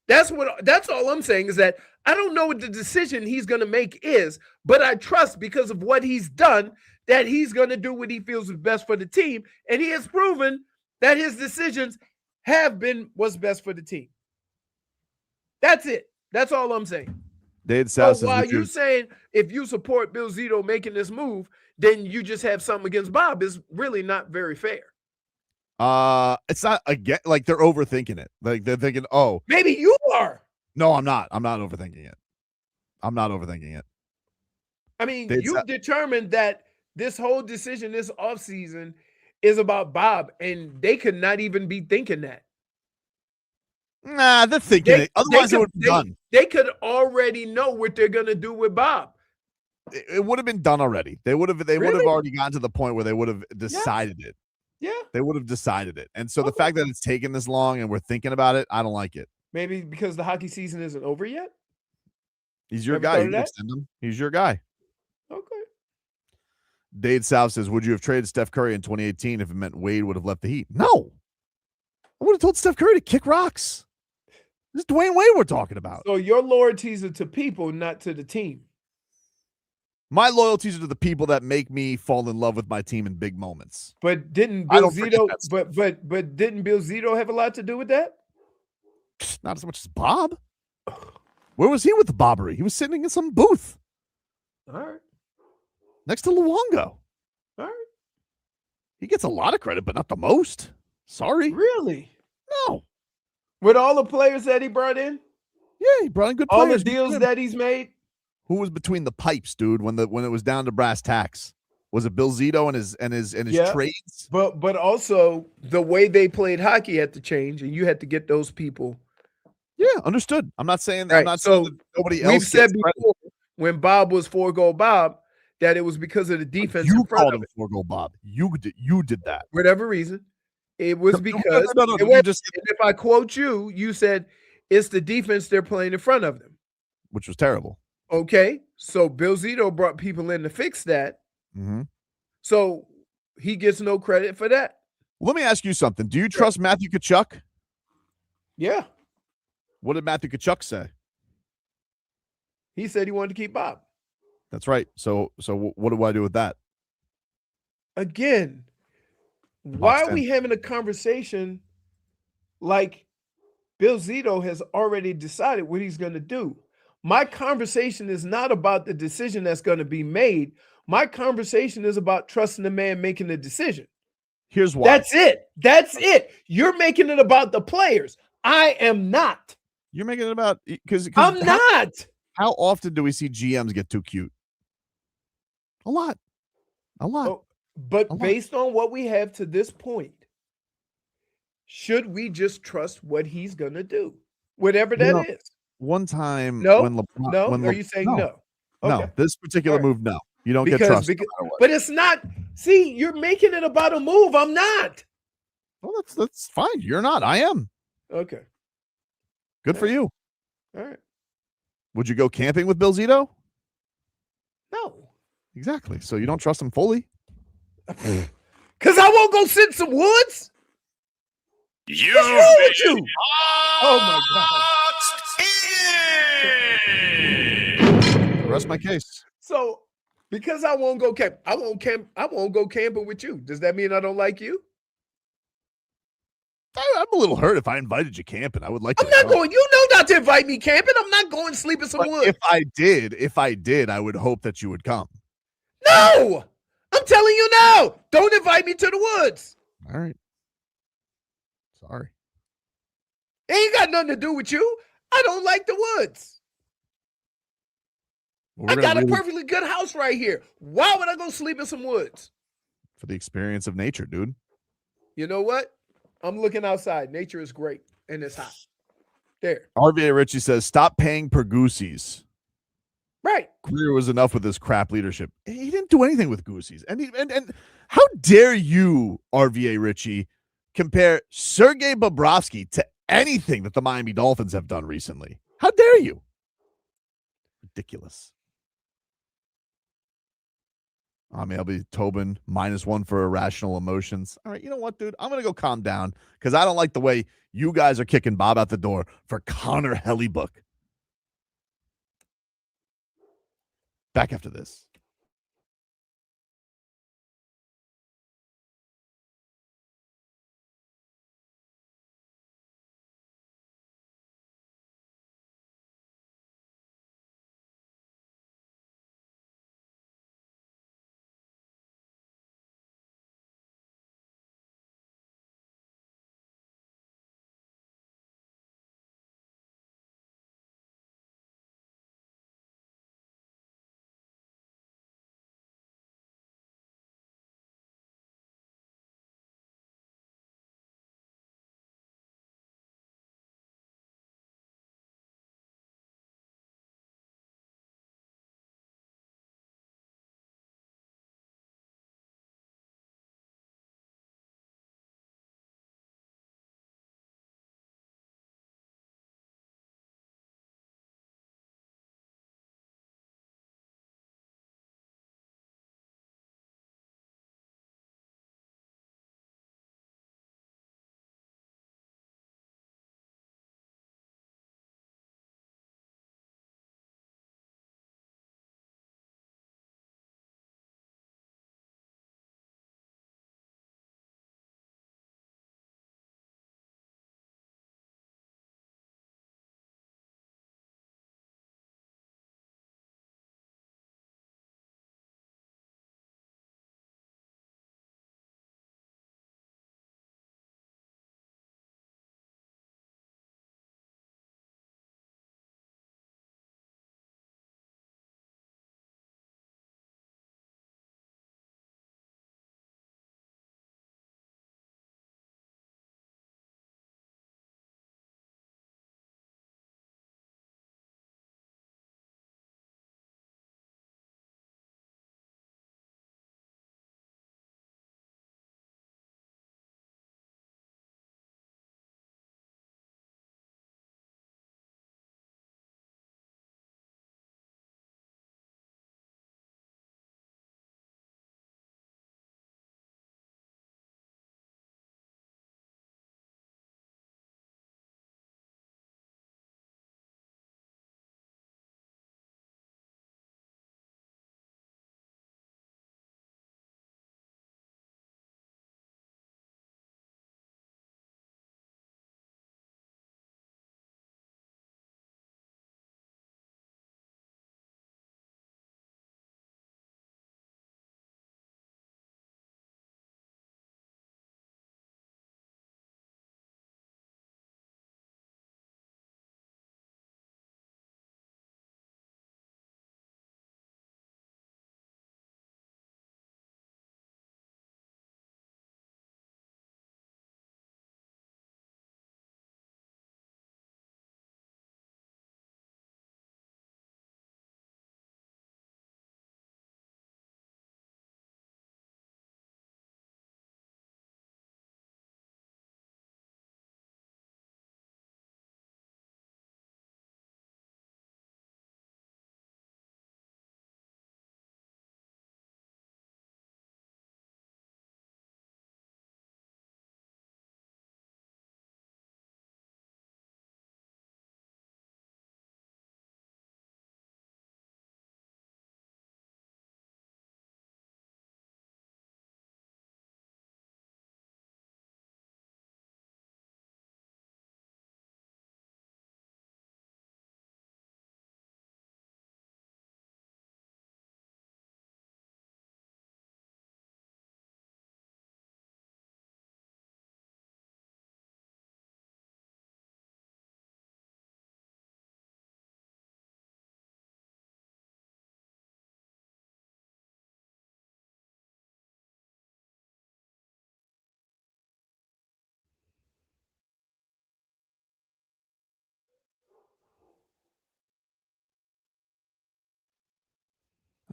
That's all I'm saying, is that I don't know what the decision he's going to make is, but I trust, because of what he's done, that he's going to do what he feels is best for the team. And he has proven that his decisions have been what's best for the team. That's it. That's all I'm saying. So while you're saying if you support Bill Zito making this move, then you just have something against Bob, is really not very fair. It's not again like they're overthinking it. Like they're thinking, oh, maybe you are. No, I'm not. I'm not overthinking it. I'm not overthinking it. I mean, you've determined that this whole decision this offseason is about Bob, and they could not even be thinking that. Nah, they're thinking it. Otherwise, it would be done. They could already know what they're gonna do with Bob. It would have been done already. They would have already gotten to the point where they would have decided it. Yeah. They would have decided it. And so the fact that it's taken this long and we're thinking about it, I don't like it. Maybe because the hockey season isn't over yet? He's your guy. You can extend him. He's your guy. Okay. Dade South says, would you have traded Steph Curry in 2018 if it meant Wade would have left the Heat? No. I would have told Steph Curry to kick rocks. This is Dwayne Wade we're talking about. So your loyalties are to people, not to the team. My loyalties are to the people that make me fall in love with my team in big moments. But didn't Bill Zito but didn't Bill Zito have a lot to do with that? Not as much as Bob. Where was he with the bobbery? He was sitting in some booth. All right. Next to Luongo. All right. He gets a lot of credit, but not the most. Sorry. Really? No. With all the players that he brought in? Yeah, he brought in good all players. The deals that he's made? Who was between the pipes, dude, when it was down to brass tacks? Was it Bill Zito and his trades? But also the way they played hockey had to change, and you had to get those people. Yeah, understood. I'm not saying that. Right. I'm not saying that nobody else. We've said before when Bob was 4-goal Bob that it was because of the defense. You called him 4-goal Bob. You did that. For whatever reason. It was because if I quote you, you said it's the defense they're playing in front of them. Which was terrible. Okay. So Bill Zito brought people in to fix that. Mm-hmm. So he gets no credit for that. Let me ask you something. Do you trust Matthew Tkachuk? Yeah. What did Matthew Tkachuk say? He said he wanted to keep Bob. That's right. So what do I do with that? Again, why are we having a conversation like Bill Zito has already decided what he's going to do? My conversation is not about the decision that's going to be made. My conversation is about trusting the man making the decision. Here's why. That's it. That's it. You're making it about the players. I am not. You're making it about because I'm not. How often do we see GMs get too cute? A lot. But based on what we have to this point, should we just trust what he's going to do? Whatever that is. One time when LeBron, are you saying no? Okay. No, this particular move, no. You don't get trust. But it's not. See, you're making it about a move. I'm not. Well, that's fine. You're not. I am. Okay. Good for you. All right. Would you go camping with Bill Zito? No. Exactly. So you don't trust him fully? Because I won't go sit in some woods? What's wrong with you? Oh, my God. Rest my case. So, because I won't go camp, I won't go camping with you. Does that mean I don't like you? I'm a little hurt if I invited you camping. I would like. I'm not going. You know not to invite me camping. I'm not going to sleep in some woods. If I did, I would hope that you would come. No, I'm telling you now. Don't invite me to the woods. All right. Sorry. It ain't got nothing to do with you. I don't like the woods. I got a perfectly good house right here. Why would I go sleep in some woods? For the experience of nature, dude. You know what? I'm looking outside. Nature is great, and it's hot. There. RVA Richie says, stop paying per Goosies. Right. Greer was enough with his crap leadership. He didn't do anything with Goosies. And how dare you, RVA Richie, compare Sergei Bobrovsky to anything that the Miami Dolphins have done recently? How dare you? Ridiculous. I'll be Tobin, -1 for irrational emotions. All right, you know what, dude? I'm going to go calm down because I don't like the way you guys are kicking Bob out the door for Connor Hellebuyck. Back after this.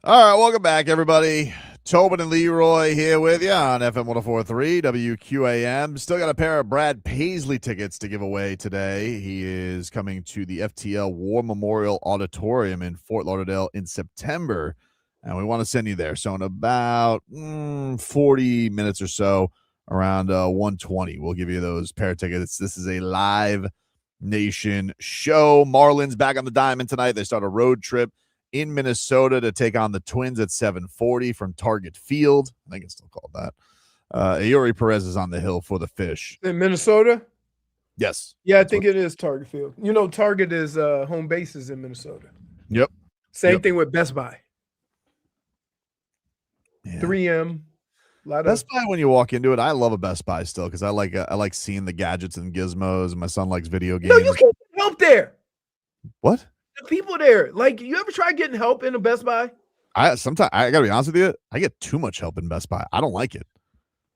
All right, welcome back, everybody. Tobin and Leroy here with you on FM 104.3 WQAM. Still got a pair of Brad Paisley tickets to give away today. He is coming to the FTL War Memorial Auditorium in Fort Lauderdale in September, and we want to send you there. So in about 40 minutes or so, around 1:20, we'll give you those pair of tickets. This is a live nation show. Marlins back on the diamond tonight. They start a road trip in Minnesota to take on the Twins at 7:40 from Target Field. I think it's still called that. Aori Perez is on the hill for the Fish. In Minnesota? Yes. Yeah, I think it is Target Field. You know, Target is home bases in Minnesota. Yep. Same thing with Best Buy. Yeah. 3M. Best Buy, when you walk into it, I love a Best Buy still because I like seeing the gadgets and gizmos, and my son likes video games. No, you can't get help there. What? The people there, like, you ever try getting help in a Best Buy? Sometimes I gotta be honest with you, I get too much help in Best Buy. I don't like it.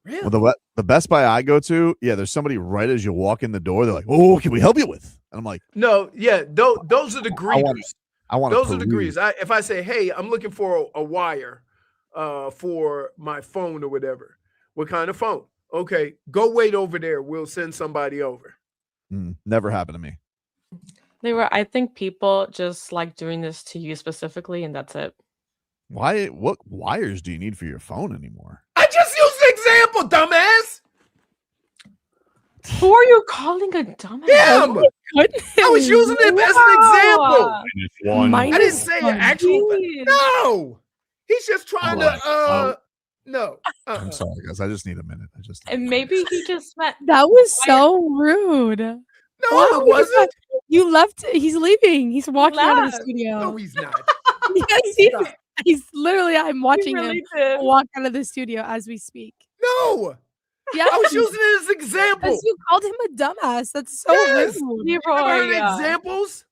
Really? Well, the Best Buy I go to, there's somebody right as you walk in the door. They're like, "Oh, can we help you with?" And I'm like, "No, yeah, those are the greeters. I want those are the greeters. If I say, "Hey, I'm looking for a wire for my phone or whatever," what kind of phone? Okay, go wait over there. We'll send somebody over. Never happened to me. I think people just like doing this to you specifically, and that's it. Why? What wires do you need for your phone anymore? I just used an example, dumbass. Who are you calling a dumbass? Him. I was using it as an example. I didn't say an actual. No, he's just trying to. No. I'm sorry, guys. I just need a minute. And maybe he just meant that was so rude. No, it wasn't. You left. He's leaving. He's walking out of the studio. No, he's not. Yes, he's literally. I'm watching him walk out of the studio as we speak. No. Yeah, I was using it as an example. You called him a dumbass. That's so rude. Leroy, examples.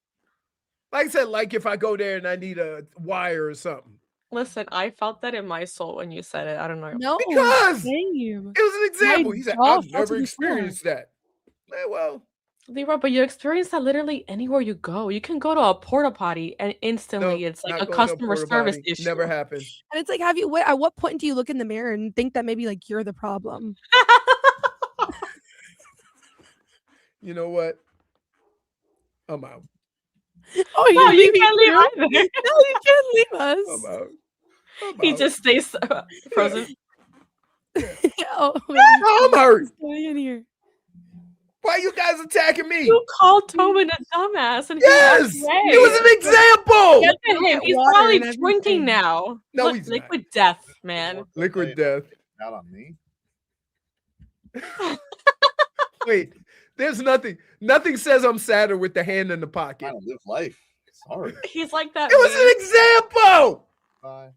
Like I said, like if I go there and I need a wire or something. Listen, I felt that in my soul when you said it. I don't know. No, because it was an example. He said, "I've never experienced that." Well. Leroy, but you experience that literally anywhere you go. You can go to a porta potty and instantly it's like a customer service issue. Never happened. And it's like, at what point do you look in the mirror and think that maybe like you're the problem? You know what? I'm out. Oh, no, you can't leave either. No, you can't leave us. I'm out. He just stays frozen. I'm hurt. Stay in here. Why are you guys attacking me? You called Tobin a dumbass, and yes, it was an example. Look at him. He's probably drinking now. No, look, he's liquid death, man. Liquid death. Not on me. Wait, there's nothing. Nothing says I'm sadder with the hand in the pocket. I don't live life. Sorry. He's like that. It was an example. Bye.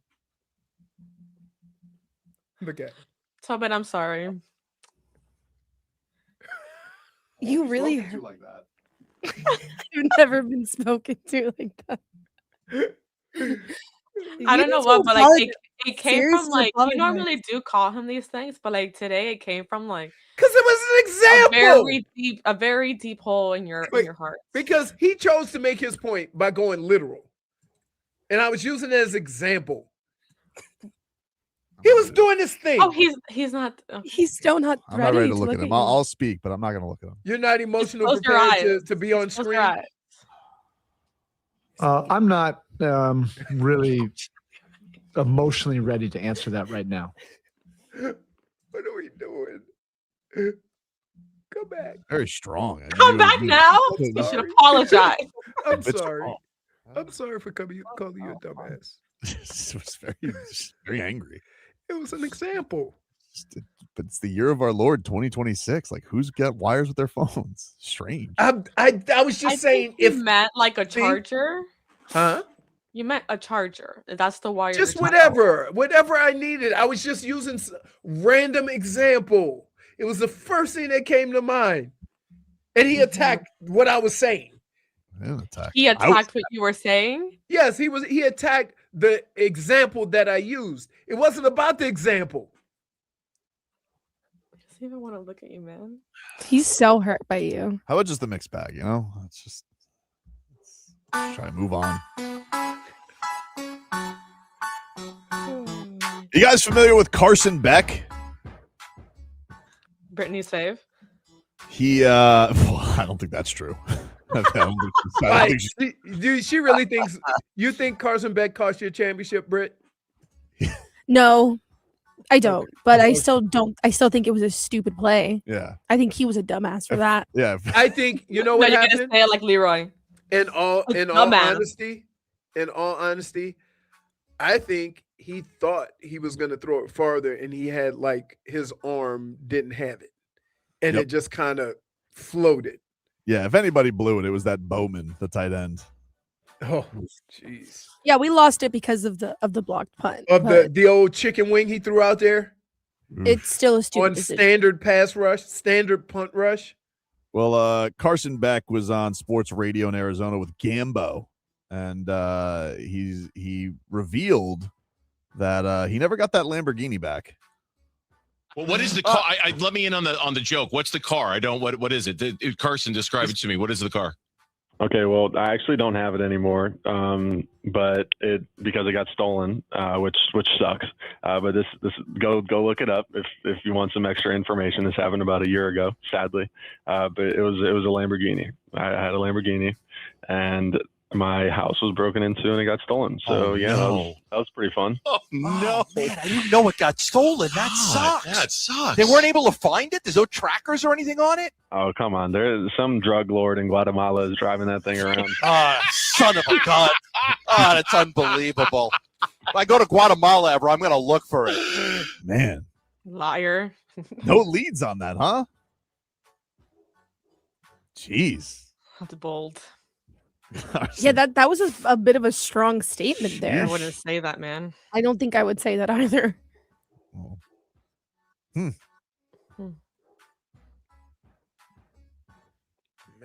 Look at Tobin. I'm sorry. You really hurt. Like that. You've never been spoken to like that. I don't know what, but like it came from like you normally do call him these things, but like today it came from like because it was an example. A very deep hole in your heart. Because he chose to make his point by going literal, and I was using it as example. He was doing this thing. Oh, he's not. He's still not. I'm not ready to look at him. I'll speak, but I'm not going to look at him. You're not emotional prepared to be on screen. I'm not really emotionally ready to answer that right now. What are we doing? Come back. Very strong. Come back now. You should apologize. I'm sorry. I'm sorry for calling you a dumbass. It was very angry. It was an example. But it's the year of our Lord 2026. Like, who's got wires with their phones? Strange. I was just saying, if you meant like a charger, huh? You meant a charger. That's the wire. Just whatever I needed. I was just using random example. It was the first thing that came to mind, and he attacked what I was saying. He attacked what you were saying? Yes, he attacked the example that I used. It wasn't about the example. I just even want to look at you, man. He's so hurt by you. How about just the mixed bag, let's try to move on. You guys familiar with Carson Beck? Brittany's fave. He, I don't think that's true. Dude, she really thinks you think Carson Beck cost you a championship, Britt? No, I don't. But I still don't. I still think it was a stupid play. Yeah. I think he was a dumbass for that. Yeah. I think you know what happened. You're gonna say it like Leroy. In all honesty, I think he thought he was going to throw it farther, and he had like his arm didn't have it, and it just kind of floated. Yeah, if anybody blew it, it was that Bowman, the tight end. Oh, jeez. Yeah, we lost it because of the blocked punt. Of the old chicken wing he threw out there. It's still a stupid on decision. Standard pass rush, standard punt rush. Well, Carson Beck was on sports radio in Arizona with Gambo, and he revealed that he never got that Lamborghini back. Well, what is the car? Let me in on the joke. What's the car? I don't. What is it? Carson, describe it to me. What is the car? Okay, well, I actually don't have it anymore, but because it got stolen, which sucks. But this go look it up if you want some extra information. This happened about a year ago, sadly. But it was a Lamborghini. I had a Lamborghini, and my house was broken into and it got stolen. So that was pretty fun. Oh no, man! I didn't know it got stolen. That sucks. That sucks. They weren't able to find it. There's no trackers or anything on it. Oh come on! There's some drug lord in Guatemala is driving that thing around. Son of a gun! That's unbelievable. If I go to Guatemala ever, I'm going to look for it. Man, liar. No leads on that, huh? Jeez, that's bold. Yeah, that was a bit of a strong statement there. I wouldn't say that, man. I don't think I would say that either. Man.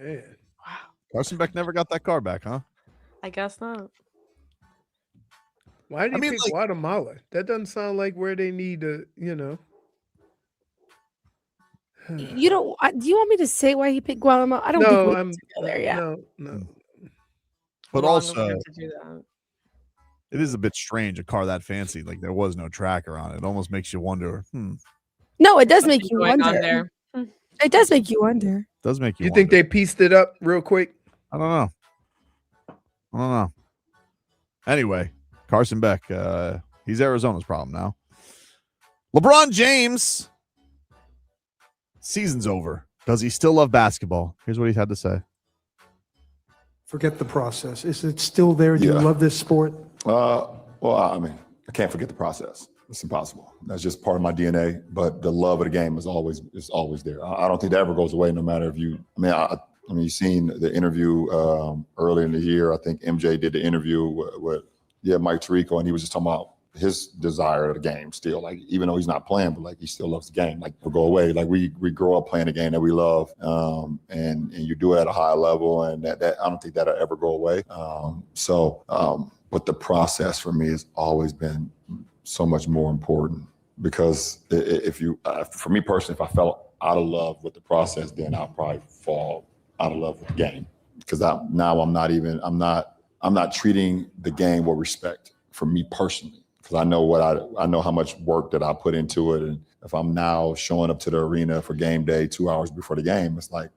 Wow. Carson Beck never got that car back, huh? I guess not. Why do you pick Guatemala? That doesn't sound like where they need to, You don't. Do you want me to say why he picked Guatemala? I don't think we need to go there yet. No. But also, it is a bit strange, a car that fancy, like there was no tracker on it. It almost makes you wonder. No, it does make you wonder. It does make you wonder. Does make you You wonder. think they pieced it up real quick? I don't know. Anyway, Carson Beck, he's Arizona's problem now. LeBron James, season's over. Does he still love basketball? Here's what he had to say. Forget the process. Is it still there? Do you love this sport? Well, I mean, I can't forget the process. It's impossible. That's just part of my DNA. But the love of the game is always there. I don't think that ever goes away, no matter if you. I mean, you've seen the interview earlier in the year. I think MJ did the interview with Mike Tirico, and he was just talking about his desire of the game still. Like, even though he's not playing, but like he still loves the game. Like, we'll go away. Like we grow up playing the game that we love, and you do it at a high level, and that I don't think that'll ever go away. But the process for me has always been so much more important, because for me personally, if I fell out of love with the process, then I'll probably fall out of love with the game, because I'm not treating the game with respect for me personally. Because I know how much work that I put into it, and if I'm now showing up to the arena for game day 2 hours before the game, it's like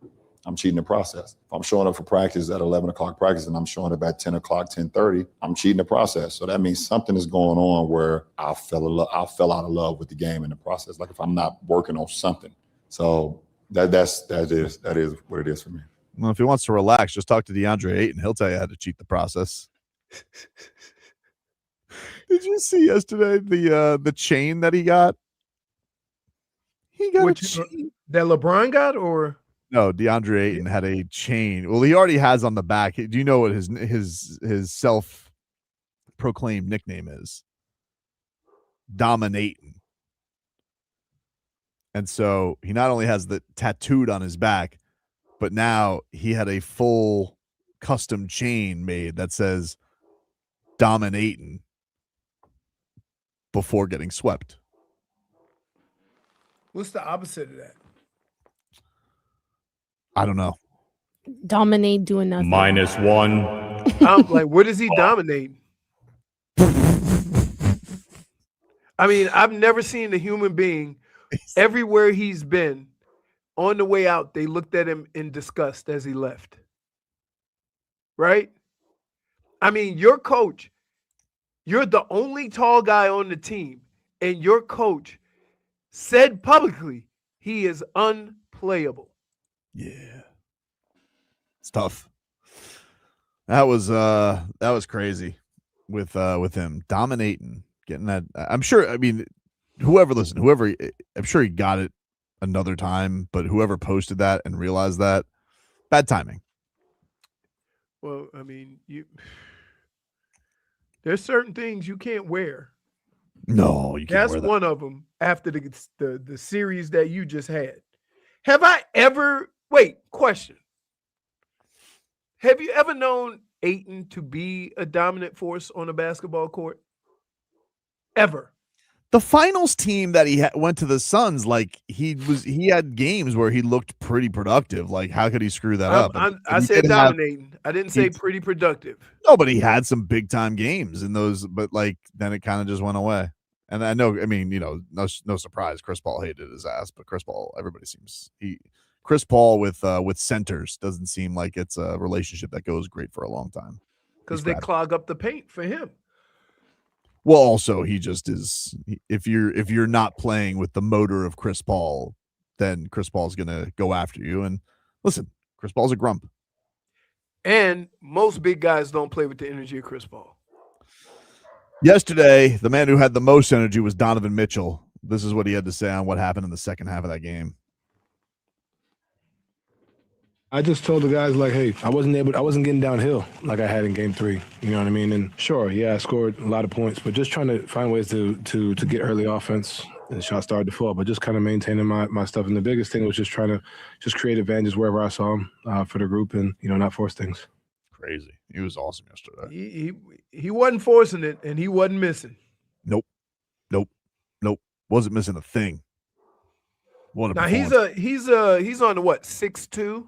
I'm cheating the process. If I'm showing up for practice at 11 o'clock practice and I'm showing up at 10 o'clock, 10:30, I'm cheating the process. So that means something is going on where I fell out of love with the game in the process. Like if I'm not working on something. So that is what it is for me. Well, if he wants to relax, just talk to Deandre Ayton. He'll tell you how to cheat the process. Did you see yesterday the chain that he got? He got a chain that LeBron got, or no? Deandre Ayton had a chain. Well, he already has on the back. Do you know what his self-proclaimed nickname is? Dominating. And so he not only has the tattooed on his back, but now he had a full custom chain made that says Dominating before getting swept. What's the opposite of that? I don't know. Dominate doing nothing. -1. I'm like, what does he dominate? I mean, I've never seen a human being everywhere he's been. On the way out, they looked at him in disgust as he left. Right? I mean, your coach, you're the only tall guy on the team, and your coach said publicly he is unplayable. Yeah. It's tough. That was crazy with him dominating, getting that. I'm sure, I mean, I'm sure he got it another time, but whoever posted that and realized that, bad timing. Well, I mean, there's certain things you can't wear. No, you can't That's wear that. one of them after the series that you just had. Have I ever question. Have you ever known Ayton to be a dominant force on a basketball court? Ever? The finals team that he went to the Suns, like he had games where he looked pretty productive. Like, how could he screw that up? I said dominating. I didn't say pretty productive. No, but he had some big time games in those, but like then it kind of just went away. And I know, I mean, no surprise, Chris Paul hated his ass, but Chris Paul, Chris Paul with centers doesn't seem like it's a relationship that goes great for a long time. Because they clog up the paint for him. Well, also he just is. If you're not playing with the motor of Chris Paul, then Chris Paul's gonna go after you. And listen, Chris Paul's a grump. And most big guys don't play with the energy of Chris Paul. Yesterday, the man who had the most energy was Donovan Mitchell. This is what he had to say on what happened in the second half of that game. I just told the guys, like, hey, I wasn't getting downhill like I had in game 3. You know what I mean? And sure, yeah, I scored a lot of points, but just trying to find ways to get early offense. And shots started to fall, but just kind of maintaining my stuff. And the biggest thing was just trying to just create advantages wherever I saw them for the group and, not force things. Crazy. He was awesome yesterday. He wasn't forcing it, and he wasn't missing. Nope. Wasn't missing a thing. What a now he's on the what, 6'2"?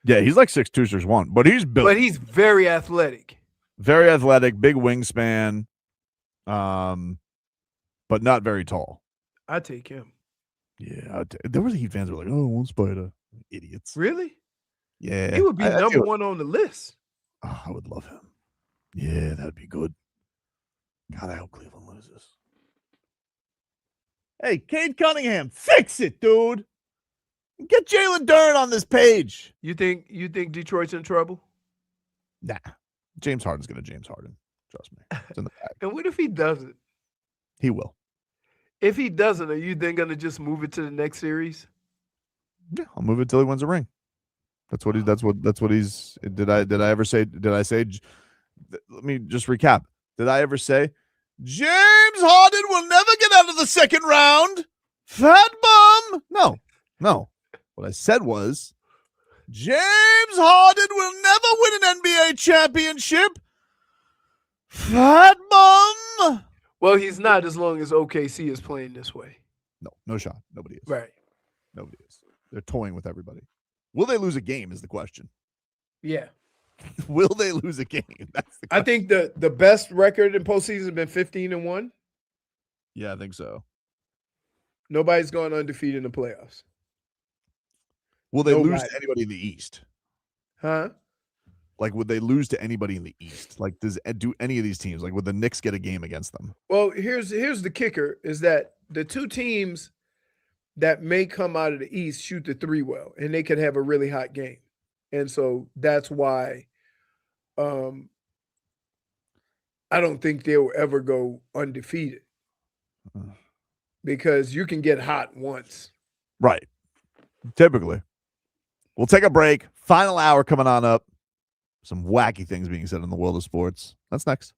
Yeah, he's like 6'2", 6'1", but he's built. But he's very athletic. Very athletic, big wingspan, but not very tall. I take him. Yeah, there were Heat fans who were like, "Oh, one Spider, idiots." Really? Yeah, he would be number one on the list. Oh, I would love him. Yeah, that'd be good. God, I hope Cleveland loses. Hey, Cade Cunningham, fix it, dude. Get Jalen Duren on this page. You think Detroit's in trouble? Nah. James Harden's going to James Harden. Trust me. It's in the bag. And what if he doesn't? He will. If he doesn't, are you then going to just move it to the next series? Yeah, I'll move it till he wins a ring. That's what he's. Did I ever say? Did I say? Let me just recap. Did I ever say James Harden will never get out of the second round? Fat bum. No. What I said was James Harden will never win an NBA championship. Fat bum. Well, he's not as long as OKC is playing this way. No shot. Nobody is. Right. Nobody is. They're toying with everybody. Will they lose a game is the question. Yeah. Will they lose a game? That's the question. I think the best record in postseason has been 15-1. Yeah, I think so. Nobody's gone undefeated in the playoffs. Will they lose to anybody in the East? Huh? Like, would they lose to anybody in the East? Like, do any of these teams, like, would the Knicks get a game against them? Well, here's the kicker is that the two teams that may come out of the East shoot the three well, and they could have a really hot game. And so that's why I don't think they'll ever go undefeated because you can get hot once. Right. Typically. We'll take a break. Final hour coming on up. Some wacky things being said in the world of sports. That's next.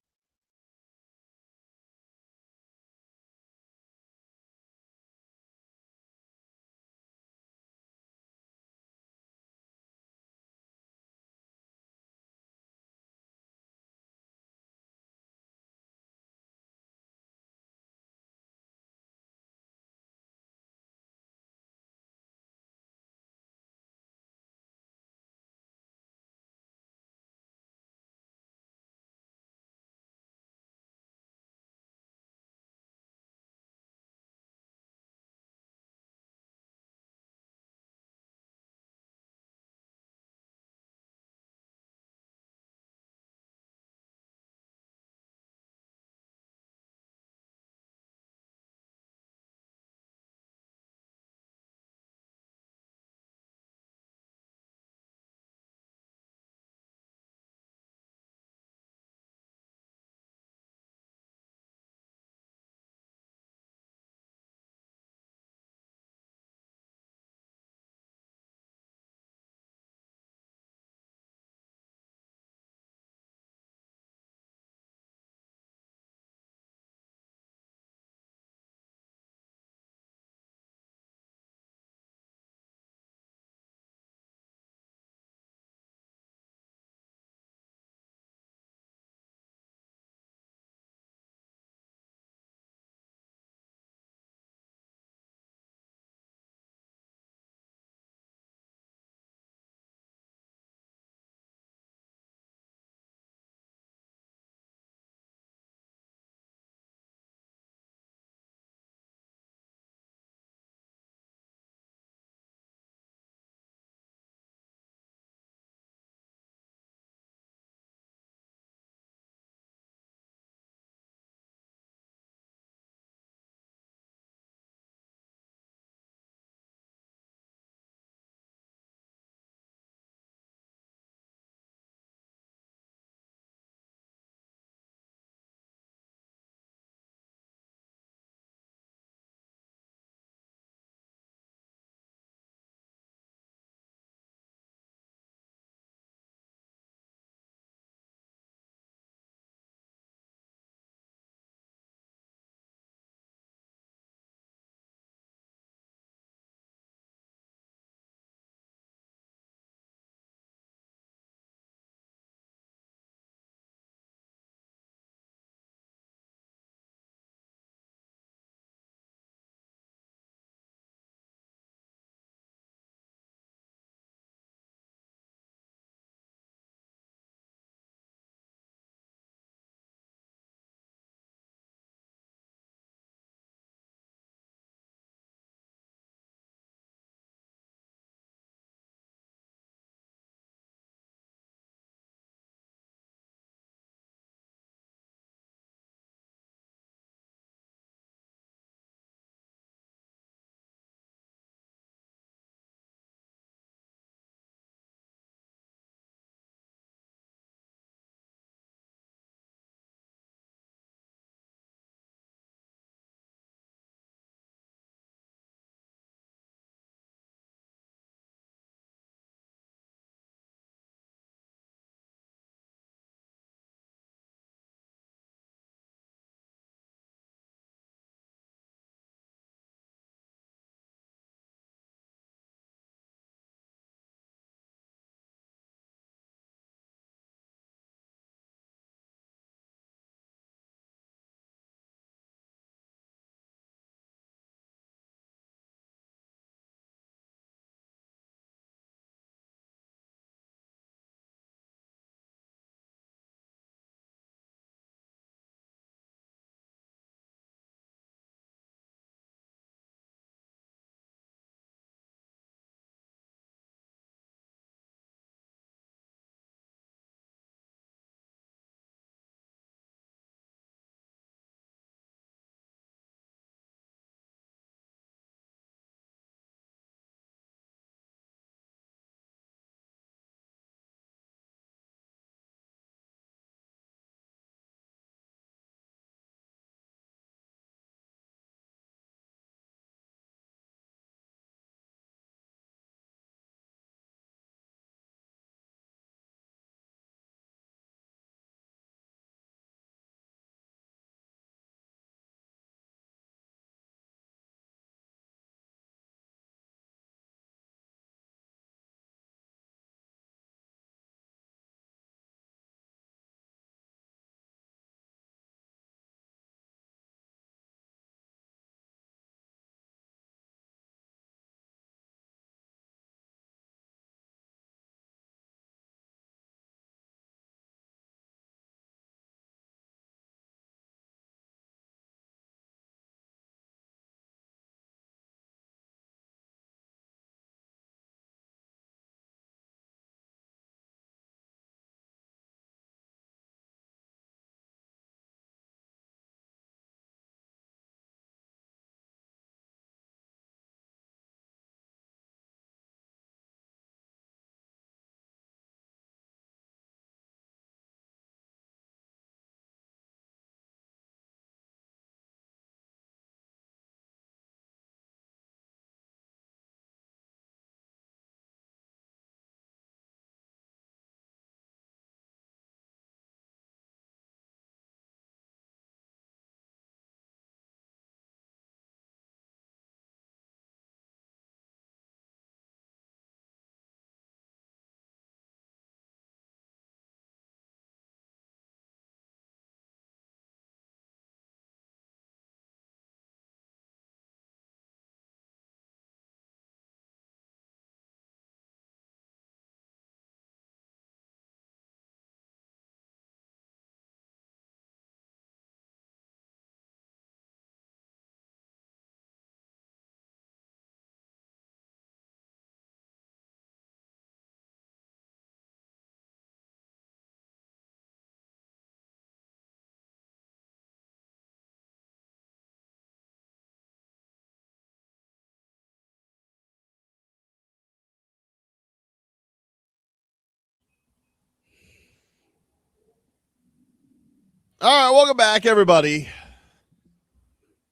All right, welcome back, everybody.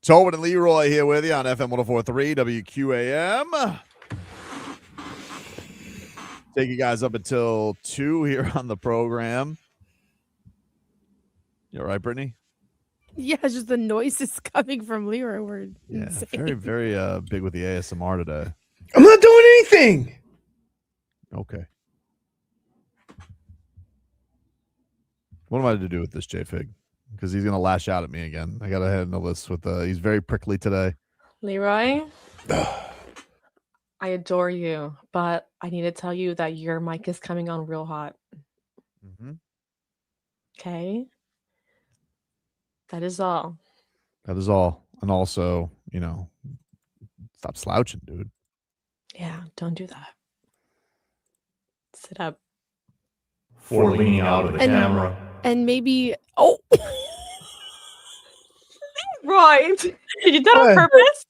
Tobin and Leroy here with you on FM 104.3 WQAM. Take you guys up until 2 here on the program. You all right, Brittany? Yeah, it's just the noises coming from Leroy were insane. Very, very big with the ASMR today. I'm not doing anything. Okay. What am I to do with this, J-Fig? Because he's going to lash out at me again. I got to head in the list with he's very prickly today. Leroy, I adore you, but I need to tell you that your mic is coming on real hot. Mm-hmm. Okay? That is all. That is all. And also, stop slouching, dude. Yeah, don't do that. Sit up. For leaning out of the camera. And maybe, Right. Did you do that on purpose?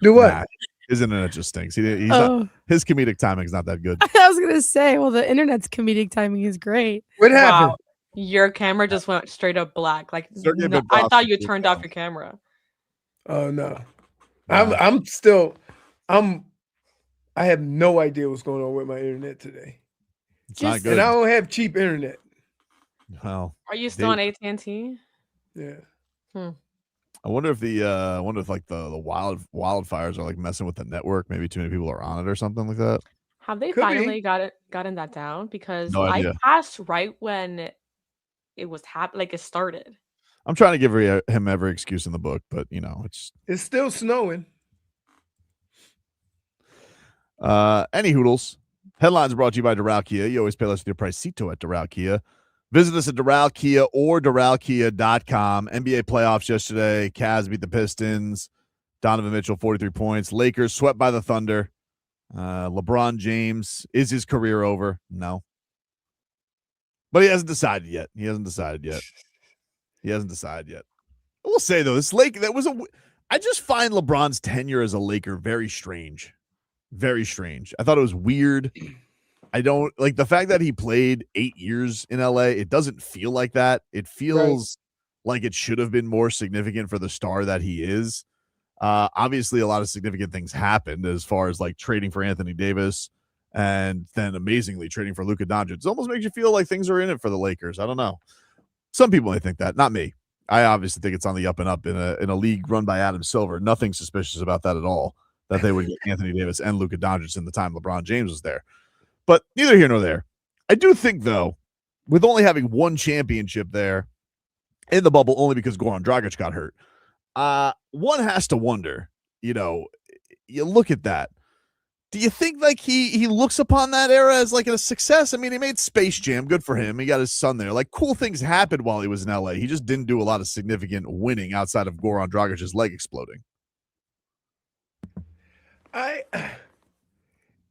Do what? Nah, his internet just stinks. He's not, his comedic timing is not that good. I was going to say, well, the internet's comedic timing is great. What happened? Wow. Your camera just went straight up black. Like, Sergei no, I Bobrovsky thought you turned off your camera. Oh no. I have no idea what's going on with my internet today. It's not good. And I don't have cheap internet. Well, Are you still on AT&T? Yeah. I wonder if the wildfires are like messing with the network. Maybe too many people are on it or something like that. Have they Could finally gotten that down? Because No idea. I passed right when it was it started. I'm trying to give him every excuse in the book, but It's still snowing. Any hoodles. Headlines brought to you by Doral Kia. You always pay less with your pricito at Doral Kia. Visit us at Doral Kia or DoralKia.com. NBA playoffs yesterday. Cavs beat the Pistons. Donovan Mitchell, 43 points. Lakers swept by the Thunder. LeBron James, is his career over? No. But he hasn't decided yet. I will say, though, I just find LeBron's tenure as a Laker very strange. Very strange. I thought it was weird. I don't like the fact that he played 8 years in LA. It doesn't feel like that. It feels like it should have been more significant for the star that he is. Obviously, a lot of significant things happened as far as like trading for Anthony Davis and then amazingly trading for Luka Doncic. It almost makes you feel like things are in it for the Lakers. I don't know. Some people may think that, not me. I obviously think it's on the up and up in a league run by Adam Silver. Nothing suspicious about that at all, that they would get Anthony Davis and Luka Doncic in the time LeBron James was there. But neither here nor there. I do think, though, with only having one championship there in the bubble, only because Goran Dragic got hurt, one has to wonder, you look at that. Do you think like he looks upon that era as like a success? I mean, he made Space Jam. Good for him. He got his son there. Like cool things happened while he was in LA. He just didn't do a lot of significant winning outside of Goran Dragic's leg exploding.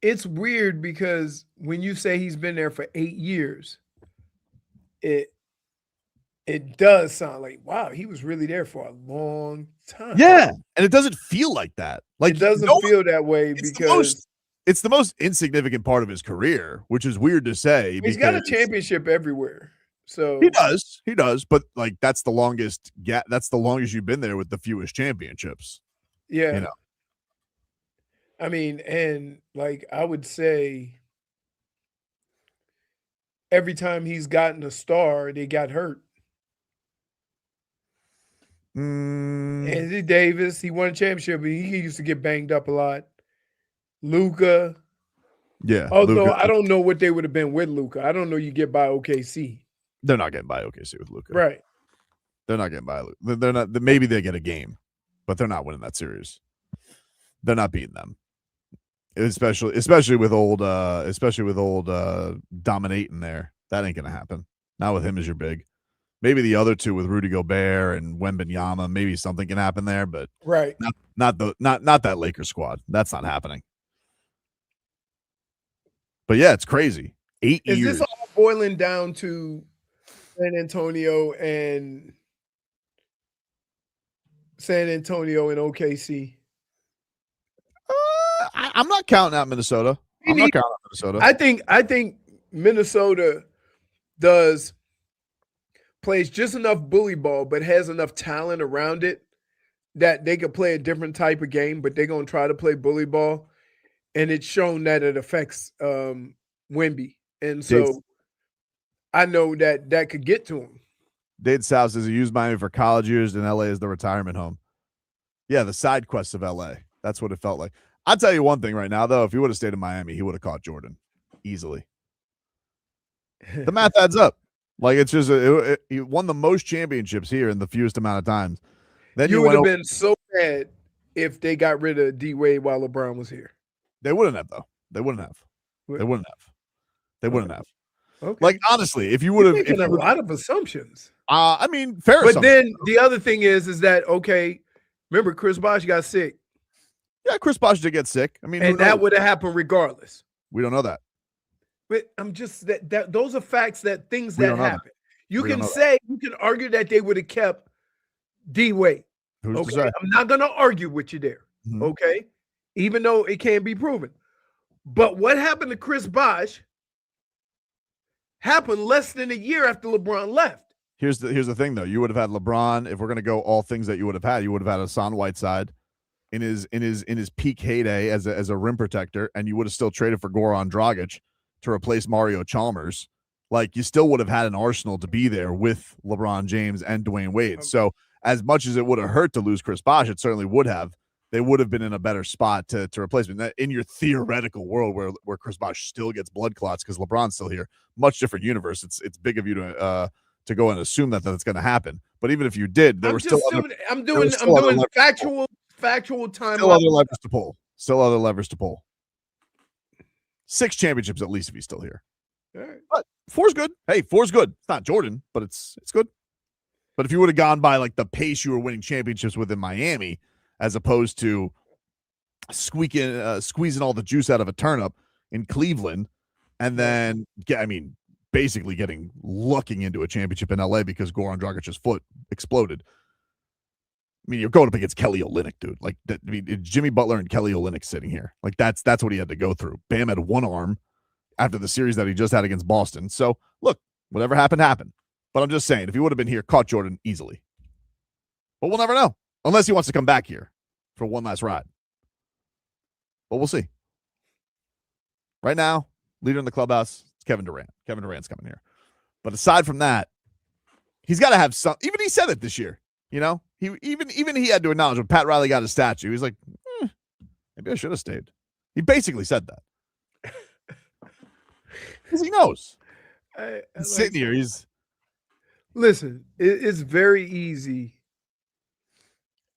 It's weird because when you say he's been there for 8 years, it does sound like, wow, he was really there for a long time. Yeah, and it doesn't feel like that. Like it doesn't feel that way because it's the most insignificant part of his career, which is weird to say. He's got a championship everywhere. So he does, but like that's the longest that's the longest you've been there with the fewest championships. Yeah. I mean, and like I would say every time he's gotten a star, they got hurt. Anthony Davis, he won a championship, but he used to get banged up a lot. Luka. Yeah. Although I don't know what they would have been with Luka. I don't know you get by OKC. They're not getting by OKC with Luka. Right. They're not getting by Luka. They're not. Maybe they get a game, but they're not winning that series. They're not beating them. Especially with old dominating there. That ain't gonna happen. Not with him as your big. Maybe the other two with Rudy Gobert and Wembanyama, maybe something can happen there, but right. Not that Lakers squad. That's not happening. But yeah, it's crazy. 8 years. Is this all boiling down to San Antonio and OKC? I'm not counting out Minnesota. I think Minnesota does plays just enough bully ball, but has enough talent around it that they could play a different type of game, but they're going to try to play bully ball. And it's shown that it affects Wemby. And so I know that could get to him. Dade South says he used Miami for college years and LA is the retirement home. Yeah, the side quest of LA. That's what it felt like. I'll tell you one thing right now, though. If he would have stayed in Miami, he would have caught Jordan easily. The math adds up. Like, it's just he won the most championships here in the fewest amount of times. Then you would have been so bad if they got rid of D-Wade while LeBron was here. They wouldn't have, though. They wouldn't have. They wouldn't have. They wouldn't have. Okay. Like, honestly, if you would have, making a lot of assumptions. I mean, fair. But then the other thing is that okay? Remember, Chris Bosh got sick. Yeah, Chris Bosh did get sick. I mean, and that would have happened regardless. We don't know that. But I'm just that those are facts that things that happen. You We can don't know say you can argue that they would have kept D-Wade. Who's to Okay, say? I'm not going to argue with you there. Mhm. Okay, even though it can't be proven. But what happened to Chris Bosh happened less than a year after LeBron left. Here's the thing, though. You would have had LeBron. If we're going to go all things that you would have had, you would have had Hassan Whiteside in his peak heyday as a rim protector, and you would have still traded for Goran Dragic to replace Mario Chalmers. Like, you still would have had an arsenal to be there with LeBron James and Dwayne Wade. So as much as it would have hurt to lose Chris Bosh, it certainly would have. They would have been in a better spot to replace him. In your theoretical world where Chris Bosh still gets blood clots because LeBron's still here, much different universe. It's big of you to go and assume that that's going to happen. But even if you did, I'm doing factual time. Still other levers to pull. Still other levers to pull. 6 championships at least if he's still here. All right. But 4's good. Hey, 4's good. It's not Jordan, but it's good. But if you would have gone by like the pace you were winning championships with in Miami, as opposed to squeezing all the juice out of a turnip in Cleveland, and then basically lucking into a championship in LA because Goran Dragic's foot exploded. I mean, you're going up against Kelly Olynyk, dude. Like, it's Jimmy Butler and Kelly Olynyk sitting here. Like, that's what he had to go through. Bam had one arm after the series that he just had against Boston. So, look, whatever happened, happened. But I'm just saying, if he would have been here, caught Jordan easily. But we'll never know. Unless he wants to come back here for one last ride. But we'll see. Right now, leader in the clubhouse is Kevin Durant. Kevin Durant's coming here. But aside from that, he's got to have some. Even he said it this year. You know, he had to acknowledge when Pat Riley got a statue. He's like, maybe I should have stayed. He basically said that because he knows. He's sitting here. Listen. It's very easy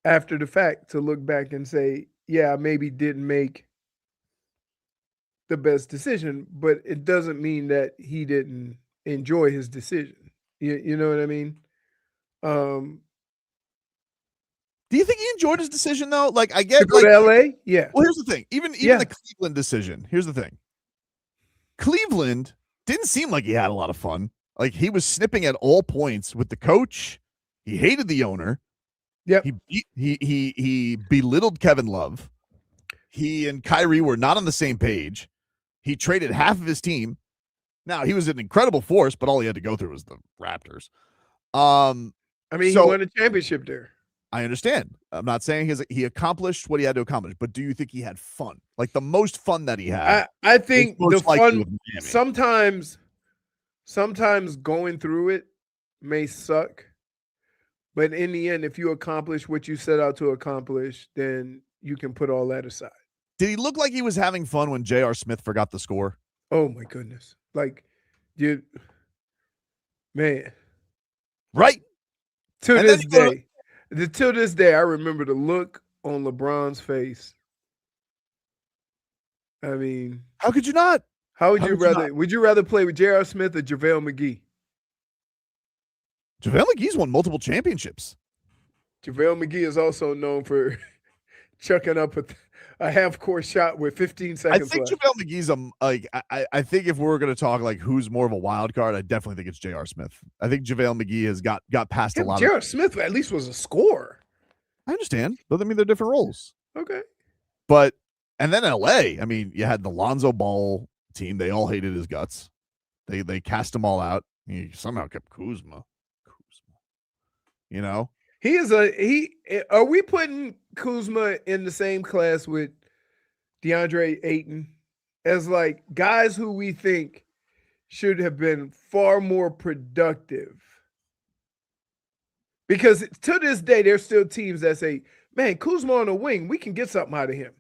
after the fact to look back and say, "Yeah, I maybe didn't make the best decision," but it doesn't mean that he didn't enjoy his decision. You know what I mean? Do you think he enjoyed his decision though? Like, I get to go to LA. Yeah. Well, here's the thing. Even the Cleveland decision. Here's the thing. Cleveland didn't seem like he had a lot of fun. Like, he was snipping at all points with the coach. He hated the owner. Yep. He belittled Kevin Love. He and Kyrie were not on the same page. He traded half of his team. Now, he was an incredible force, but all he had to go through was the Raptors. He won a championship there. I understand. I'm not saying he accomplished what he had to accomplish, but do you think he had fun? Like, the most fun that he had? I think the fun sometimes going through it may suck, but in the end, if you accomplish what you set out to accomplish, then you can put all that aside. Did he look like he was having fun when J.R. Smith forgot the score? Oh my goodness. Like, dude, man. Right. To this day, I remember the look on LeBron's face. I mean, how could you not? Would you rather play with J.R. Smith or JaVale McGee? JaVale McGee's won multiple championships. JaVale McGee is also known for chucking up a half-court shot with 15 seconds left. I think JaVale McGee's I think if we're going to talk like who's more of a wild card, I definitely think it's J.R. Smith. I think JaVale McGee has got past a lot. J.R. Smith at least was a scorer. I understand. But I mean, they're different roles. Okay. But and then LA, I mean, you had the Lonzo Ball team. They all hated his guts. They cast him all out. He somehow kept Kuzma. You know, Are we putting Kuzma in the same class with DeAndre Ayton as like guys who we think should have been far more productive? Because to this day, there's still teams that say, man, Kuzma on the wing, we can get something out of him.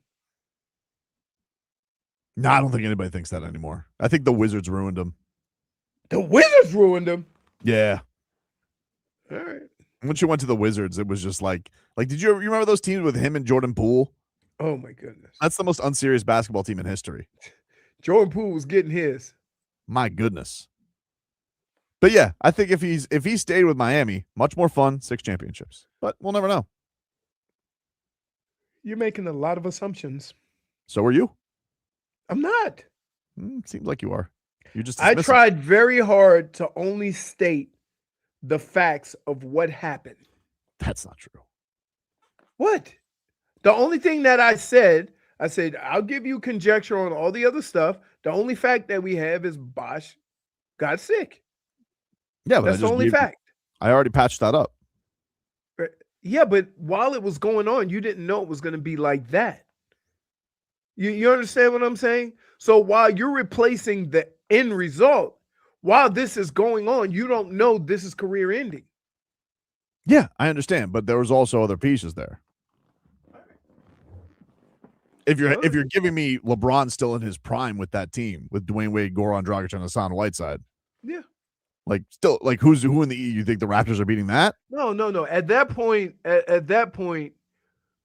No, I don't think anybody thinks that anymore. I think the Wizards ruined him. The Wizards ruined him? Yeah. All right. Once you went to the Wizards, it was just like did you remember those teams with him and Jordan Poole? Oh, my goodness. That's the most unserious basketball team in history. Jordan Poole was getting his. My goodness. But yeah, I think if he stayed with Miami, much more fun, 6 championships. But we'll never know. You're making a lot of assumptions. So are you? I'm not. Seems like you are. You just I tried very hard to only state the facts of what happened. That's not true. What? The only thing that I said, I'll give you conjecture on all the other stuff. The only fact that we have is Bosh got sick. Yeah, but that's the only fact. I already patched that up. Yeah, but while it was going on, you didn't know it was going to be like that. You understand what I'm saying? So while you're replacing the end result, while this is going on, you don't know this is career ending. Yeah, I understand, but there was also other pieces there. If you're giving me LeBron still in his prime with that team, with Dwayne Wade, Goran Dragic, and Hassan Whiteside. Yeah. Like who in the you think the Raptors are beating that? No. At that point,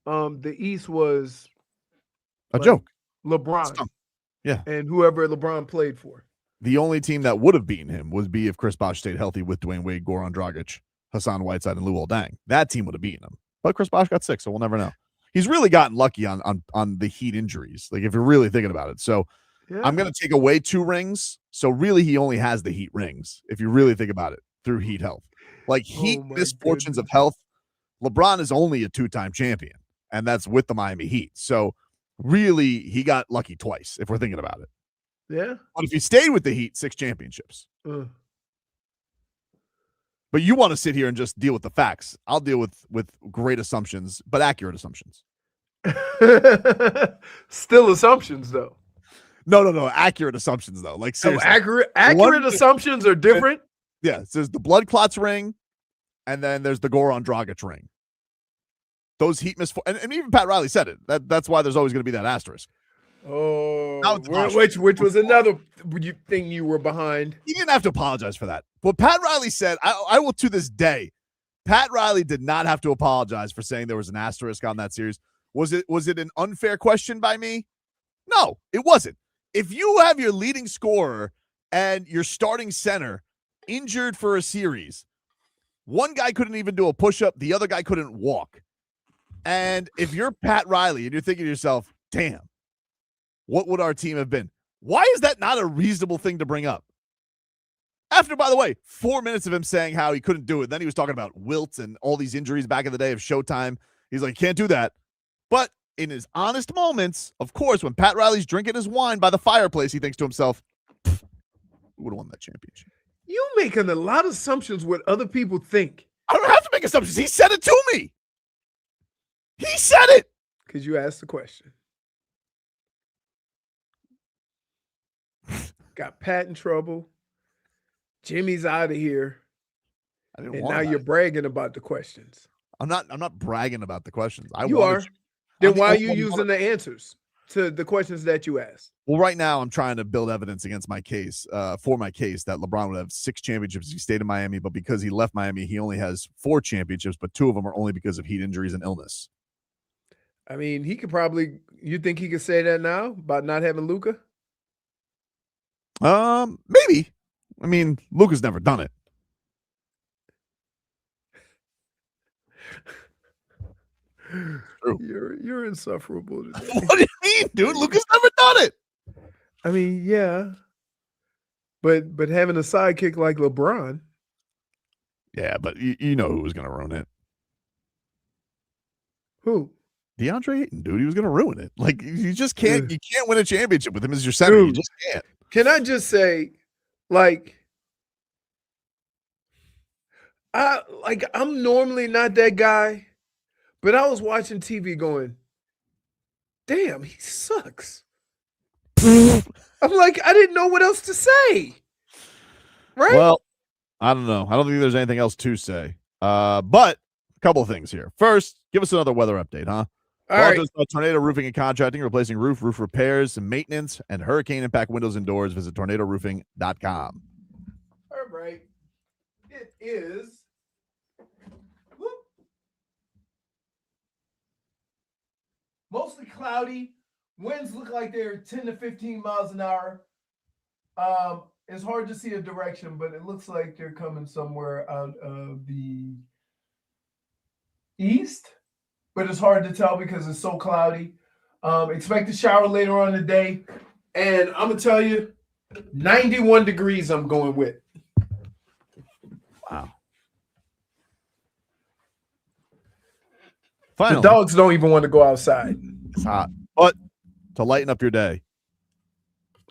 the East was a joke. LeBron. Yeah. And whoever LeBron played for. The only team that would have beaten him would be if Chris Bosh stayed healthy with Dwayne Wade, Goran Dragic, Hassan Whiteside, and Luol Deng. That team would have beaten him. But Chris Bosh got sick, so we'll never know. He's really gotten lucky on the Heat injuries, like if you're really thinking about it. So yeah. I'm going to take away 2 rings. So really he only has the Heat rings, if you really think about it, through Heat health. Like Heat misfortunes of health, LeBron is only a 2-time champion, and that's with the Miami Heat. So really he got lucky twice, if we're thinking about it. Yeah. But if he stayed with the Heat, 6 championships. But you want to sit here and just deal with the facts. I'll deal with great assumptions, but accurate assumptions. Still assumptions, though. No. Accurate assumptions, though. Like, seriously. Accurate assumptions are different? Yeah. So there's the blood clots ring, and then there's the Goran Dragic ring. Those Heat and even Pat Riley said it. That's why there's always going to be that asterisk. Oh, which was another thing you were behind. He didn't have to apologize for that. What Pat Riley said, I will to this day. Pat Riley did not have to apologize for saying there was an asterisk on that series. Was it an unfair question by me? No, it wasn't. If you have your leading scorer and your starting center injured for a series, one guy couldn't even do a push-up, the other guy couldn't walk. And if you're Pat Riley and you're thinking to yourself, damn, what would our team have been? Why is that not a reasonable thing to bring up? After, by the way, 4 minutes of him saying how he couldn't do it. Then he was talking about wilt and all these injuries back in the day of Showtime. He's like, can't do that. But in his honest moments, of course, when Pat Riley's drinking his wine by the fireplace, he thinks to himself, who would have won that championship? You making a lot of assumptions what other people think. I don't have to make assumptions. He said it to me. He said it. Because you asked the question. Got Pat in trouble. Jimmy's out of here. And now you're bragging about the questions. I'm not bragging about the questions. You are. Then why are you using the answers to the questions that you asked? Well, right now I'm trying to build evidence against my case, for my case that LeBron would have 6 championships if he stayed in Miami, but because he left Miami, he only has 4 championships, but 2 of them are only because of Heat injuries and illness. I mean, he could probably. You think he could say that now about not having Luka? Maybe. I mean, Luka's never done it. You're insufferable today. What do you mean, dude? Luka's never done it. I mean, yeah. But having a sidekick like LeBron. Yeah, but you know who was going to ruin it. Who? DeAndre Ayton, dude. He was going to ruin it. Like, you just can't. You can't win a championship with him as your center. Dude, you just can't. Can I just say, like, I'm normally not that guy, but I was watching TV going, damn, he sucks. I'm like, I didn't know what else to say. Right? Well, I don't know. I don't think there's anything else to say. But a couple of things here. First, give us another weather update, huh? All right. Tornado Roofing and Contracting, replacing roof repairs, and maintenance, and hurricane impact windows and doors. Visit tornadoroofing.com. All right. It is. Mostly cloudy. Winds look like they're 10 to 15 miles an hour. It's hard to see a direction, but it looks like they're coming somewhere out of the east. But it's hard to tell because it's so cloudy. Expect a shower later on in the day. And I'm going to tell you, 91 degrees I'm going with. Wow. Finally. The dogs don't even want to go outside. It's hot. But to lighten up your day,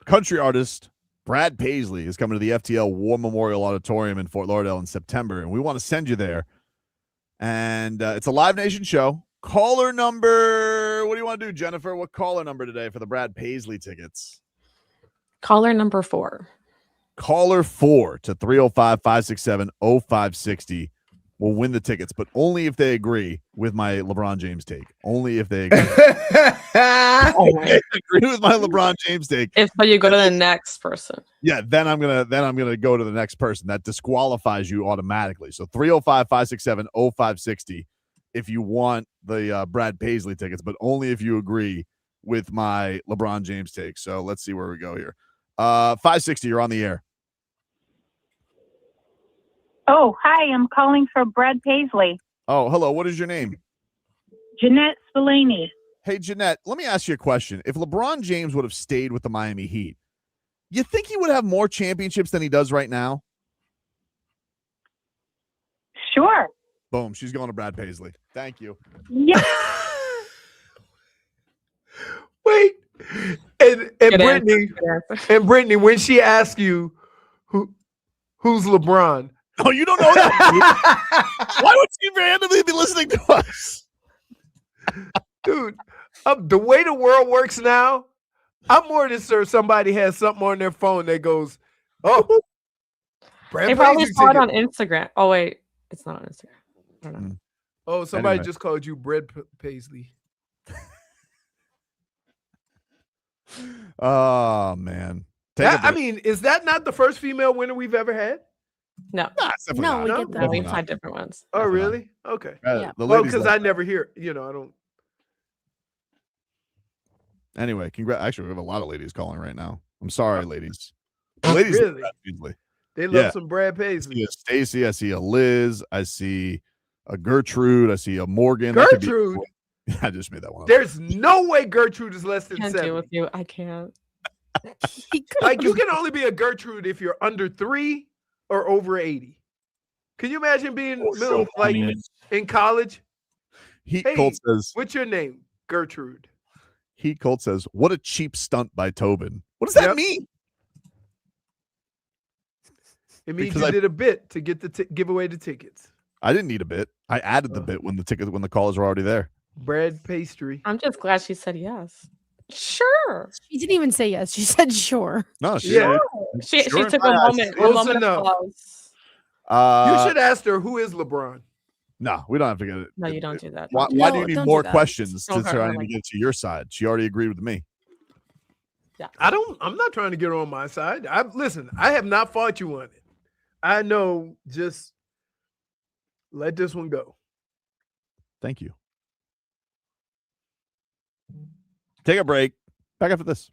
country artist Brad Paisley is coming to the FTL War Memorial Auditorium in Fort Lauderdale in September, and we want to send you there. And it's a Live Nation show. Caller number, what do you want to do, Jennifer? What caller number today for the Brad Paisley tickets? Caller number 4. Caller 4 to 305-567-0560 will win the tickets, but only if they agree with my LeBron James take. Only if they agree. Agree with my LeBron James take. If so, you go to the next person. Yeah, then I'm gonna go to the next person. That disqualifies you automatically. So 305-567-0560 if you want the Brad Paisley tickets, but only if you agree with my LeBron James take. So let's see where we go here. 560, you're on the air. Oh, hi. I'm calling for Brad Paisley. Oh, hello. What is your name? Jeanette Spillane. Hey, Jeanette, let me ask you a question. If LeBron James would have stayed with the Miami Heat, you think he would have more championships than he does right now? Sure. Boom. She's going to Brad Paisley. Thank you. Yeah. Wait. And Brittany, when she asks you who's LeBron? Oh, you don't know that? Why would she randomly be listening to us? Dude, the way the world works now, I'm more than sure somebody has something on their phone that goes, oh, Brad They probably Paisley saw it ticket. on Instagram. Oh, wait. It's not on Instagram. I don't know. Oh, somebody Anyway. just called you Brad Paisley. Oh, man. I mean, is that not the first female winner we've ever had? No. No, we get No, that. we've had different ones. Oh, really? Okay. The Well, ladies because like I never hear, I don't. Anyway, actually, we have a lot of ladies calling right now. I'm sorry, ladies. The ladies love Really? Brad Paisley. They love some Brad Paisley. I see a Stacy. I see a Liz. I see a Gertrude. I see a Morgan. That could be- Gertrude? I just made that one up. There's no way Gertrude is less than Can't 7. deal with you. I can't. Like, you can only be a Gertrude if you're under 3 or over 80. Can you imagine being in college? Heat Hey, Colt says, what's your name? Gertrude. Heat Colt says, what a cheap stunt by Tobin. What does that mean? It means Because you I- did a bit to get the give away the tickets. I didn't need a bit. I added the bit when the callers were already there. Brad Pastry. I'm just glad she said yes. Sure. She didn't even say yes. She said sure. No, she Yeah. She Sure took a enough. moment. Close A moment of enough. pause. You should ask her, who is LeBron? No, we don't have to get it. No, you don't do that. Why No, do you need don't more do that. questions Don't to hurt try her to like get to your side? She already agreed with me. I'm not trying to get her on my side. Listen, I have not fought you on it. I know, just let this one go. Thank you. Take a break. Back after this.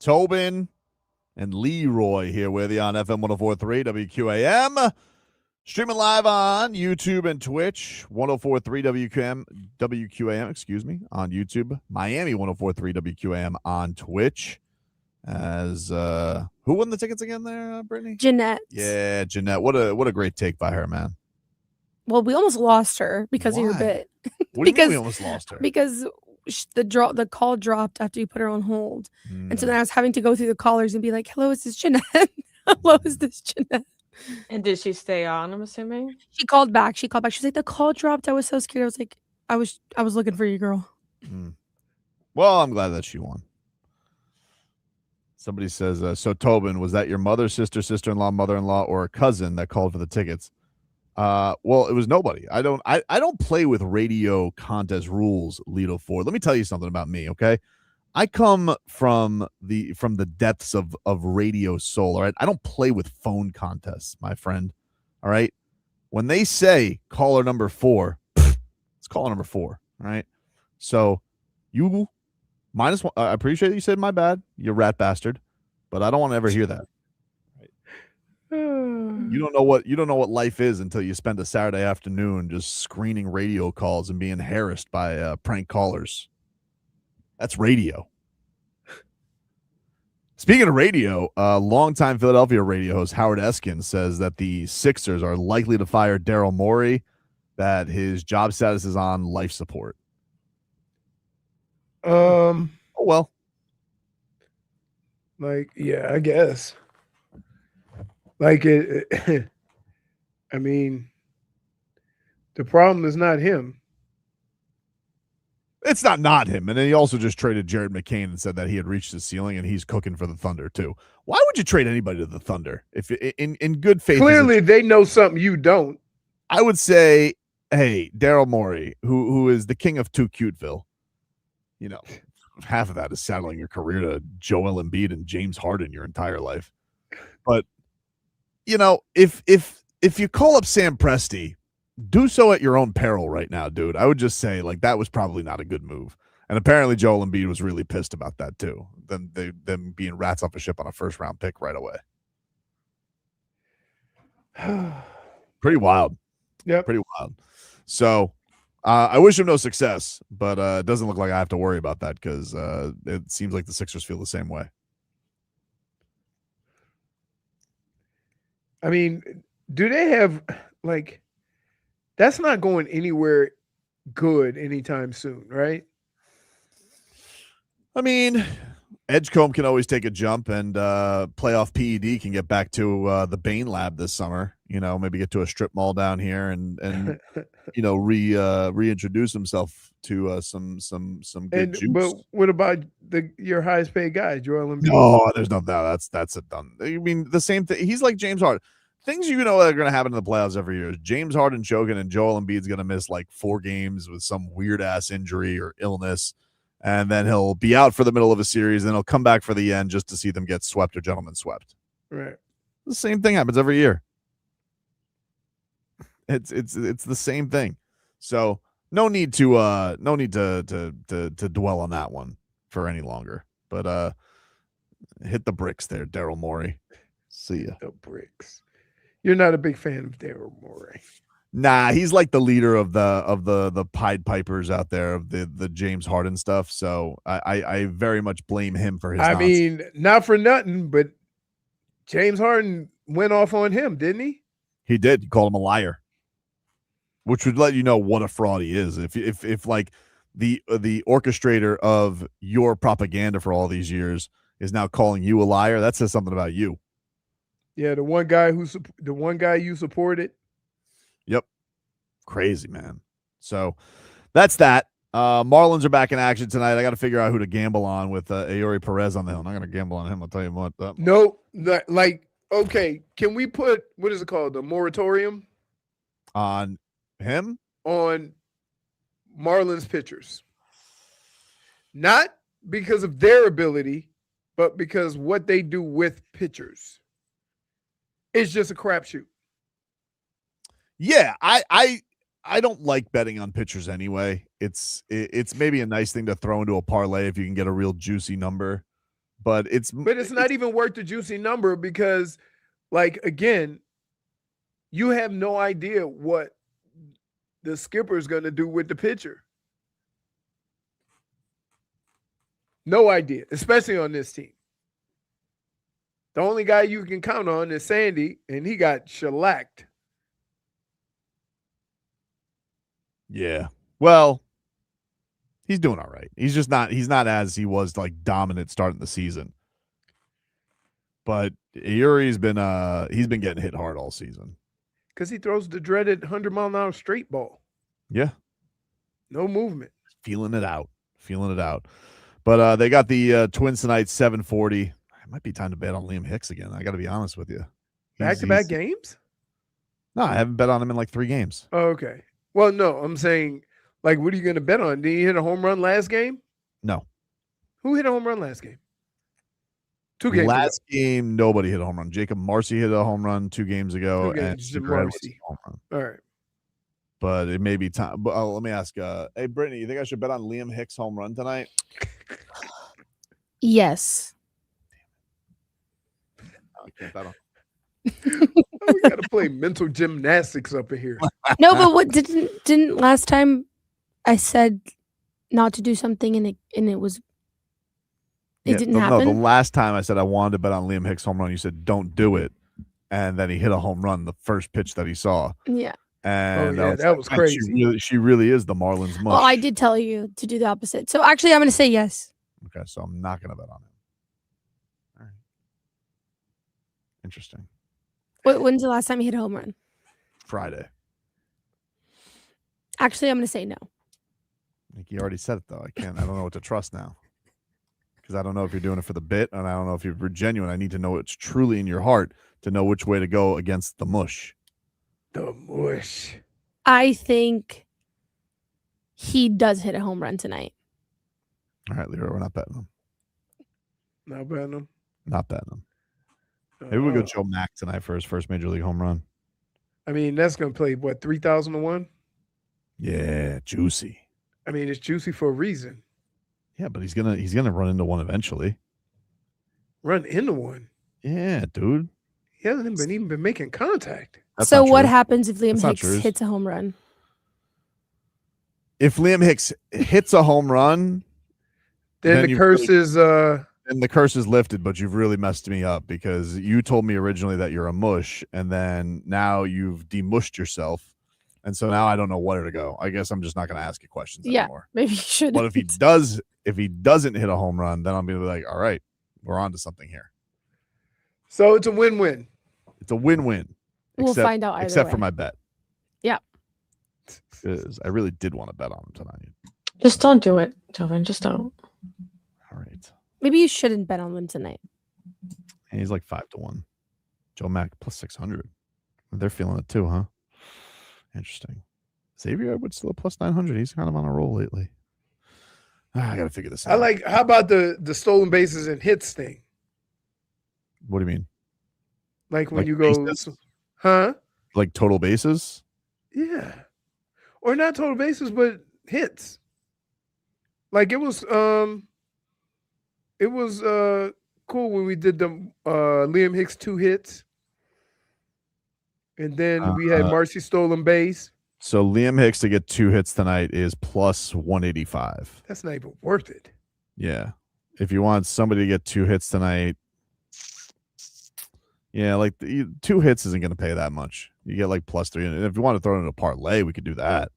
Tobin and Leroy here with you on FM 104.3 WQAM. Streaming live on YouTube and Twitch, 104.3 WQAM, on YouTube. Miami 104.3 WQAM on Twitch. As who won the tickets again there, Brittany? Jeanette. Yeah, Jeanette. What a great take by her, man. Well, we almost lost her because of your bit. What do you mean we almost lost her? Because the call dropped after you put her on hold. And so then I was having to go through the callers and be like, hello, is this Jeanette? Hello, is this Jeanette? And did she stay on, I'm assuming? She called back. She's like, the call dropped. I was so scared. I was like, I was looking for you, girl. Well, I'm glad that she won. Somebody says, so Tobin, was that your mother, sister, sister-in-law, mother-in-law, or a cousin that called for the tickets? Well, it was nobody. I don't play with radio contest rules, Lido Ford. Let me tell you something about me, okay? I come from the depths of radio soul, all right? I don't play with phone contests, my friend, all right? When they say caller number 4, it's caller number 4, all right? So you -1. I appreciate you said my bad, you rat bastard, but I don't want to ever hear that. You don't know what life is until you spend a Saturday afternoon just screening radio calls and being harassed by prank callers. That's radio. Speaking of radio, longtime Philadelphia radio host Howard Eskin says that the Sixers are likely to fire Daryl Morey, that his job status is on life support. Oh, well. Like, yeah, I guess. Like it I mean, the problem is not him. It's not him. And then he also just traded Jared McCain and said that he had reached his ceiling and he's cooking for the Thunder too. Why would you trade anybody to the Thunder if in good faith? Clearly they know something you don't. I would say, hey, Daryl Morey, who is the king of Too Cuteville, you know, half of that is saddling your career to Joel Embiid and James Harden your entire life. But you know, if you call up Sam Presti, do so at your own peril right now, dude. I would just say, like, that was probably not a good move. And apparently Joel Embiid was really pissed about that too. Them being rats off a ship on a first-round pick right away. Pretty wild. Yeah, pretty wild. So I wish him no success, but it doesn't look like I have to worry about that because it seems like the Sixers feel the same way. I mean, do they have, like, that's not going anywhere good anytime soon, right? I mean, Edgecombe can always take a jump, and playoff PED can get back to the Bain Lab this summer. You know, maybe get to a strip mall down here and you know, reintroduce himself to some good juice. But what about your highest paid guy, Joel Embiid? No, there's no doubt. That's a done. I mean, the same thing. He's like James Harden. Things you know that are going to happen in the playoffs every year is James Harden choking and Joel Embiid's going to miss like 4 games with some weird ass injury or illness, and then he'll be out for the middle of a series, and he'll come back for the end just to see them get swept or gentlemen swept. Right. The same thing happens every year. It's the same thing. So no need to dwell on that one for any longer. But hit the bricks there, Daryl Morey. See ya. The bricks. You're not a big fan of Daryl Morey. Nah, he's like the leader of the Pied Pipers out there of the James Harden stuff. So I very much blame him for his nonsense. mean, not for nothing, but James Harden went off on him, didn't he? He did. He called him a liar, which would let you know what a fraud he is. If like the orchestrator of your propaganda for all these years is now calling you a liar, that says something about you. Yeah, the one guy you supported. Yep. Crazy, man. So that's that. Marlins are back in action tonight. I got to figure out who to gamble on with Aori Perez on the hill. I'm not going to gamble on him. I'll tell you what. No, like, okay, can we put, what is it called? The moratorium? On him? On Marlins pitchers. Not because of their ability, but because what they do with pitchers. It's just a crapshoot. Yeah, I don't like betting on pitchers anyway. It's maybe a nice thing to throw into a parlay if you can get a real juicy number. But it's not even worth the juicy number because, like, again, you have no idea what the skipper is going to do with the pitcher. No idea, especially on this team. The only guy you can count on is Sandy, and he got shellacked. Yeah. Well, he's doing all right. He's not as he was like dominant starting the season. But Uri's been he's been getting hit hard all season. Because he throws the dreaded 100-mile-an-hour straight ball. Yeah. No movement. Feeling it out. But they got the Twins tonight, 7:40. It might be time to bet on Liam Hicks again. I got to be honest with you. Back-to-back games? No, I haven't bet on him in like 3 games. Oh, okay. Well, no, I'm saying, like, what are you going to bet on? Did he hit a home run last game? No. Who hit a home run last game? 2 games Last game, nobody hit a home run. Jacob Marcy hit a home run 2 games ago. 2 games, and Marcy. Home run. All right. But it may be time. But let me ask, hey, Brittany, you think I should bet on Liam Hicks home run tonight? Yes. I can't bet on. We got to play mental gymnastics up in here. No, but what didn't last time I said not to do something and it was it didn't happen? No, the last time I said I wanted to bet on Liam Hicks home run, you said don't do it. And then he hit a home run the first pitch that he saw. Yeah. And that was crazy. She really is the Marlins mush. Well, I did tell you to do the opposite. So actually I'm gonna say yes. Okay, so I'm not gonna bet on him. All right. Interesting. When's the last time you hit a home run? Friday. Actually, I'm going to say no. I think you already said it, though. I don't know what to trust now. Because I don't know if you're doing it for the bit, and I don't know if you're genuine. I need to know what's truly in your heart to know which way to go against the mush. The mush. I think he does hit a home run tonight. All right, Leroy, we're not betting him. Not betting him? Not betting him. Maybe we'll go Joe Mack tonight for his first major league home run. I mean, that's going to play, 3,000 to 1? Yeah, juicy. I mean, it's juicy for a reason. Yeah, but he's gonna run into one eventually. Run into one? Yeah, dude. He hasn't even been making contact. That's so what true. happens if Liam That's Hicks hits a home run? If Liam Hicks hits a home run, then the curse is and the curse is lifted, but you've really messed me up because you told me originally that you're a mush, and then now you've demushed yourself. And so now I don't know where to go. I guess I'm just not going to ask you questions anymore. Maybe you should. But if he doesn't hit a home run, then I'm going to be like, all right, we're on to something here. So it's a win-win. It's a win-win. We'll find out either except way. for my bet. Yeah. I really did want to bet on him tonight. Just don't do it, Tobin. Just don't. All right. Maybe you shouldn't bet on him tonight. And he's like 5 to 1. Joe Mack plus 600. They're feeling it too, huh? Interesting. Xavier Edwards still a plus 900. He's kind of on a roll lately. I got to figure this out. How about the stolen bases and hits thing? What do you mean? Like when you go, huh? Like total bases? Yeah. Or not total bases, but hits. Like it was cool when we did the Liam Hicks 2 hits. And then we had Marcy stolen base. So Liam Hicks to get 2 hits tonight is plus 185. That's not even worth it. Yeah. If you want somebody to get 2 hits tonight, yeah, like 2 hits isn't going to pay that much. You get like plus 3. And if you want to throw it in a parlay, we could do that.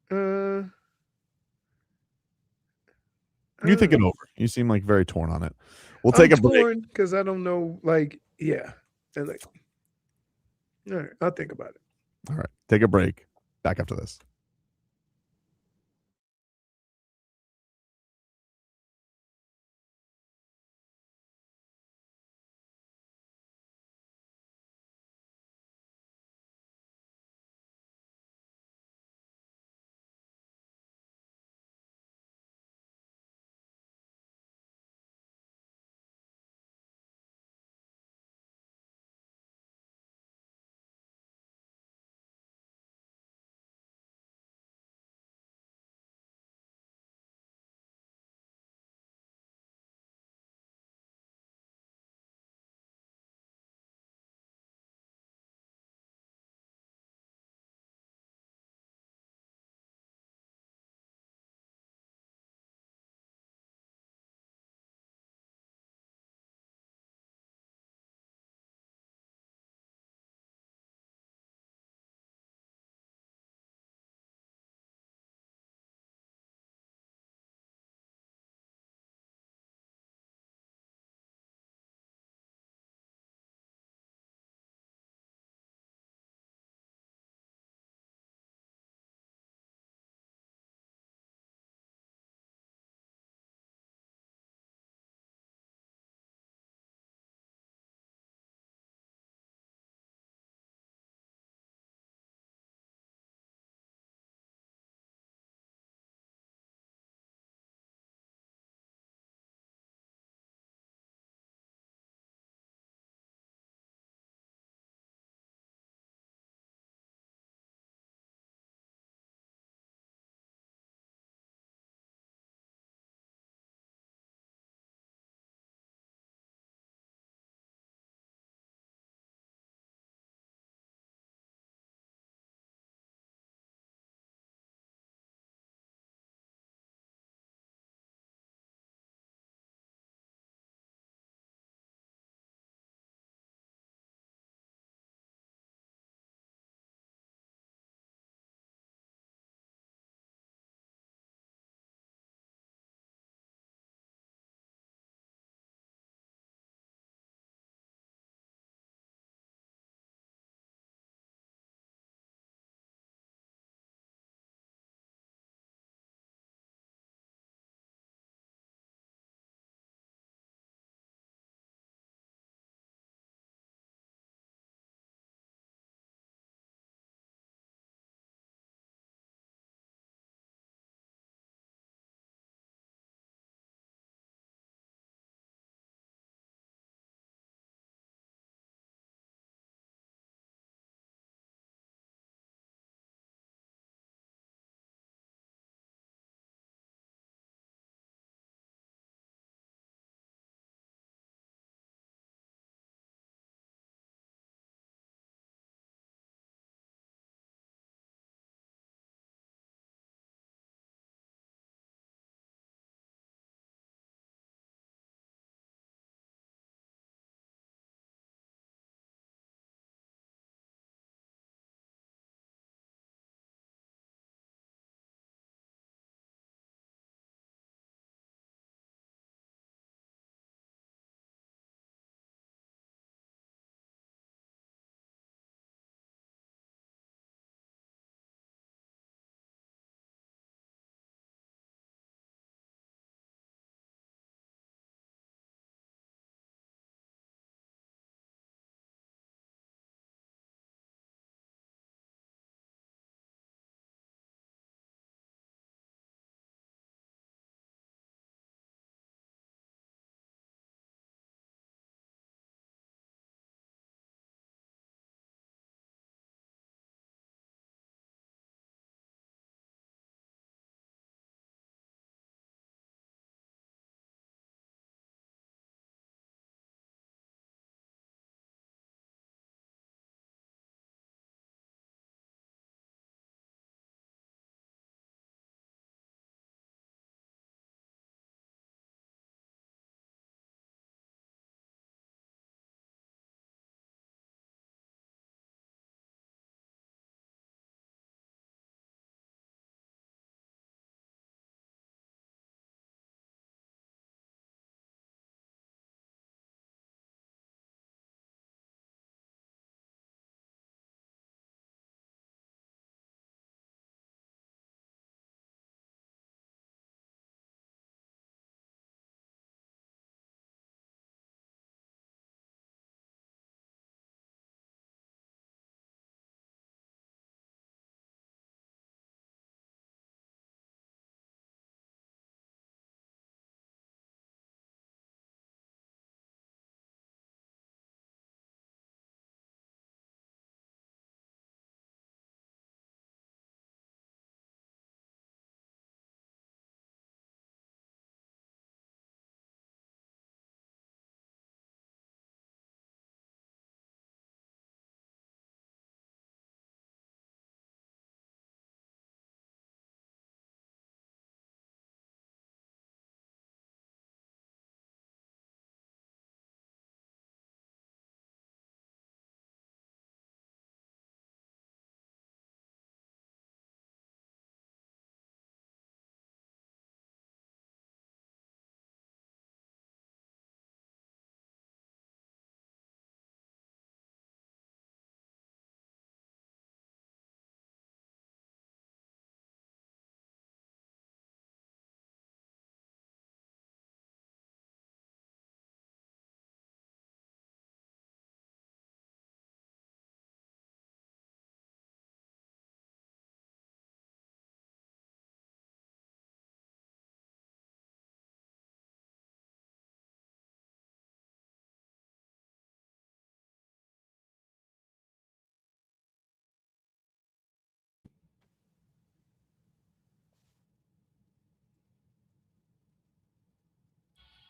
You think it over. You seem like very torn on it. We'll take a break. Because I don't know, yeah. And all right, I'll think about it. All right. Take a break. Back after this.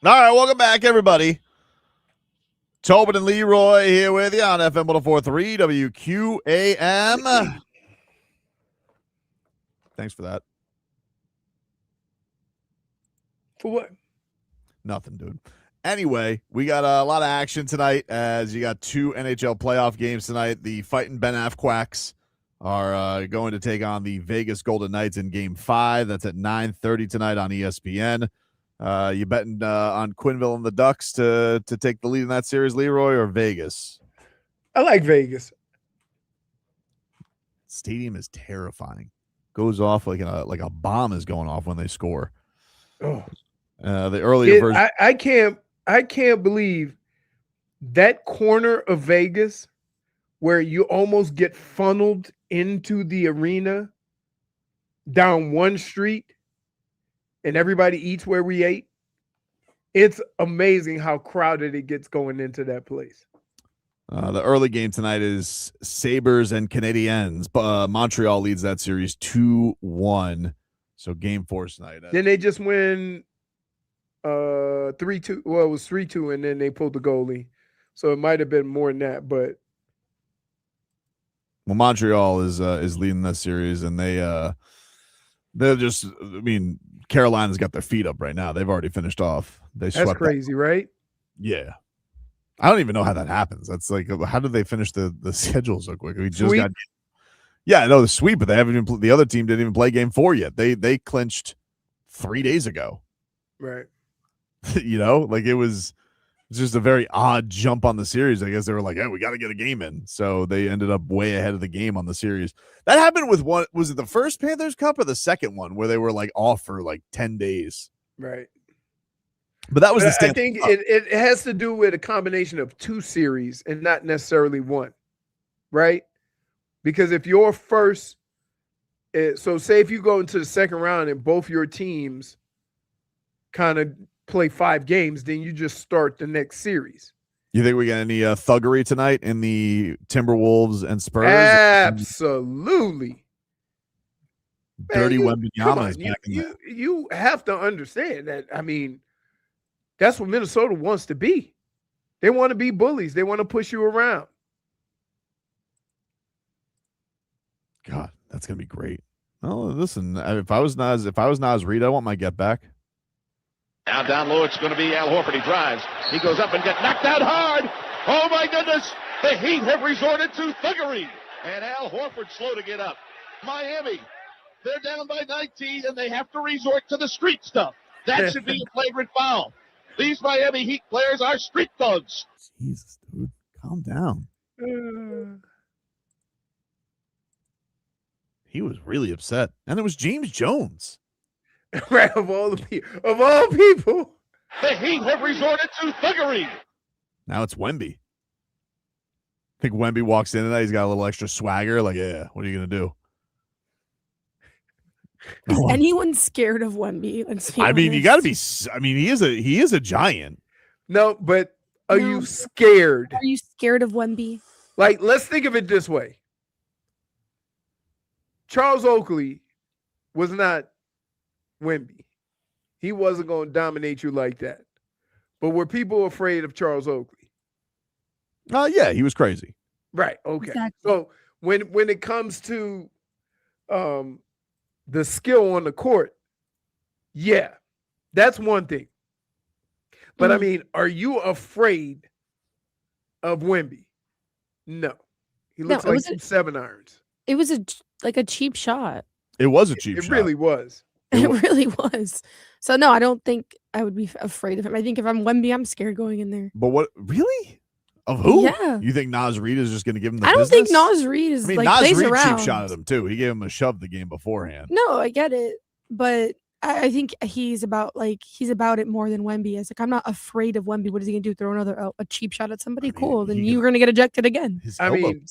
All right, welcome back, everybody. Tobin and Leroy here with you on FM 104.3 WQAM. Thanks for that. For what? Nothing, dude. Anyway, we got a lot of action tonight as you got 2 NHL playoff games tonight. The Fighting Ben Quacks are going to take on the Vegas Golden Knights in Game 5. That's at 9:30 tonight on ESPN. You betting on Quinville and the Ducks to take the lead in that series, Leroy, or Vegas? I like Vegas. Stadium is terrifying. Goes off like a bomb is going off when they score. Oh, the earlier version. I can't believe that corner of Vegas where you almost get funneled into the arena down one street and everybody eats where we ate. It's amazing how crowded it gets going into that place. The early game tonight is Sabres and Canadiens. Montreal leads that series 2-1. So Game 4 tonight. Then they just win 3-2. Well, it was 3-2, and then they pulled the goalie. So it might have been more than that, but Montreal is leading that series, and they're just. I mean, Carolina's got their feet up right now. They've already finished off. That's crazy, right? Yeah, I don't even know how that happens. That's like, how did they finish the schedule so quick? We just got. Yeah, I know the sweep, but they haven't even. The other team didn't even play Game 4 yet. They clinched 3 days ago. Right. You know, like it was just a very odd jump on the series. I guess they were like, "Hey, we got to get a game in," so they ended up way ahead of the game on the series. That happened with one. Was it the first Panthers Cup or the second one where they were like off for like 10 days? Right. But that was the I think it has to do with a combination of 2 series and not necessarily one, right? Because if you're first, so say if you go into the second round and both your teams kind of play 5 games, then you just start the next series. You think we got any thuggery tonight in the Timberwolves and Spurs? Absolutely. Dirty Wembanyama is back in there. You have to understand that. I mean, that's what Minnesota wants to be. They want to be bullies. They want to push you around. God, that's gonna be great. Oh, listen, if I was Nas Reed, I want my get back. Now down low, it's going to be Al Horford. He drives. He goes up and gets knocked out hard. Oh, my goodness. The Heat have resorted to thuggery. And Al Horford slow to get up. Miami, they're down by 19, and they have to resort to the street stuff. That should be a flagrant foul. These Miami Heat players are street thugs. Jesus, dude. Calm down. He was really upset. And it was James Jones. Right, of all people. The Heat have resorted to thuggery. Now it's Wemby. I think Wemby walks in tonight. He's got a little extra swagger. Like, yeah, what are you going to do? Is anyone scared of Wemby? I mean, you got to be. I mean, he is a giant. No, but are you scared? Are you scared of Wemby? Like, let's think of it this way. Charles Oakley was not Wemby. He wasn't going to dominate you like that. But were people afraid of Charles Oakley? Yeah, he was crazy. Right. Okay. Exactly. So when it comes to the skill on the court, yeah, that's one thing. But I mean, are you afraid of Wemby? No. He looks like 7 irons. It was a cheap shot. It was a cheap shot. It really was. It really was. So no, I don't think I would be afraid of him. I think if I'm Wemby, I'm scared going in there. But what really? Of who? Yeah. You think Nas Reed is just going to give him the I don't business? think Nas Reed is Nas plays Reed around. cheap shot at him too. He gave him a shove the game beforehand. No, I get it. But I think he's about it more than Wemby is. Like, I'm not afraid of Wemby. What is he going to do? Throw another a cheap shot at somebody? Cool. Then you're going to get ejected again. I mean,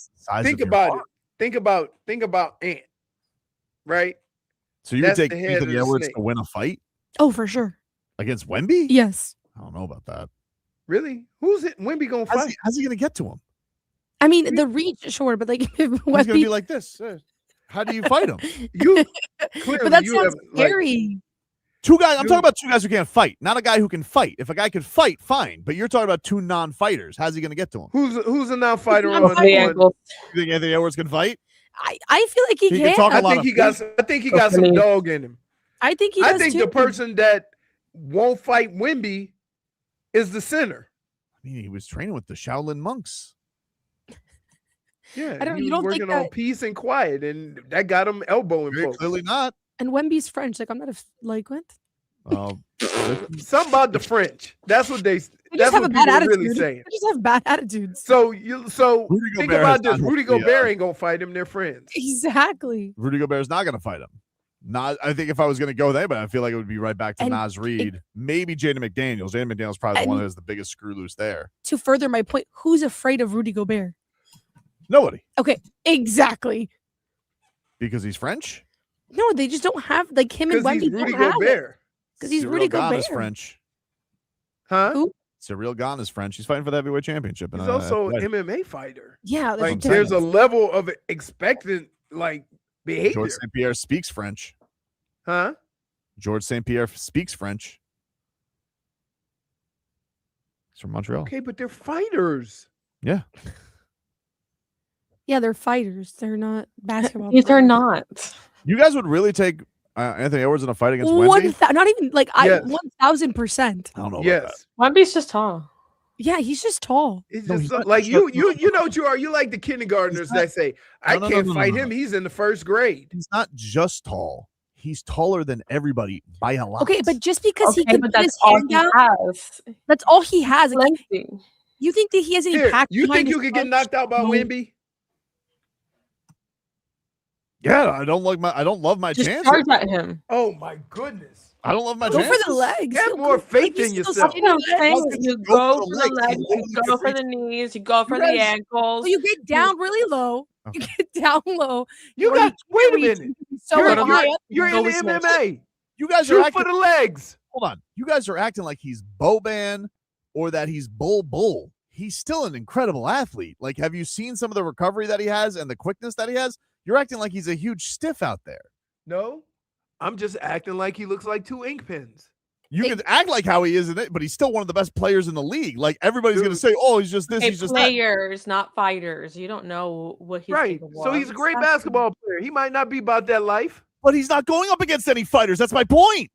think about it. Think about Ant, right? So you would take Anthony Edwards to win a fight? Oh, for sure. Against Wemby? Yes. I don't know about that. Really? Who's it? Wemby going to fight? How's he going to get to him? I mean, the reach, sure, but like if He's going to be like this. How do you fight him? You but that sounds scary. Two guys. I'm talking about two guys who can't fight, not a guy who can fight. If a guy could fight, fine. But you're talking about two non-fighters. How's he going to get to him? Who's a non-fighter on the ankle? You think Anthony Edwards can fight? I feel like he can. I think he got some dog in him. I think he does I think too. the person that won't fight Wemby is the center. I mean, he was training with the Shaolin monks. Yeah, I don't. he You was don't working think on that? peace and quiet, and that got him elbowing folks. Clearly not. And Wemby's French. Like I'm not like what? Something about the French. That's what they. They That's just have what a bad people are attitude. really saying. They just have bad attitudes. So Rudy think Gobert about has this. not Rudy hit the, Gobert ain't gonna fight him. They're friends. Exactly. Rudy Gobert's not going to fight him. I think if I was going to go there, but I feel like it would be right back to Naz Reid. Maybe Jaden McDaniels. Jaden McDaniels probably the one that has the biggest screw loose there. To further my point, who's afraid of Rudy Gobert? Nobody. Okay, exactly. Because he's French? No, they just don't have like him and Wemby. He's Rudy don't have it. Gobert. Because he's Cyril Rudy Gane Gobert. is French. Huh? Who? Cyril Gane is French. He's fighting for the heavyweight championship. He's also an MMA fighter. Yeah, like there's a level of expectant like behavior. George St. Pierre speaks French. Huh? George St. Pierre speaks French. He's from Montreal. Okay, but they're fighters. Yeah. Yeah, they're fighters. They're not basketball. These are players. not. You guys would really take Anthony Edwards in a fight against Wemby? Not even like Yes. 1,000%. I don't know. Yes. Wemby's just tall. Yeah, he's just tall. It's No, just he's not like you just- know what you are. You like the kindergartners that say, "I No, can't no, fight no. him. He's in the first grade." He's not just tall. He's taller than everybody by a lot. Okay, but just because he Okay, can but put his that's all hand he down, has. that's all he has. Like, Plenty. you think that he has any Here, pack? you behind think you his could get punch? knocked out by Wemby? Yeah, I don't love my Just chances. charge at him. Oh my goodness! I don't love my Go chances. for the legs. Have more faith in yourself. You know what I'm saying? You Go go for for the the legs. legs, You you go for the knees, you go for the guys- ankles. Well, you get down really low. You get down low. You Or got. Wait a reach minute. So You're, high up. you're in Go the with Smith. MMA. You guys are Shoot acting. for the legs. Hold on. You guys are acting like he's Boban or that he's Bull. He's still an incredible athlete. Like, have you seen some of the recovery that he has and the quickness that he has? You're acting like he's a huge stiff out there. No, I'm just acting like he looks like two ink pens. You can act like how he is in it, but he's still one of the best players in the league. Like, everybody's going to say, oh, he's just this, Hey, he's just that. players, not fighters. You don't know what he's Right. capable So of. he's a great basketball player. He might not be about that life. But he's not going up against any fighters. That's my point.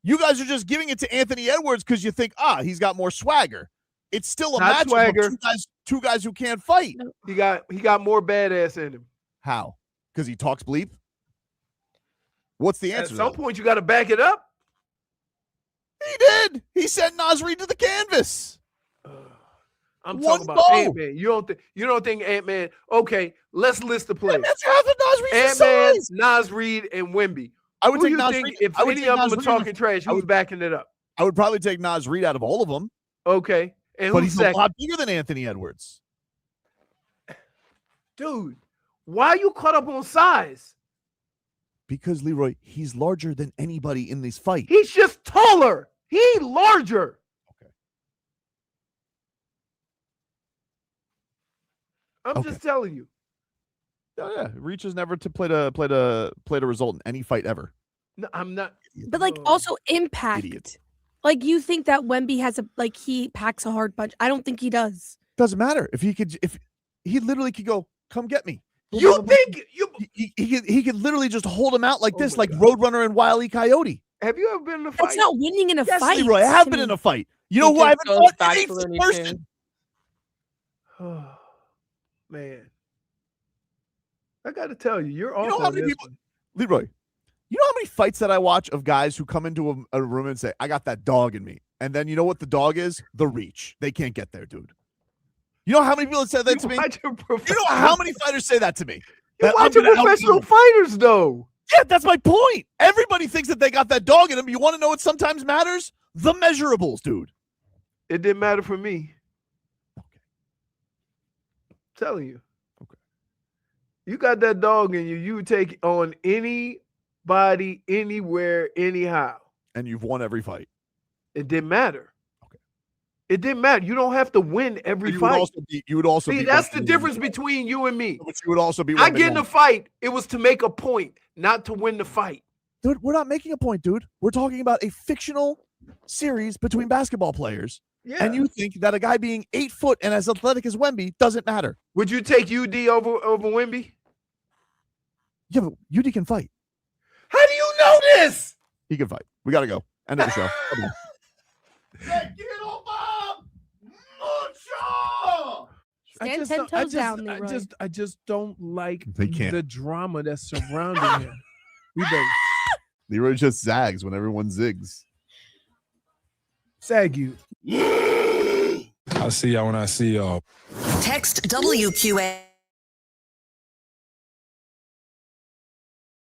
You guys are just giving it to Anthony Edwards because you think, he's got more swagger. It's still a Not matchup swagger. of two guys who can't fight. He got more badass in him. How? Because he talks bleep? What's the At answer? some point, you got to back it up. He did. He sent Naz Reid to the canvas. I'm One talking about goal. Ant-Man. You don't think Ant-Man? Okay, let's list the players. That's half of Naz Reid's Ant-Man, size. Naz Reid, and Wemby. I would Who take you Naz think Reid. if I would any take of them Naz are Reid talking trash, who's backing it up? I would probably take Naz Reid out of all of them, Okay, and but who's he's second? a lot bigger than Anthony Edwards. Dude, why are you caught up on size? Because, Leroy, he's larger than anybody in this fight. He's just taller. He larger. Okay. I'm just telling you. Oh, yeah. Reaches never to play to result in any fight ever. No, I'm not. But like also impact. Idiot. Like you think that Wemby has he packs a hard punch. I don't think he does. Doesn't matter. If he literally could go, come get me. You think you? He could literally just hold him out like this, like Roadrunner and Wile E. Coyote. Have you ever been in a fight? That's not winning in a Yes, fight. Leroy, I have to been me. in a fight. You know who I haven't fought? Any person. Oh, man. I got to tell you, you're You know also how many people, Leroy, you know how many fights that I watch of guys who come into a room and say, I got that dog in me. And then you know what the dog is? The reach. They can't get there, dude. You know how many people have said that to me? You know how many fighters say that to me? You're watching professional fighters, though. Yeah, that's my point. Everybody thinks that they got that dog in them. You want to know what sometimes matters? The measurables, dude. It didn't matter for me. Okay. I'm telling you. Okay. You got that dog in you. You would take on anybody, anywhere, anyhow. And you've won every fight. It didn't matter. Okay. It didn't matter. You don't have to win every fight. You would also See, be that's the difference between you and me. But you would also be. I get in a fight. It was to make a point, not to win the fight. Dude, we're not making a point, dude. We're talking about a fictional series between basketball players. Yeah. And you think that a guy being 8 foot and as athletic as Wemby doesn't matter. Would you take UD over Wemby? Yeah, but UD can fight. How do you know this? He can fight. We got to go. End of the show. Stand 10 toes down, Leroy. I just don't like They can't. the drama that's surrounding him. We don't Leroy just zags when everyone zigs. sag you. I'll see y'all when I see y'all. Text WQA